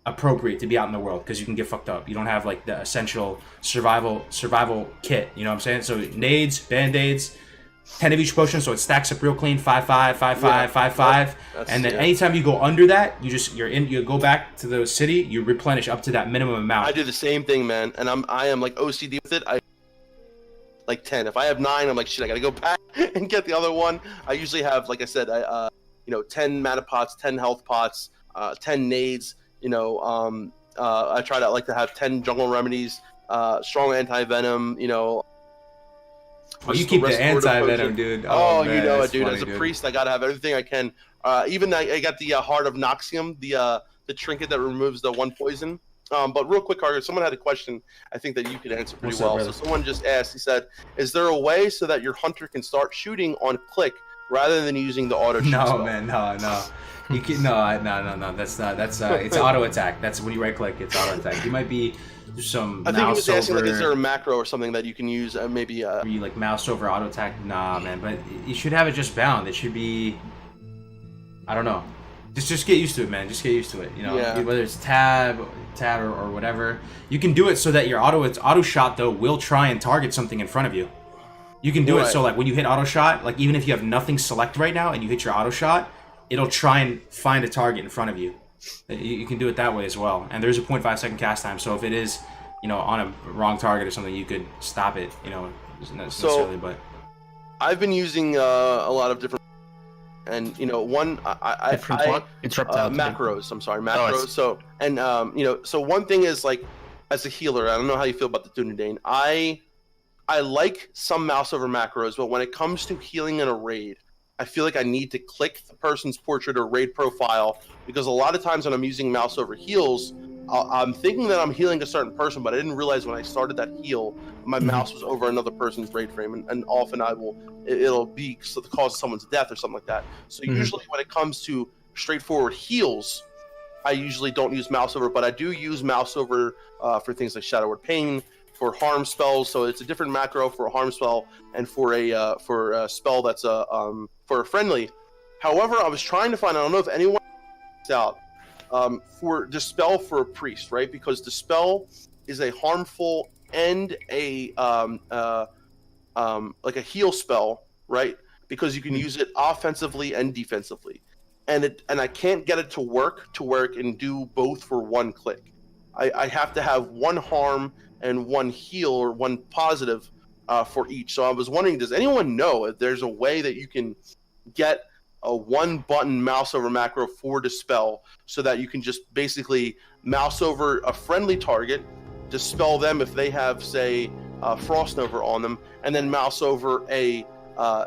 appropriate to be out in the world because you can get fucked up. You don't have like the essential survival kit, you know what I'm saying? So nades, band-aids, 10 of each potion, so it stacks up real clean, 5-5, 5-5, 5-5, and then anytime you go under that, you go back to the city, you replenish up to that minimum amount. I do the same thing, man, and I am like OCD with it. I like 10. If I have 9, I'm like, shit, I gotta go back and get the other one. I usually have, like I said, 10 mana pots, 10 health pots, 10 nades. I like to have 10 jungle remedies, strong anti-venom, Oh, you keep the anti-venom, dude. Oh man, dude. As a priest, I gotta have everything I can. Even I got the Heart of Noxium, the trinket that removes the 1 poison. But real quick, Carter, someone had a question I think that you could answer pretty well. So someone just asked, he said, is there a way so that your hunter can start shooting on click rather than using the auto shoot spell? Man, no. You can, no. That's not. It's auto attack. That's when you right click. It's auto attack. You might be some. I think he was asking, like, is there a macro or something that you can use? Maybe. You like mouse over auto attack? Nah, man. But you should have it just bound. It should be. I don't know. Just get used to it, man. Just get used to it. Whether it's tab or whatever. You can do it so that your auto shot though will try and target something in front of you. You can do it so like when you hit auto shot, like even if you have nothing select right now and you hit your auto shot, it'll try and find a target in front of you. You can do it that way as well. And there's a 0.5 second cast time, so if it is, on a wrong target or something, you could stop it, necessarily. But I've been using a lot of different, and one macros. I'm sorry, macros. So one thing is, like, as a healer, I don't know how you feel about the Dunedain. I like some mouse over macros, but when it comes to healing in a raid, I feel like I need to click the person's portrait or raid profile, because a lot of times when I'm using mouse over heals, I'm thinking that I'm healing a certain person, but I didn't realize when I started that heal, my mouse was over another person's raid frame, and often it'll be the cause of someone's death or something like that. So usually when it comes to straightforward heals, I usually don't use mouse over, but I do use mouse over for things like Shadow Word Pain, for harm spells. So it's a different macro for a harm spell and for a spell that's for a friendly. However, I was trying to find, I don't know if anyone out for Dispel for a priest, right? Because Dispel is a harmful and a like a heal spell, right? Because you can use it offensively and defensively, and I can't get it to work to where it can do both for 1 click. I have to have 1 harm and 1 heal or 1 positive for each. So I was wondering, does anyone know if there's a way that you can get a one-button mouse over macro for Dispel, so that you can just basically mouse over a friendly target, dispel them if they have, say, Frost Nova on them, and then mouse over a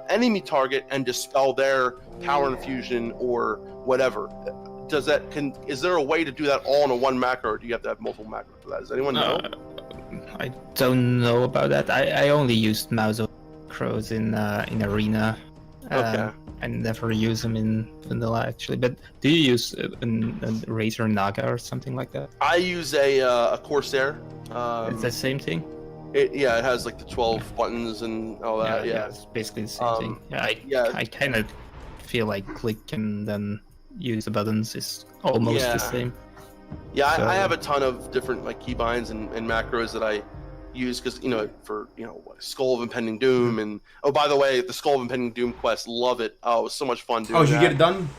enemy target and dispel their power infusion or whatever. Is there a way to do that all in a one macro, or do you have to have multiple macros for that? Does anyone know? I don't know about that. I only used mouse over macros in Arena. Okay. I never use them in vanilla actually. But do you use a Razor Naga or something like that? I use a Corsair. It's the same thing. It has like the 12 buttons and all that. Yeah, it's basically the same thing. I kind of feel like click and then use the buttons is almost the same. Yeah, So, I have a ton of different like keybinds and macros that I use because for Skull of Impending Doom, and by the way, the Skull of Impending Doom quest, love it. Oh, it was so much fun doing did you get it done?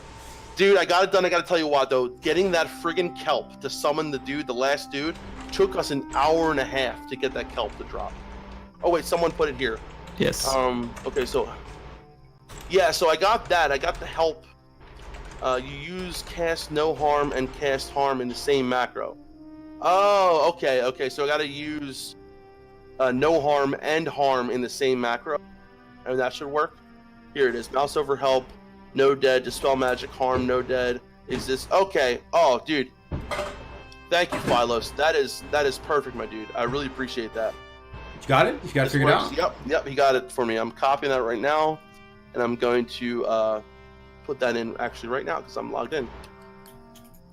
Dude, I got it done. I got to tell you what though, getting that friggin' kelp to summon the last dude, took us an hour and a half to get that kelp to drop. Oh wait, someone put it here. yes. Okay, so I got that. I got the help. You use cast no harm and cast harm in the same macro. Oh, okay. So I got to use no harm and harm in the same macro, and that should work. Here it is. Mouse over help, no dead. Dispel magic harm, no dead. Is this okay? Oh, dude. Thank you, Phylos. That is perfect, my dude. I really appreciate that. You got it? You got it figured out? Yep. He got it for me. I'm copying that right now, and I'm going to put that in actually right now because I'm logged in.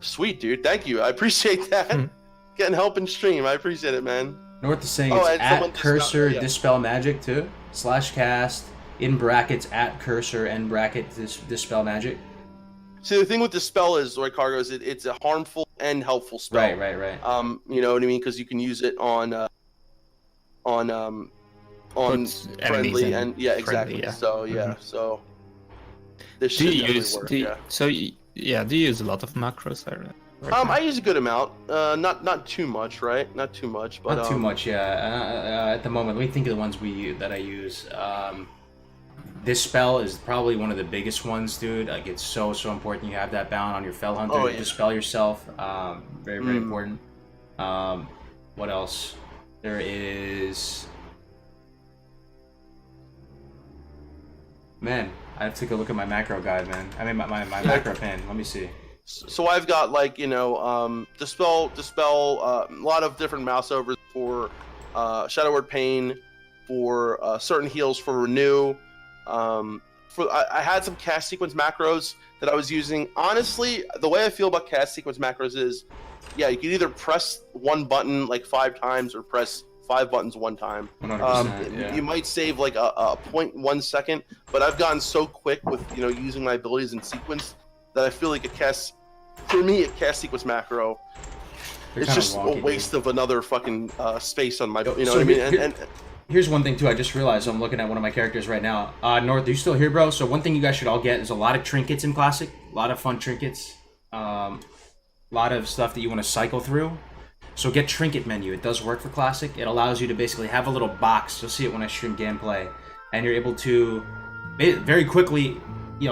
Sweet, dude. Thank you. I appreciate that. Getting help in stream. I appreciate it, man. North is saying it's at cursor dispel magic too. /cast in brackets at cursor end bracket dispel magic. See, the thing with Dispel is, right, Cargo, is it's a harmful and helpful spell. Right. You know what I mean? Because you can use it on friendly and exactly. Friendly, yeah. So so this should definitely work. Do you use a lot of macros? I use a good amount. Not too much, right? Not too much, but not too much. Yeah. At the moment, let me think of the ones that I use. This spell is probably one of the biggest ones, dude. Like, it's so important you have that bound on your Fell Hunter to dispel yourself. Very important. What else? There is... Man, I have to take a look at my macro guide, man. I mean, my macro pen. Let me see. So I've got, like, dispel, a lot of different mouse overs for Shadow Word Pain, for certain heals for Renew. I had some cast sequence macros that I was using. Honestly, the way I feel about cast sequence macros is, you can either press one button like 5 times or press 5 buttons one time. 100%, You might save like a 0.1 second, but I've gotten so quick with using my abilities in sequence that I feel like a cast sequence macro. It's just wonky, a waste of another fucking space on my. You know what I mean? And here's one thing too. I just realized I'm looking at one of my characters right now. North, are you still here, bro? So one thing you guys should all get is a lot of trinkets in Classic. A lot of fun trinkets. A lot of stuff that you want to cycle through. So get Trinket Menu. It does work for Classic. It allows you to basically have a little box. You'll see it when I stream gameplay, and you're able to very quickly,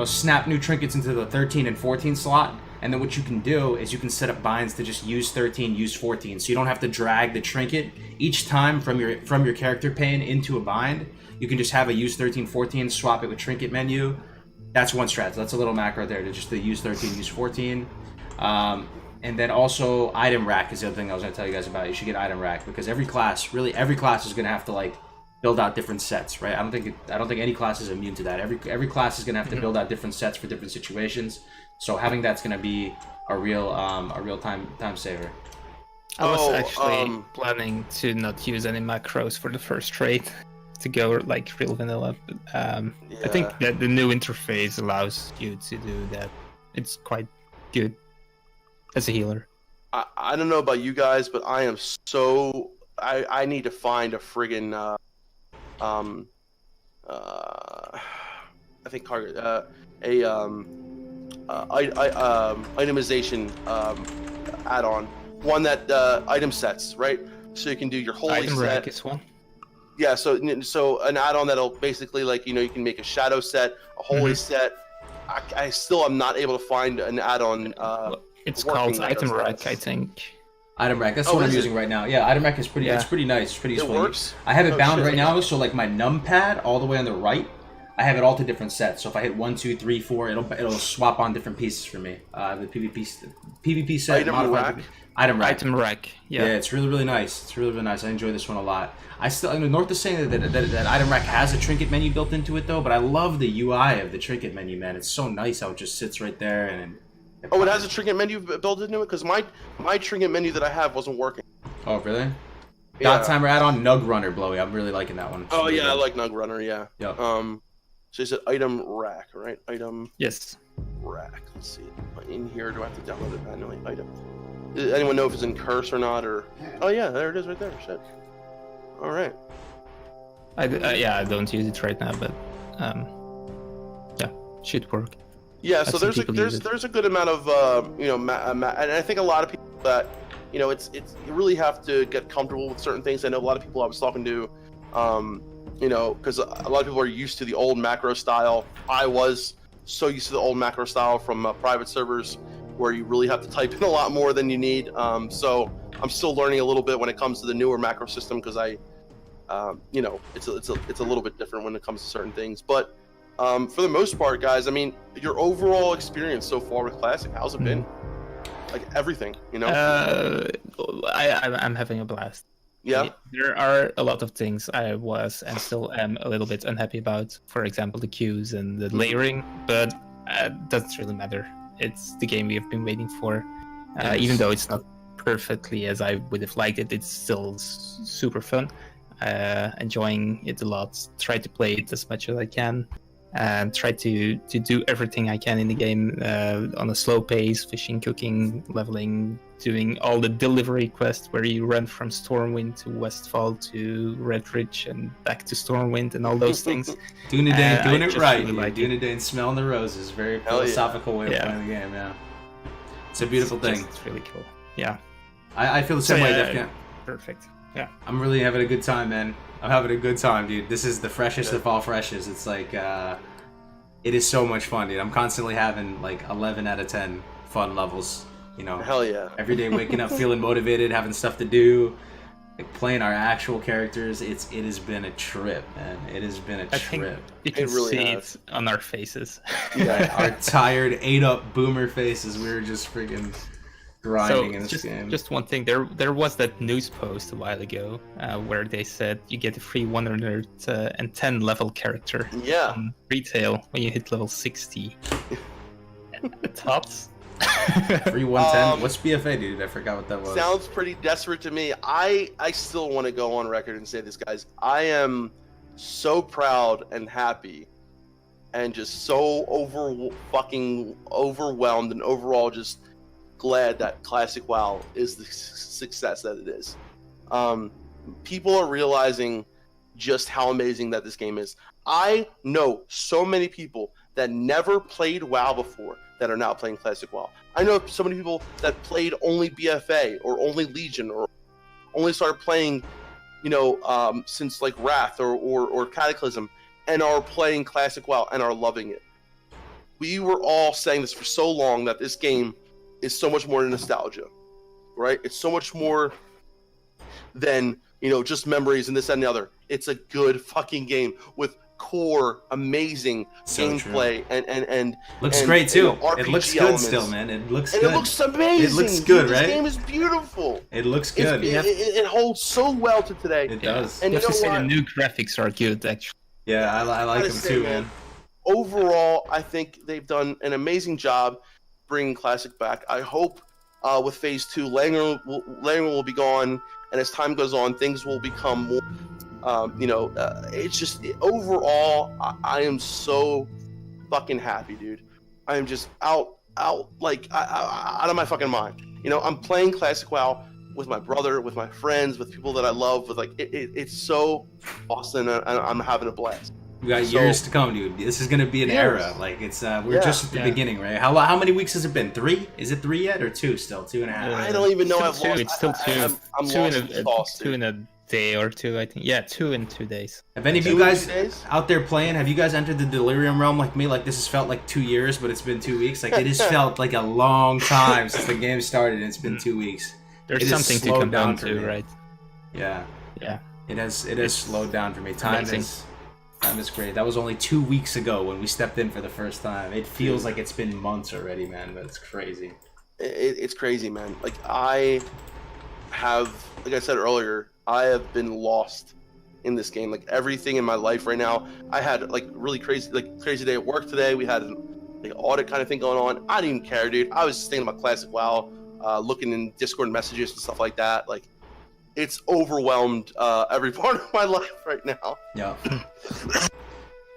snap new trinkets into the 13 and 14 slot. And then what you can do is you can set up binds to just use 13, use 14. So you don't have to drag the trinket each time from your character pane into a bind. You can just have a use 13, 14, swap it with Trinket Menu. That's one strat. So that's a little macro there to just use 13, use 14. And then also Item Rack is the other thing I was going to tell you guys about. You should get Item Rack because every class is going to have to build out different sets, right? I don't think any class is immune to that. Every class is going to have to build out different sets for different situations. So having that's going to be a real time saver. I was actually planning to not use any macros for the first trade, to go like real vanilla. But, I think that the new interface allows you to do that. It's quite good as a healer. I don't know about you guys, but I am so I need to find a friggin' I think itemization add-on, one that item sets, right? So you can do your holy Item set. Rack is one. Yeah, so an add-on that'll basically like you can make a shadow set, a holy set. I still am not able to find an add-on. It's working called that does Item Rack, that. I think. Item rack. That's Oh, what I'm is using it? right now. Yeah, item rack is pretty. Yeah. It's pretty nice. It's pretty It useful. works? I have it Oh, bound shit, right okay. now, so like my numpad all the way on the right, I have it all to different sets. So if I hit 1, 2, 3, 4, it'll swap on different pieces for me. The PvP set. Item modified rack? Item rack. Item Rack, Yeah, yeah. it's really really nice. It's really really nice. I enjoy this one a lot. North is saying that item rack has a trinket menu built into it though, but I love the UI of the trinket menu, man. It's so nice how it just sits right there and. Oh, it has a trinket menu built into it because my trinket menu that I have wasn't working. Oh really? Yeah. Dot timer add-on Nug Runner Blowy. I'm really liking that one. It's Oh really yeah, I good. like Nug Runner. Yeah. Yep. So it's an item rack, right? Item Yes. rack. Let's see. In here, do I have to download it manually? Item. Does anyone know if it's in curse or not? Or oh yeah, there it is right there. Shit. All right. Yeah, I don't use it right now, but yeah, should work. Yeah. I've So seen people use it. there's a good amount of and I think a lot of people that it's you really have to get comfortable with certain things. I know a lot of people I was talking to, because a lot of people are used to the old macro style. I was so used to the old macro style from private servers where you really have to type in a lot more than you need. So I'm still learning a little bit when it comes to the newer macro system because it's a little bit different when it comes to certain things. But for the most part, guys, I mean, your overall experience so far with Classic, how's it been? Like everything, I'm having a blast. Yeah. There are a lot of things I was and still am a little bit unhappy about. For example, the queues and the layering, but doesn't really matter. It's the game we have been waiting for. Even though it's not perfectly as I would have liked it, it's still super fun. Enjoying it a lot. Try to play it as much as I can. And try to do everything I can in the game on a slow pace, fishing, cooking, leveling, doing all the delivery quests where you run from Stormwind to Westfall to Redridge and back to Stormwind and all those things. Dunedain, doing I it just right. really like it. Dunedain, smelling the roses. Very Hell yeah. philosophical way of Yeah. playing the game, yeah. It's a beautiful thing. It's really cool. Yeah. I feel the same way, yeah, Defcon. Perfect. Yeah. I'm really having a good time, man. I'm having a good time, dude. This is the freshest of all freshes. It's like, it is so much fun, dude. I'm constantly having like 11 out of 10 fun levels, Hell yeah. Every day waking up feeling motivated, having stuff to do, like playing our actual characters. It has been a trip, man. It has been a I think trip. you can really see has. it on our faces. Yeah. Our tired, ate-up boomer faces. We were just freaking grinding in this game. Just one thing. There was that news post a while ago where they said you get a free 110 level character Yeah. on retail when you hit level 60. Thoughts? Free 110. What's BFA, dude? I forgot what that was. Sounds pretty desperate to me. I still want to go on record and say this, guys. I am so proud and happy and just so overwhelmed and overall just glad that Classic WoW is the success that it is. People are realizing just how amazing that this game is. I know so many people that never played WoW before that are now playing Classic WoW. I know so many people that played only BFA or only Legion or only started playing, since like Wrath or Cataclysm and are playing Classic WoW and are loving it. We were all saying this for so long that this game is so much more than nostalgia, right? It's so much more than, just memories and this and the other. It's a good fucking game with core, amazing gameplay and looks great too. RPG It looks good elements. still, man. It looks And good. it looks amazing. It looks good, dude. right? This game is beautiful. It looks good. It holds so well to today. It does. And You you have to know say the what? new graphics are good, actually. Yeah, I like Gotta them say, too, man. Overall, I think they've done an amazing job bringing Classic back. I hope with Phase 2, Langer will be gone, and as time goes on, things will become more. It's just overall, I am so fucking happy, dude. I am just out of my fucking mind. I'm playing Classic WoW with my brother, with my friends, with people that I love. With it's so awesome, and I'm having a blast. We got years to come, dude. This is gonna be an era. Like it's we're just at the beginning, right? How many weeks has it been? 3? Is it 3 yet, or 2 still? 2.5. I don't even know. It's still two. I'm two lost in in the sauce, two dude. in a day or two, I think. Yeah, 2 in 2 days. Have any of you guys out there playing, have you guys entered the delirium realm like me? Like, this has felt like 2 years, but it's been 2 weeks. Like, it has felt like a long time since the game started, and it's been 2 weeks. There's something to come down to, right? Yeah. Yeah. It has slowed down for me. Time is great. That was only 2 weeks ago when we stepped in for the first time. It feels like it's been months already, man, but it's crazy. It's crazy, man. Like I said earlier, I have been lost in this game. Like everything in my life right now, I had like really crazy day at work today. We had an audit kind of thing going on. I didn't even care, dude. I was just thinking about Classic WoW, looking in Discord messages and stuff like that. Like it's overwhelmed every part of my life right now. Yeah.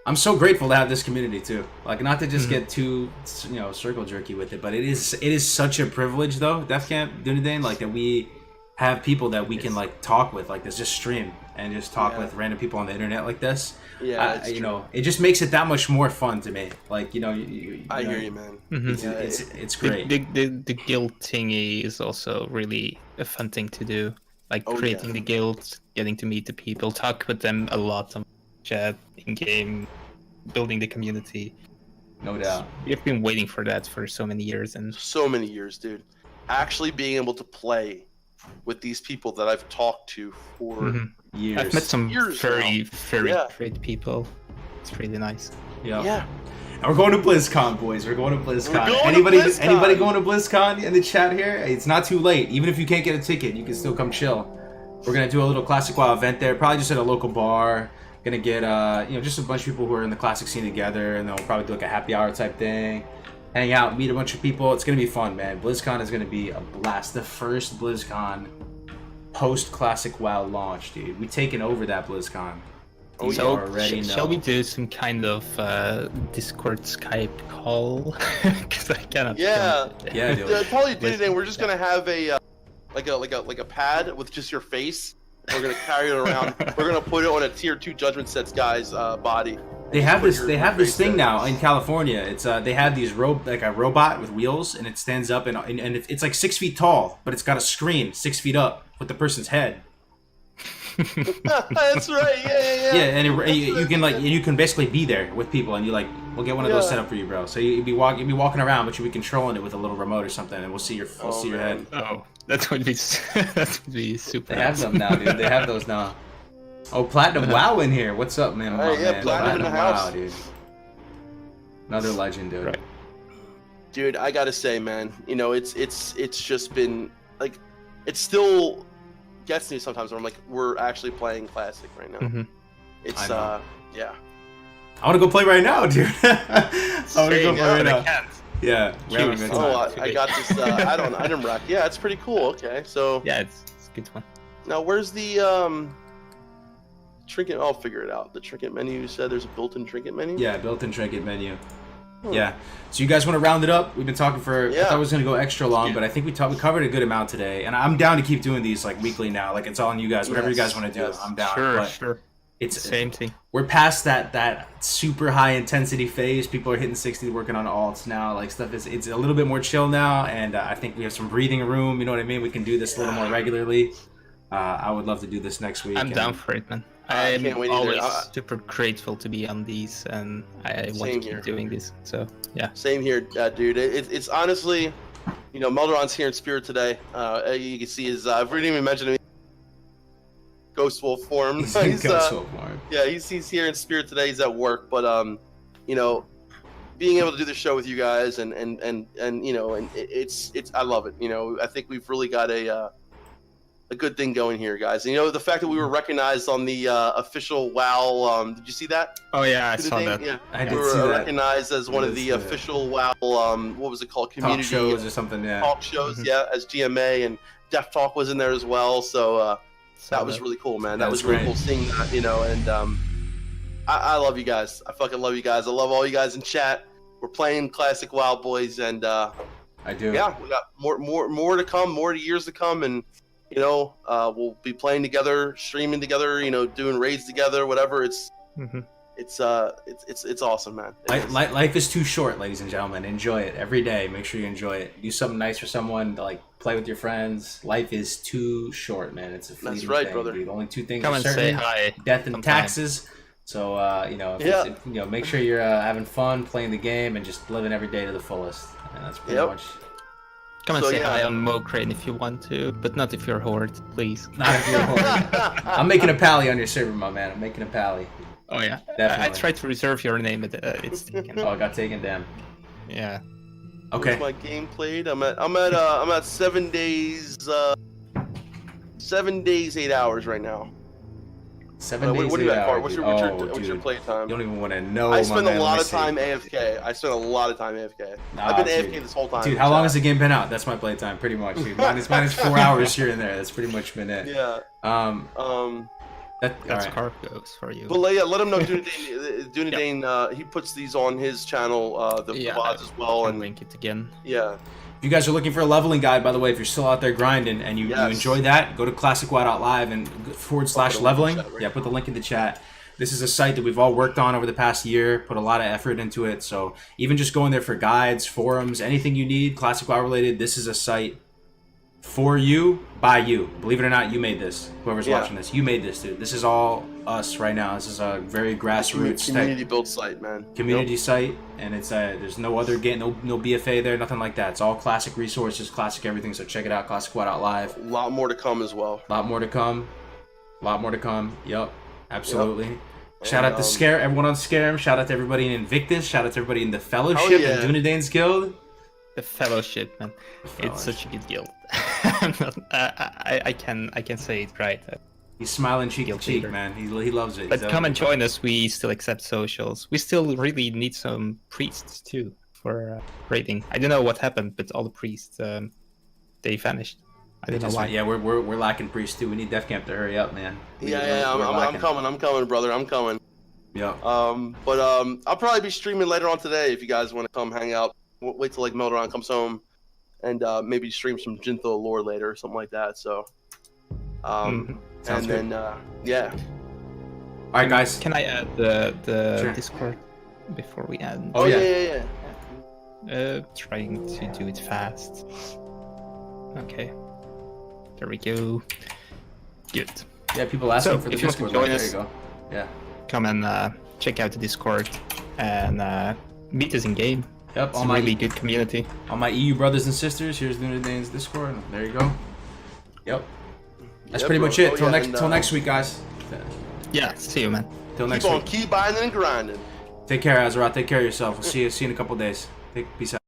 I'm so grateful to have this community too. Like, not to just get too, circle jerky with it, but it is such a privilege though, Def Camp Dunedin, like that we have people that we can like talk with like this, just stream and just talk with random people on the internet like this. Yeah, it just makes it that much more fun to me. Like, I hear you, man. It's great. The guild thingy is also really a fun thing to do. Like creating the guild, getting to meet the people, talk with them a lot on chat, in game, building the community. No doubt. We've been waiting for that for so many years, dude. Actually being able to play with these people that I've talked to for years. I've met some very Yeah. great people. It's really nice. Yeah. And we're going to BlizzCon, boys. We're going to BlizzCon. We're going Anybody to BlizzCon. anybody going to BlizzCon in the chat here? It's not too late. Even if you can't get a ticket, you can still come chill. We're gonna do a little Classic WoW event there, probably just at a local bar. Gonna get just a bunch of people who are in the classic scene together, and then we'll probably do like a happy hour type thing. Hang out, meet a bunch of people. It's gonna be fun, man. BlizzCon is gonna be a blast. The first BlizzCon post Classic WoW launch, dude. We taken over that BlizzCon. Shall we do some kind of Discord Skype call? Because I cannot. Yeah, dude. Probably today we're just gonna have a like a pad with just your face. We're gonna carry it around. We're gonna put it on a tier 2 Judgment Sets guy's body. They have this thing now in California. It's they have these like a robot with wheels, and it stands up and it's like 6 feet tall, but it's got a screen 6 feet up with the person's head. That's right. Yeah. Yeah, and you can basically be there with people, and we'll get one of those set up for you, bro. So you'd be walking around, but you'll be controlling it with a little remote or something, and we'll see your head. Oh, that would be super. They have them now, dude. They have those now. Oh, Platinum WoW in here. What's up, man? Man. Platinum in the house. WoW, dude. Another legend, dude. Right. Dude, I gotta say, man, it's just been like, it still gets me sometimes where I'm like, we're actually playing Classic right now. It's yeah. I want to go play right now, dude. I want to go play right now. I can't. Yeah. I got this item rack. Yeah, it's pretty cool. Okay, so yeah, it's a good one. Now, where's the trinket? I'll figure it out. The trinket menu. You said there's a built-in trinket menu. Yeah, built-in trinket menu. Yeah. So you guys want to round it up? We've been talking for. I thought it was gonna go extra long, but I think we covered a good amount today, and I'm down to keep doing these like weekly now. Like, it's all on you guys. Whatever you guys want to do, I'm down. Sure. It's same thing. We're past that super high intensity phase. People are hitting 60, working on alts now. Like, stuff it's a little bit more chill now, and I think we have some breathing room. You know what I mean? We can do this a little more regularly. I would love to do this next week. I'm down for it, man. I'm always super grateful to be on these, and I want to keep doing this. So yeah. Same here, dude. It's honestly, Melderon's here in spirit today. You can see his. I've already even mentioned him. Ghost Wolf form. He's Ghost Wolf form. Yeah, he's here in spirit today. He's at work, but being able to do the show with you guys and it's I love it. I think we've really got a good thing going here, guys. And, the fact that we were recognized on the official WoW. Did you see that? Oh yeah, I saw that. Yeah, I did we see were that. recognized as one of the official WoW. What was it called? Community talk shows or something. Yeah. Talk shows. Yeah, as GMA, and Def Talk was in there as well. So. That was really cool, man. That was really cool seeing that, and I love you guys. I fucking love you guys. I love all you guys in chat. We're playing Classic WoW, boys, and I do. Yeah, we got more to come, more years to come, and we'll be playing together, streaming together, doing raids together, whatever. It's awesome, man. Life is too short, ladies and gentlemen. Enjoy it every day. Make sure you enjoy it. Do something nice for someone. Like, play with your friends. Life is too short, man. It's a fleeting That's right, thing, brother. dude. Only two things Come are and say certain: hi. death and sometime. taxes. So make sure you're having fun playing the game and just living every day to the fullest. And that's pretty much. Come and So, say yeah. hi on Mokrane if you want to, but not if you're horde, please. Not if you're horny. I'm making a pally on your server, my man. I'm making a pally. Oh yeah, Definitely. I tried to reserve your name, but it's taken. Oh, it got taken down. Yeah. Okay. Where's my game played? I'm at 7 days. 7 days, 8 hours right now. 7 days. What do you 8 got, Bart? hours, What's your play time? You don't even want to know. I my spend man. a lot Let me of see. time AFK. I spend a lot of time AFK. Nah, I've been dude. AFK this whole time. Dude, how long has the game been out? That's my playtime, pretty much. Dude. Mine is 4 hours here and there. That's pretty much been it. Yeah. That's alright. cargoes for you. But let him know. Dunedin, he puts these on his channel, the VODs as well, I'll and link it again. yeah. If you guys are looking for a leveling guide, by the way, if you're still out there grinding and you enjoy that, go to classicwow.live and /leveling. Right? Yeah, put the link in the chat. This is a site that we've all worked on over the past year, put a lot of effort into it. So even just going there for guides, forums, anything you need, Classic WoW related, this is a site for you, by you. Believe it or not, you made this. Whoever's watching this, you made this, dude. This is all us right now. This is a very grassroots community build site, man. Community site, and it's there's no other game, no BFA there, nothing like that. It's all classic resources, classic everything. So check it out, classicwow.live. A lot more to come as well. A lot more to come. Yep, absolutely. Yep. Shout out to everyone on Scarum. Shout out to everybody in Invictus. Shout out to everybody in the Fellowship and Dunedain's Guild. The Fellowship, man. It's such a good guild. I can say it right. He's smiling cheek to Guild cheek, leader. man. He loves it. But come and join us. We still accept socials. We still really need some priests too for raiding. I don't know what happened, but all the priests they vanished. I don't know why. Yeah, we're lacking priests too. We need Def Camp to hurry up, man. I'm coming, brother. I'm coming. Yeah. But I'll probably be streaming later on today if you guys want to come hang out. Wait till like Meldoron comes home, and maybe stream some Jinthil lore later or something like that. So, Sounds and good. then yeah. All right, guys. Can I add the Sure. Discord before we end? Oh, yeah. Trying to do it fast. Okay. There we go. Good. Yeah, people asking So, for the if you want to Discord. join There us- you go. Yeah. Come and check out the Discord and meet us in game. Yep. It's a really good community. All my EU brothers and sisters, here's Dunedain's Discord. There you go. Yep. That's pretty much it. Till next week, guys. Yeah, see you, man. Till next Keep on week. keep buying and grinding. Take care, Azeroth. Take care of yourself. We'll see you in a couple days. Peace out.